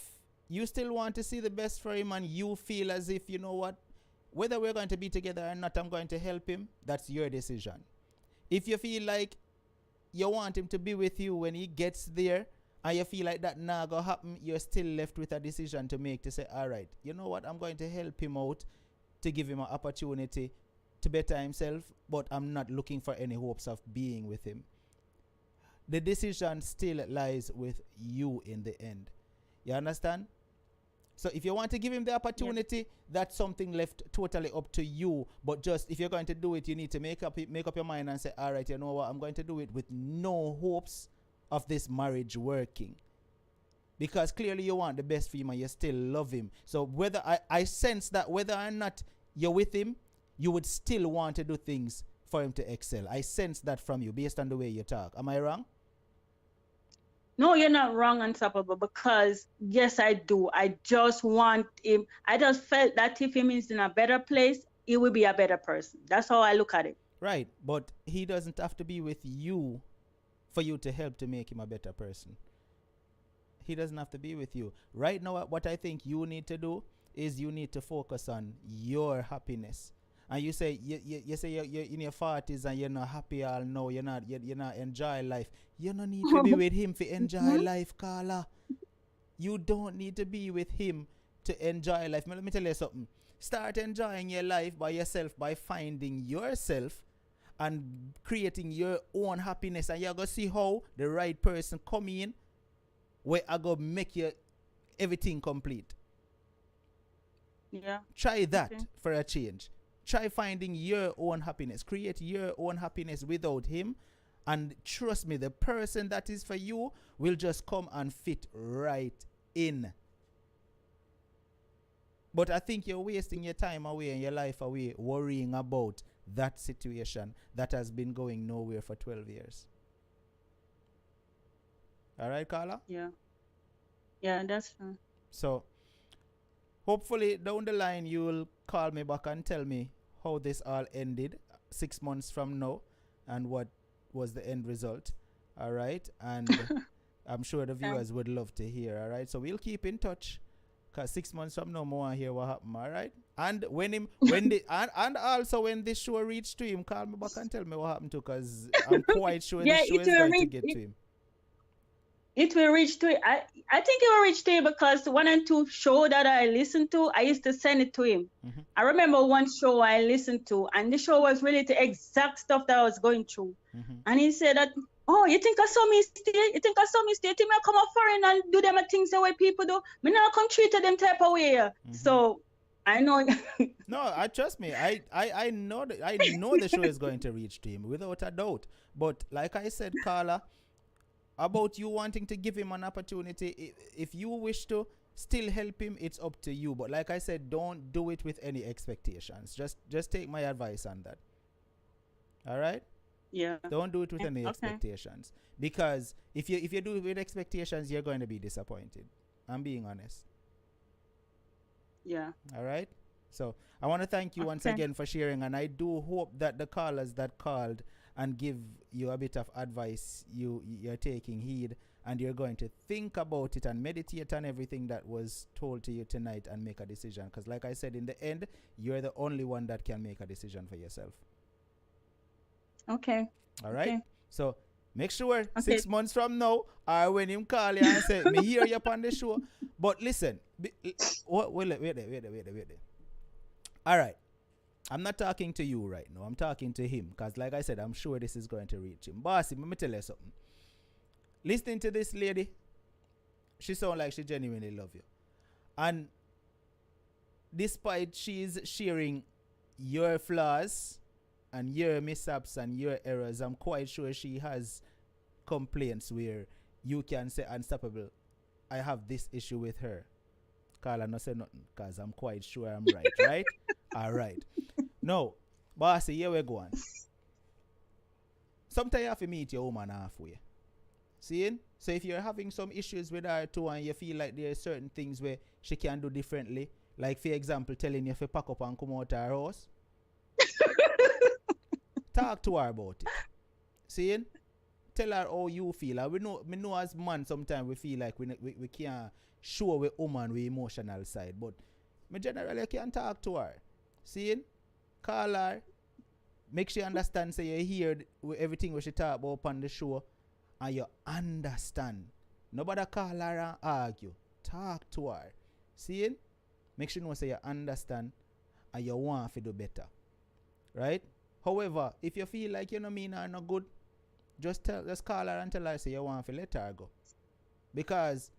you still want to see the best for him and you feel as if, you know what, whether we're going to be together or not, I'm going to help him, that's your decision. If you feel like you want him to be with you when he gets there and you feel like that not gonna happen, you're still left with a decision to make, to say, all right, you know what, I'm going to help him out, to give him an opportunity to better himself, but I'm not looking for any hopes of being with him. The decision still lies with you in the end. You understand? So if you want to give him the opportunity, that's something left totally up to you. But just if you're going to do it, you need to make up your mind and say, all right, you know what, I'm going to do it with no hopes of this marriage working. Because clearly you want the best for him and you still love him. So whether I sense that whether or not you're with him, you would still want to do things for him to excel. I sense that from you based on the way you talk. Am I wrong? No, you're not wrong, Unstoppable, because yes, I do. I just want him. I just felt that if him is in a better place, he will be a better person. That's how I look at it. Right, but he doesn't have to be with you for you to help to make him a better person. He doesn't have to be with you. Right now, what I think you need to do is you need to focus on your happiness. And you say you say you're in your 40s and you're not happy all now. You're not enjoying life. You don't need to be with him to enjoy life, Carla. You don't need to be with him to enjoy life. Let me tell you something. Start enjoying your life by yourself, by finding yourself and creating your own happiness. And you're going to see how the right person come in where I go make you everything complete. Yeah. Try that for a change. Try finding your own happiness. Create your own happiness without him. And trust me, the person that is for you will just come and fit right in. But I think you're wasting your time away and your life away worrying about that situation that has been going nowhere for 12 years. All right, Carla? Yeah. Yeah, that's fine. So, hopefully down the line you will call me back and tell me how this all ended 6 months from now and what was the end result. All right? And I'm sure the viewers would love to hear. All right? So we'll keep in touch. Because 6 months from now, I want to hear what happened. All right? And and also when this show reached to him, call me back and tell me what happened to, because I'm quite sure this show is going to get to him. It will reach to it. I think it will reach to him because 1 and 2 show that I listened to, I used to send it to him. Mm-hmm. I remember one show I listened to, and the show was really the exact stuff that I was going through. Mm-hmm. And he said that, oh, you think I saw me stay? You think I saw me stay? You think I come up foreign and do them things the way people do? Me not come treat them type of way. Mm-hmm. So I know. No, I trust me. I know that I know the show is going to reach to him without a doubt. But like I said, Carla, about you wanting to give him an opportunity, if you wish to still help him, it's up to you. But like I said, don't do it with any expectations. Just take my advice on that. All right? Yeah. Don't do it with any expectations. Because if you do it with expectations, you're going to be disappointed. I'm being honest. Yeah. All right? So I want to thank you once again for sharing, and I do hope that the callers that called and give you a bit of advice, you're taking heed and you're going to think about it and meditate on everything that was told to you tonight and make a decision. Because like I said, in the end, you're the only one that can make a decision for yourself. Okay. All right? Okay. So Make sure Okay. 6 months from now, or when him call you and say, me hear you upon the show. But listen, wait there. All right. I'm not talking to you right now. I'm talking to him. Because like I said, I'm sure this is going to reach him. Bossy, let me tell you something. Listening to this lady, she sounds like she genuinely love you. And despite she's sharing your flaws and your mishaps and your errors, I'm quite sure she has complaints where you can say, unstoppable, I have this issue with her. Carla, no say nothing, because I'm quite sure I'm right, right? All right. No, bossy, here we go on. Sometimes you have to meet your woman halfway. Seeing? So if you're having some issues with her too and you feel like there are certain things where she can do differently, like for example, telling you to pack up and come out of her house, talk to her about it. Seeing? Tell her how you feel. And we know as man sometimes we feel like we can't show we woman we emotional side, but me generally can talk to her. Seeing? Call her. Make sure you understand, say you hear everything we she talk about on the show and you understand. Nobody call her and argue. Talk to her. Seeing? Make sure you know say you understand and you want to do better. Right? However, if you feel like you know mean her not good, just call her and tell her say you want to let her go. Because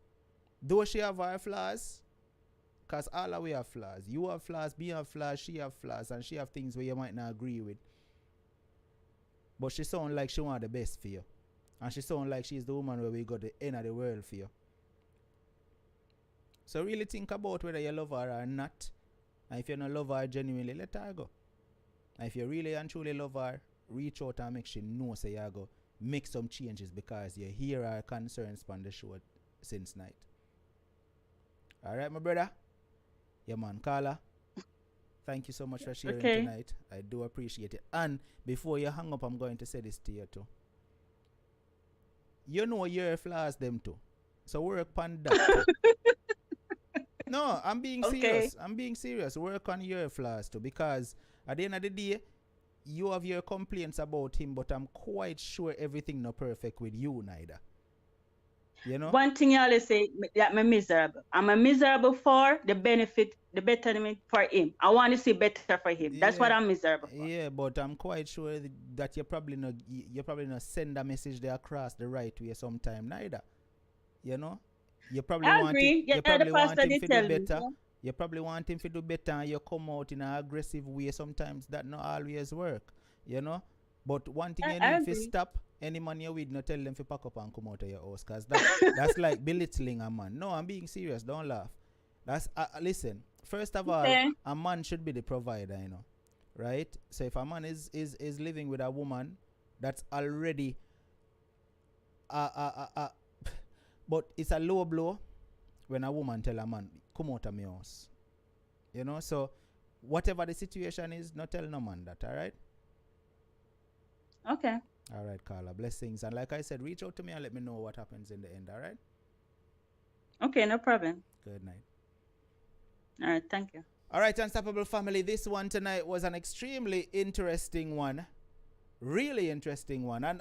though she have her flaws, because all of we have flaws. You have flaws, me have flaws, she have flaws, and she have things where you might not agree with. But she sound like she want the best for you. And she sound like she's the woman where we got the end of the world for you. So really think about whether you love her or not. And if you don't love her genuinely, let her go. And if you really and truly love her, reach out and make sure you know say you go make some changes because you hear her concerns on the show since night. Alright, my brother? Yeah, man, Carla. Thank you so much for sharing tonight. I do appreciate it. And before you hang up, I'm going to say this to you too. You know your flaws them too. So work on that. No, I'm being serious. I'm being serious. Work on your flaws too. Because at the end of the day, you have your complaints about him, but I'm quite sure everything not perfect with you neither. You know? One thing you always say that I'm miserable. I'm a miserable for the benefit, the betterment for him. I want to see better for him. That's what I'm miserable for. Yeah, but I'm quite sure that you probably not send a message there across the right way sometime neither. You know? You probably I want agree. him, you probably want him to do better. Me. You probably want him to do better and you come out in an aggressive way. Sometimes that not always work. You know? But one thing you need to stop, any man you with, not tell them to pack up and come out of your house. Because that's like belittling a man. No, I'm being serious. Don't laugh. That's listen, first of all, a man should be the provider, you know. Right? So if a man is living with a woman that's already but it's a low blow when a woman tell a man, come out of my house. You know, so whatever the situation is, not tell no man that, all right? Okay. All right, Carla. Blessings. And like I said, reach out to me and let me know what happens in the end, all right? Okay, no problem. Good night. All right, thank you. All right, Unstoppable family. This one tonight was an extremely interesting one. Really interesting one. And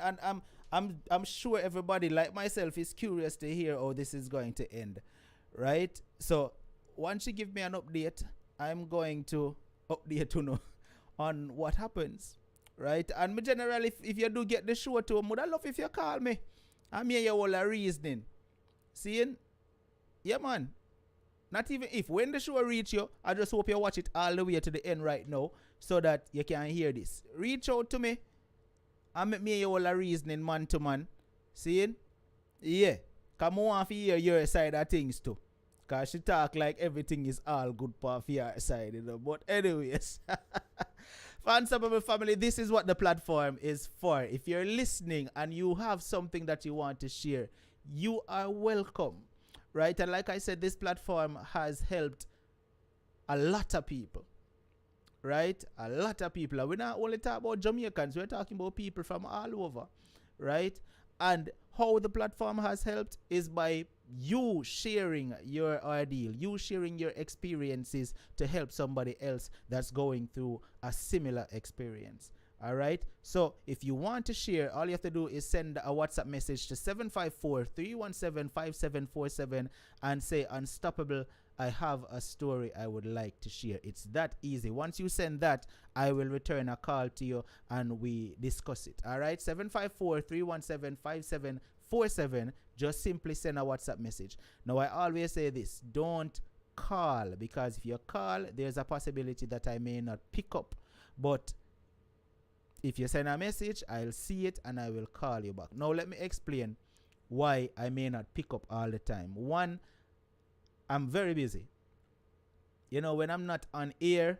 I'm sure everybody like myself is curious to hear how this is going to end. Right? So once you give me an update, I'm going to update you know on what happens. Right? And me generally, if you do get the show to him, would I love if you call me. I'm here your whole reasoning. Seeing? Yeah, man. Not even if when the show reach you, I just hope you watch it all the way to the end right now so that you can hear this. Reach out to me and make me your whole reasoning man to man. Seeing? Yeah. Come on for hear your side of things too. Because she talk like everything is all good for your side, you know. But anyways. Unstoppable family, this is what the platform is for. If you're listening and you have something that you want to share, you are welcome. Right? And like I said, this platform has helped a lot of people. Right? A lot of people. And we're not only talking about Jamaicans, we're talking about people from all over. Right? And how the platform has helped is by you sharing your ordeal, you sharing your experiences to help somebody else that's going through a similar experience. All right. So if you want to share, all you have to do is send a WhatsApp message to 754-317-5747 and say, Unstoppable, I have a story I would like to share. It's that easy. Once you send that, I will return a call to you and we discuss it. All right. 754-317-5747. Just simply send a WhatsApp message. Now, I always say this. Don't call, because if you call, there's a possibility that I may not pick up. But if you send a message, I'll see it and I will call you back. Now, let me explain why I may not pick up all the time. One, I'm very busy. You know, when I'm not on air,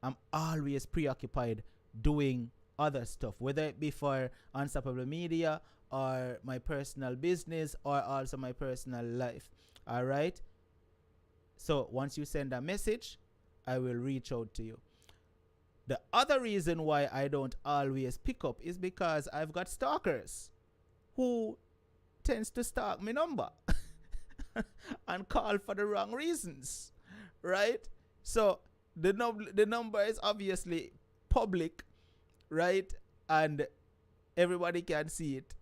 I'm always preoccupied doing other stuff, whether it be for Unstoppable Media or my personal business or also my personal life. All right? So once you send a message, I will reach out to you. The other reason why I don't always pick up is because I've got stalkers who tends to stalk my number and call for the wrong reasons, right? So the number is obviously public, right? And everybody can see it.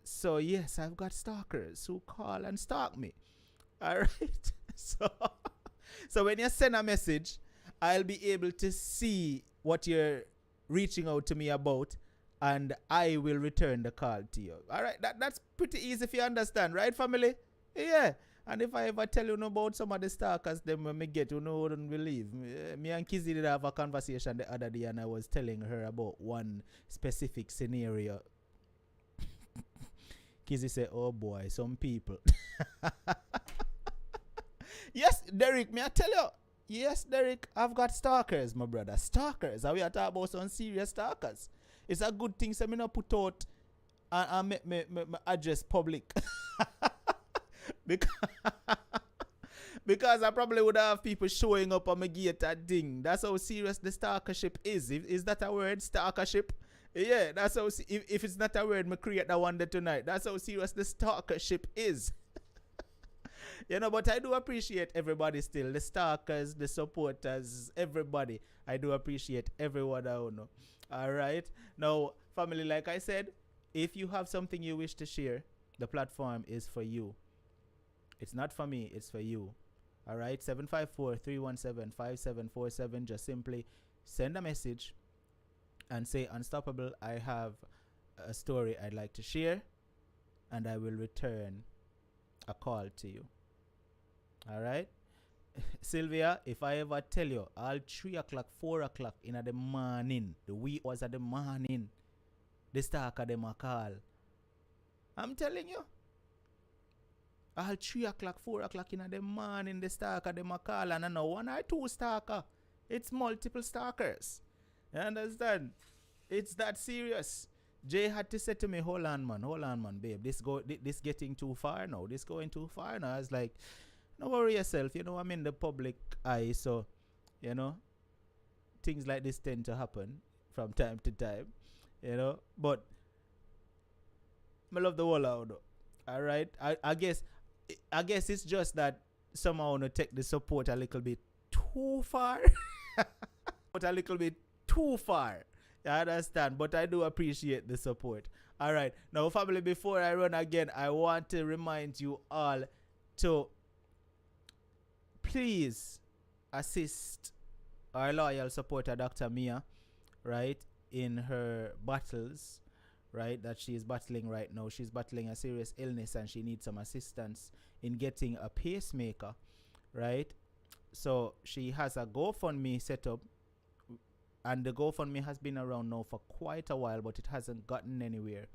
So yes, I've got stalkers who call and stalk me. All right. So when you send a message, I'll be able to see what you're reaching out to me about, and I will return the call to you. All right, that's pretty easy if you understand, right, family? Yeah. And if I ever tell you about some of the stalkers, then when me get, you know, wouldn't believe. Me and Kizzy did have a conversation the other day, and I was telling her about one specific scenario. Kizzy said, "Oh boy, some people." Yes, Derek, may I tell you? Yes, Derek, I've got stalkers, my brother. Stalkers. And we are talking about some serious stalkers. It's a good thing so me not put out and make my address public. because I probably would have people showing up on my gate and ding. That's how serious the stalkership is. Is that a word, stalkership? Yeah, that's how. If it's not a word, me create that one day tonight. That's how serious the stalkership is. You know, but I do appreciate everybody still. The stalkers, the supporters, everybody. I do appreciate everyone I know. All right. Now, family, like I said, if you have something you wish to share, the platform is for you. It's not for me, it's for you. All right. 754-317-5747. Just simply send a message and say, Unstoppable, I have a story I'd like to share, and I will return a call to you. All right. Sylvia, if I ever tell you all 3 o'clock, 4 o'clock in the morning, the wee hours of the morning, the stalker them a call. I'm telling you. All 3 o'clock, 4 o'clock in the morning, the stalker them a call, and I know 1 or 2 stalker. It's multiple stalkers. You understand? It's that serious. Jay had to say to me, hold on, man, babe. This getting too far now. This going too far now. I was like, don't worry yourself. You know, I'm in the public eye, so, you know, things like this tend to happen from time to time, you know. But I love the whole out, though. All right. I guess it's just that somehow I want to take the support a little bit too far. But a little bit too far. I understand, but I do appreciate the support. All right. Now, family, before I run again, I want to remind you all to please assist our loyal supporter, Dr. Mia, right, in her battles, right, that she is battling right now. She's battling a serious illness and she needs some assistance in getting a pacemaker, right? So she has a GoFundMe set up, and the GoFundMe has been around now for quite a while, but it hasn't gotten anywhere.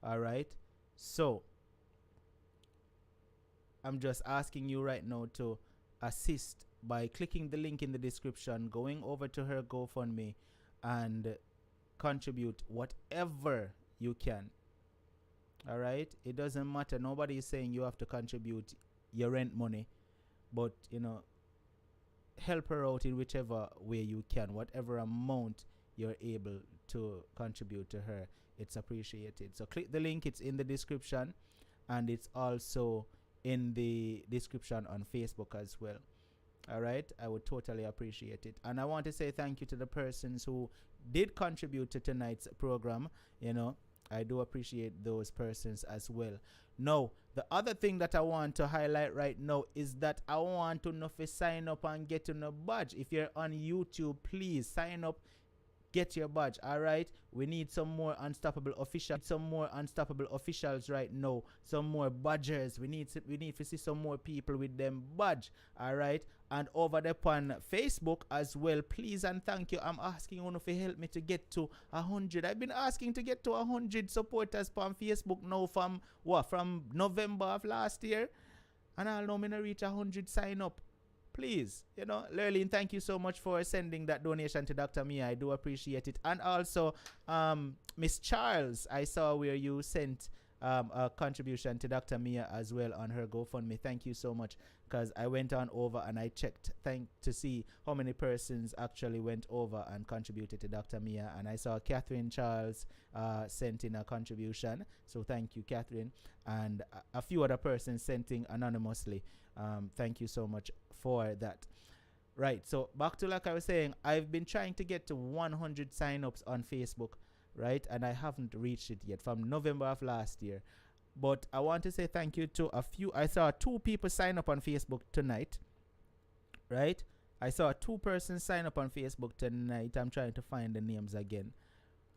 All right. So I'm just asking you right now to assist by clicking the link in the description, going over to her GoFundMe, and contribute whatever you can. All right. It doesn't matter. Nobody is saying you have to contribute your rent money, but, you know, help her out in whichever way you can. Whatever amount you're able to contribute to her, it's appreciated. So click the link. It's in the description, and it's also in the description on Facebook as well. All right, I would totally appreciate it. And I want to say thank you to the persons who did contribute to tonight's program. You know, I do appreciate those persons as well. Now, the other thing that I want to highlight right now is that I want to know if you sign up and get on a badge. If you're on YouTube, please sign up, get your badge. All right, we need some more unstoppable officials right now, some more badgers. We need to see some more people with them badge. All right, and over there on Facebook as well, please and thank you. I'm asking you if you help me to get to 100. I've been asking to get to 100 supporters on Facebook now from November of last year, and I'll know me to reach 100 sign up. Please, you know, Lurleen, thank you so much for sending that donation to Dr. Mia. I do appreciate it. And also, Miss Charles, I saw where you sent a contribution to Dr. Mia as well on her GoFundMe. Thank you so much, because I went on over and I checked to see how many persons actually went over and contributed to Dr. Mia. And I saw Catherine Charles sent in a contribution. So thank you, Catherine. And a few other persons sent in anonymously. Thank you so much for that. Right, so back to like I was saying, I've been trying to get to 100 sign-ups on Facebook, right? And I haven't reached it yet from November of last year. But I want to say thank you to a few. I saw 2 people sign up on Facebook tonight, right? I saw 2 persons sign up on Facebook tonight. I'm trying to find the names again.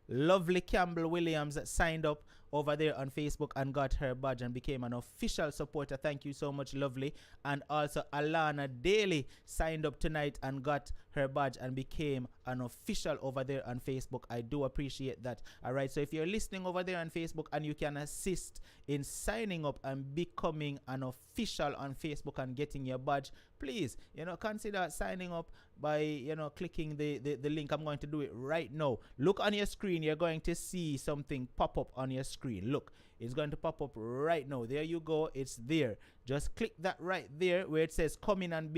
Lovely Campbell Williams signed up over there on Facebook and got her badge and became an official supporter. Thank you so much, Lovely. And also Alana Daly signed up tonight and got her badge and became an official over there on Facebook. I do appreciate that. All right, so if you're listening over there on Facebook and you can assist in signing up and becoming an official on Facebook and getting your badge, please, you know, consider signing up by, you know, clicking the link. I'm going to do it right now. Look on your screen. You're going to see something pop up on your screen. Look, it's going to pop up right now. There you go. It's there. Just click that right there where it says come in and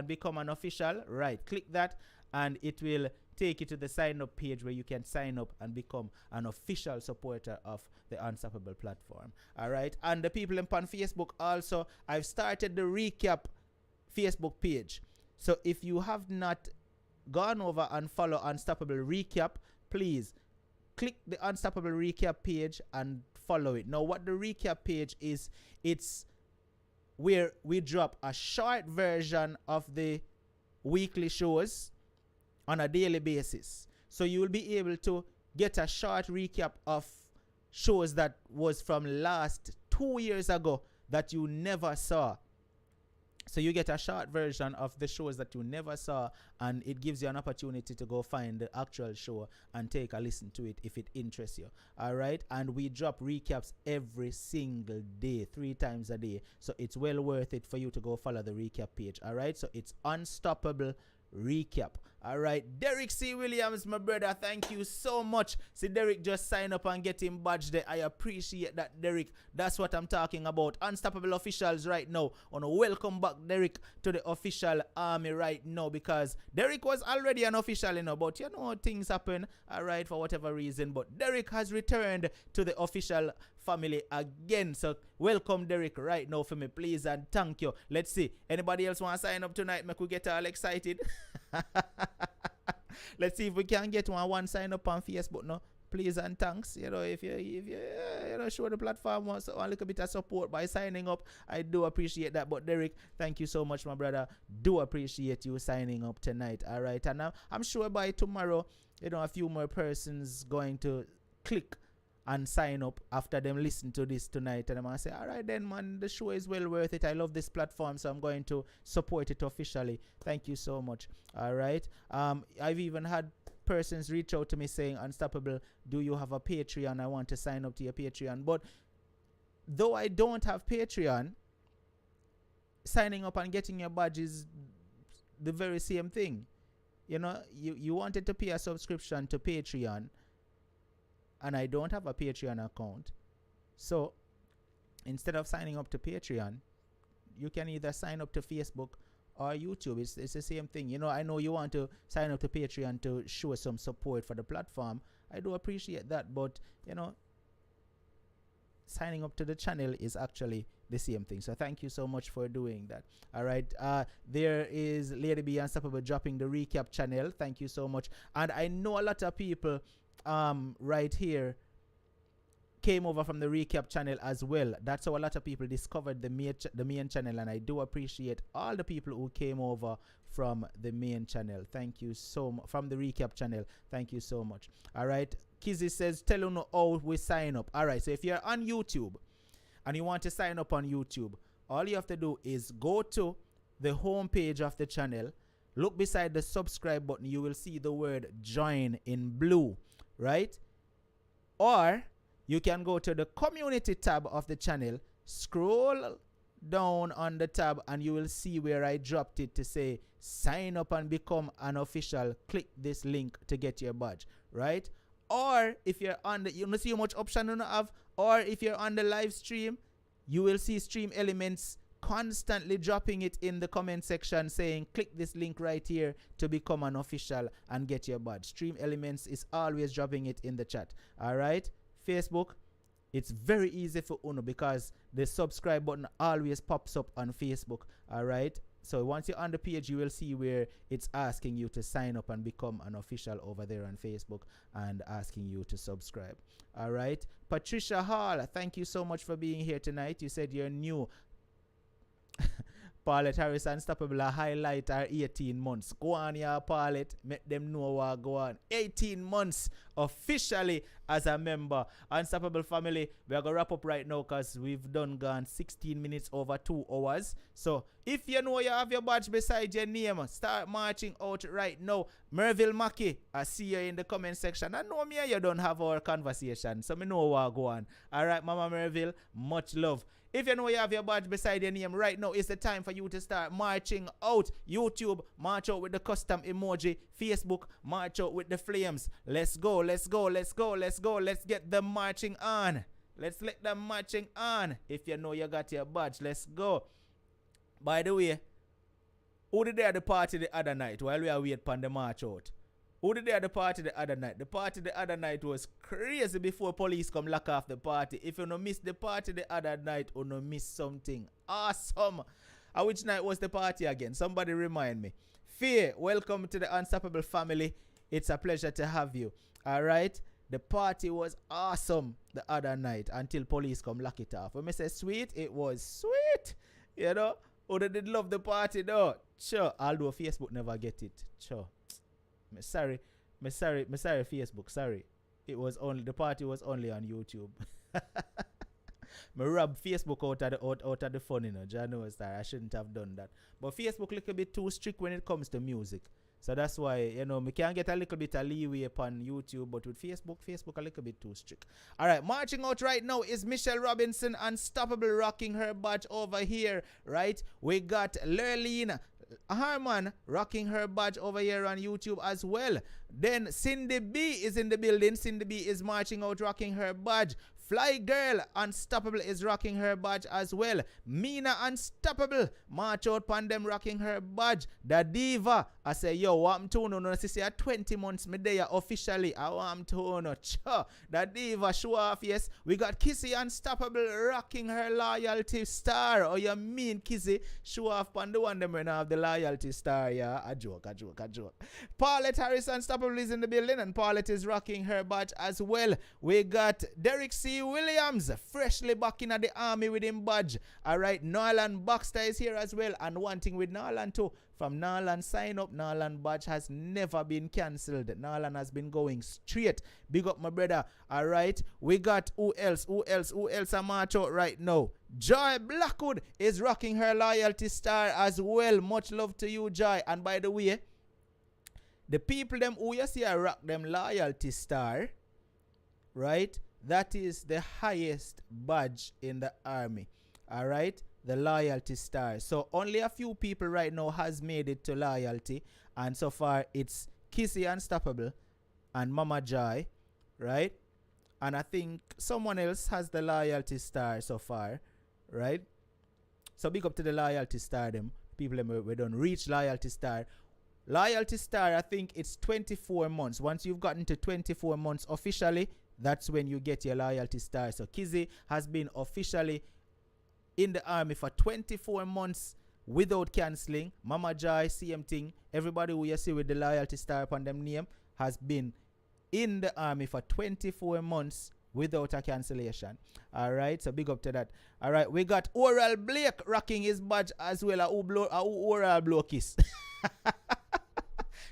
become an official. Right, click that and it will take you to the sign up page where you can sign up and become an official supporter of the Unstoppable platform. All right, and the people on Facebook also, I've started the recap Facebook page. So if you have not gone over and follow Unstoppable Recap, please click the Unstoppable Recap page and follow it. Now, what the recap page is, it's where we drop a short version of the weekly shows on a daily basis. So you will be able to get a short recap of shows that was from last 2 years ago that you never saw. So you get a short version of the shows that you never saw, and it gives you an opportunity to go find the actual show and take a listen to it if it interests you. All right, and we drop recaps every single day, 3 times a day. So it's well worth it for you to go follow the recap page. All right, so it's Unstoppable Recap. All right, Derek C. Williams, my brother, thank you so much. See, Derek just sign up and get him badged there. I appreciate that, Derek. That's what I'm talking about. Unstoppable officials right now. I want to welcome back Derek to the official army right now, because Derek was already an official, you know, but you know things happen, all right, for whatever reason. But Derek has returned to the official family again. So welcome Derek right now for me, please, and thank you. Let's see, anybody else want to sign up tonight? Make we get all excited. Let's see if we can get one sign up on Facebook. No, please and thanks. You know, if you know, show the platform wants a little bit of support by signing up, I do appreciate that. But Derek, thank you so much, my brother. Do appreciate you signing up tonight. All right, and I'm sure by tomorrow, you know, a few more persons going to click and sign up after them listen to this tonight, and I'm gonna say, all right then, man, the show is well worth it. I love this platform, so I'm going to support it officially. Thank you so much. All right, I've even had persons reach out to me saying, Unstoppable, do you have a Patreon? I want to sign up to your Patreon. But though I don't have Patreon, signing up and getting your badge is the very same thing. You know, you wanted to pay a subscription to Patreon, and I don't have a Patreon account. So instead of signing up to Patreon, you can either sign up to Facebook or YouTube. It's the same thing. You know, I know you want to sign up to Patreon to show some support for the platform. I do appreciate that, but you know, signing up to the channel is actually the same thing. So thank you so much for doing that. All right. There is Lady B Unstoppable dropping the recap channel. Thank you so much. And I know a lot of people right here came over from the recap channel as well. That's how a lot of people discovered the main channel, and I do appreciate all the people who came over from the main channel. Thank you so much. From the recap channel, thank you so much. All right. Kizzy says, tell you how we sign up. All right. So if you're on YouTube and you want to sign up on YouTube, all you have to do is go to the home page of the channel. Look beside the subscribe button. You will see the word join in blue, right? Or you can go to the community tab of the channel, scroll down on the tab, and you will see where I dropped it to say sign up and become an official. Click this link to get your badge, right? Or if you're on the, you know, see how much option you have, or if you're on the live stream, you will see Stream Elements constantly dropping it in the comment section saying click this link right here to become an official and get your badge. Stream Elements is always dropping it in the chat. All right. Facebook, it's very easy for Uno because the subscribe button always pops up on Facebook. All right. So once you're on the page, you will see where it's asking you to sign up and become an official over there on Facebook and asking you to subscribe. All right. Patricia Hall, thank you so much for being here tonight. You said you're new. Paulette Harris Unstoppable highlight our 18 months. Go on here, Paulette. Make them know what go on. 18 months officially as a member. Unstoppable family, we are going to wrap up right now because we've gone 16 minutes over 2 hours. So if you know you have your badge beside your name, start marching out right now. Merville Mackey, I see you in the comment section. I know me and you don't have our conversation, so me know what go on. All right, Mama Merville, much love. If you know you have your badge beside your name right now, it's the time for you to start marching out. YouTube, march out with the custom emoji. Facebook, march out with the flames. Let's go, let's go, let's go, let's go. Let's get them marching on. Let's let them marching on. If you know you got your badge, let's go. By the way, who did they at the party the other night while we are waiting for the march out? Who did they at the party the other night? The party the other night was crazy before police come lock off the party. If you no miss the party the other night, you no miss something awesome. Which night was the party again? Somebody remind me. Fear, welcome to the Unstoppable family. It's a pleasure to have you. All right? The party was awesome the other night until police come lock it off. When I say sweet, it was sweet. You know? Oh, they did love the party though. Sure. Although Facebook never get it. Sure. Me sorry, Facebook, sorry. It was only, the party was only on YouTube. Me rob Facebook out of the fun, you know. Jah knows that I shouldn't have done that. But Facebook a little bit too strict when it comes to music. So that's why, you know, me can get a little bit of leeway upon YouTube, but with Facebook a little bit too strict. All right, marching out right now is Michelle Robinson, Unstoppable, rocking her badge over here, right? We got Lurleen Harman rocking her badge over here on YouTube as well. Then Cindy B is in the building. Cindy B is marching out, rocking her badge. Fly Girl Unstoppable is rocking her badge as well. Mina Unstoppable, march out pan them, rocking her badge. The Diva, I say, yo, what to no see 20 months me there officially. I want to no cha. The Diva show off, yes. We got Kissy Unstoppable rocking her loyalty star. Oh, you mean Kissy show off pan the one them when I have the loyalty star, yeah. A joke. Paulette Harris Unstoppable is in the building, and Paulette is rocking her badge as well. We got Derek C. Williams freshly back in at the army with him badge. All right, Nolan Baxter is here as well, and one thing with Nolan too, from Nolan sign up, Nolan badge has never been cancelled. Nolan has been going straight. Big up my brother. All right, we got who else a march out right now. Joy Blackwood is rocking her loyalty star as well. Much love to you, Joy. And by the way, the people them who you see I rock them loyalty star, right? That is the highest badge in the army. All right, the loyalty star. So only a few people right now has made it to loyalty, and so far it's Kissy Unstoppable and Mama Joy, right? And I think someone else has the loyalty star so far, right? So big up to the loyalty star them. People them we don't reach loyalty star. Loyalty star, I think it's 24 months. Once you've gotten to 24 months officially, that's when you get your loyalty star. So Kizzy has been officially in the army for 24 months without cancelling. Mama Joy, same thing. Everybody who you see with the loyalty star upon them name has been in the army for 24 months without a cancellation. All right, so big up to that. All right, we got Oral Blake rocking his badge as well. Oral blow kiss.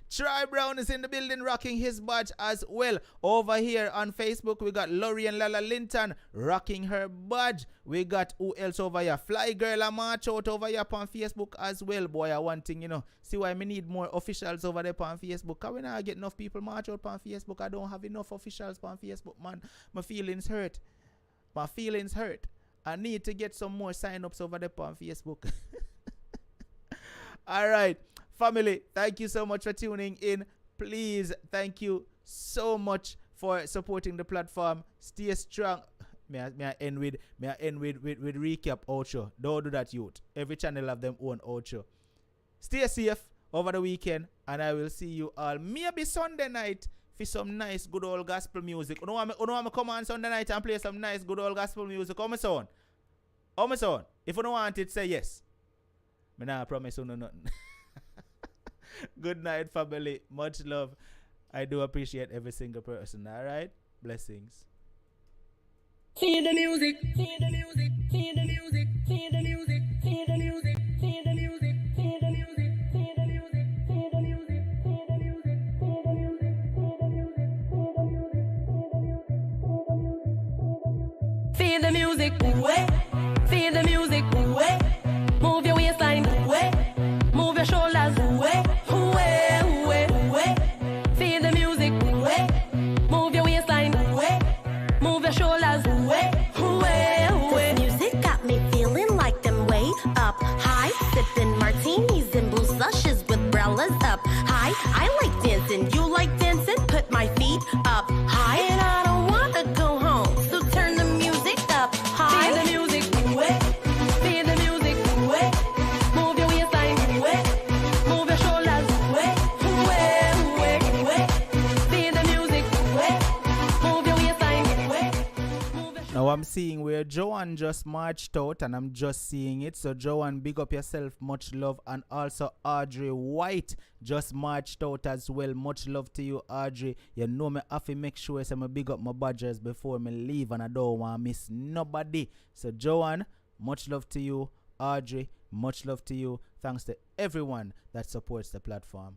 Troy Brown is in the building rocking his badge as well. Over here on Facebook, we got Laurie and Lala Linton rocking her badge. We got who else over here? Fly Girl and March out over here on Facebook as well. Boy, I want thing, see why me need more officials over there on Facebook. Because when I get enough people march out on Facebook, I don't have enough officials on Facebook, man. My feelings hurt. I need to get some more sign-ups over there on Facebook. All right. Family, thank you so much for tuning in. Please, thank you so much for supporting the platform. Stay strong. May I end with recap outro. Don't do that, youth. Every channel have them own outro. Stay safe over the weekend, and I will see you all maybe Sunday night for some nice good old gospel music. You know I'm come on Sunday night and play some nice good old gospel music. Oh my son. If you don't want it, say yes. Me nah promise you nothing. Good night, family. Much love. I do appreciate every single person. All right? Blessings. See the music. See the music. See the music. See the music. See the music. See the music. See the music. See the music. See the music. See the music. See the music. See the music. See the music. Move your waistline. Move your shoulders. Feel the music. Move your waistline. Move your shoulders. This music got me feeling like them way up high, sipping martinis and blue slushes with umbrellas up high. I like dancing, you like dancing? Put my feet up high, and I don't wanna go home, so turn the music up high. Feel the music. Feel the music. Move your waistline. Move your shoulders. Feel the music. Move your waistline. Now I'm seeing where Joanne just marched out, and I'm just seeing it. So Joanne, big up yourself, much love. And also Audrey White just marched out as well. Much love to you, Audrey. You know me have to make sure I big up my badgers before me leave, and I don't want to miss nobody. So Joanne, much love to you. Audrey, much love to you. Thanks to everyone that supports the platform.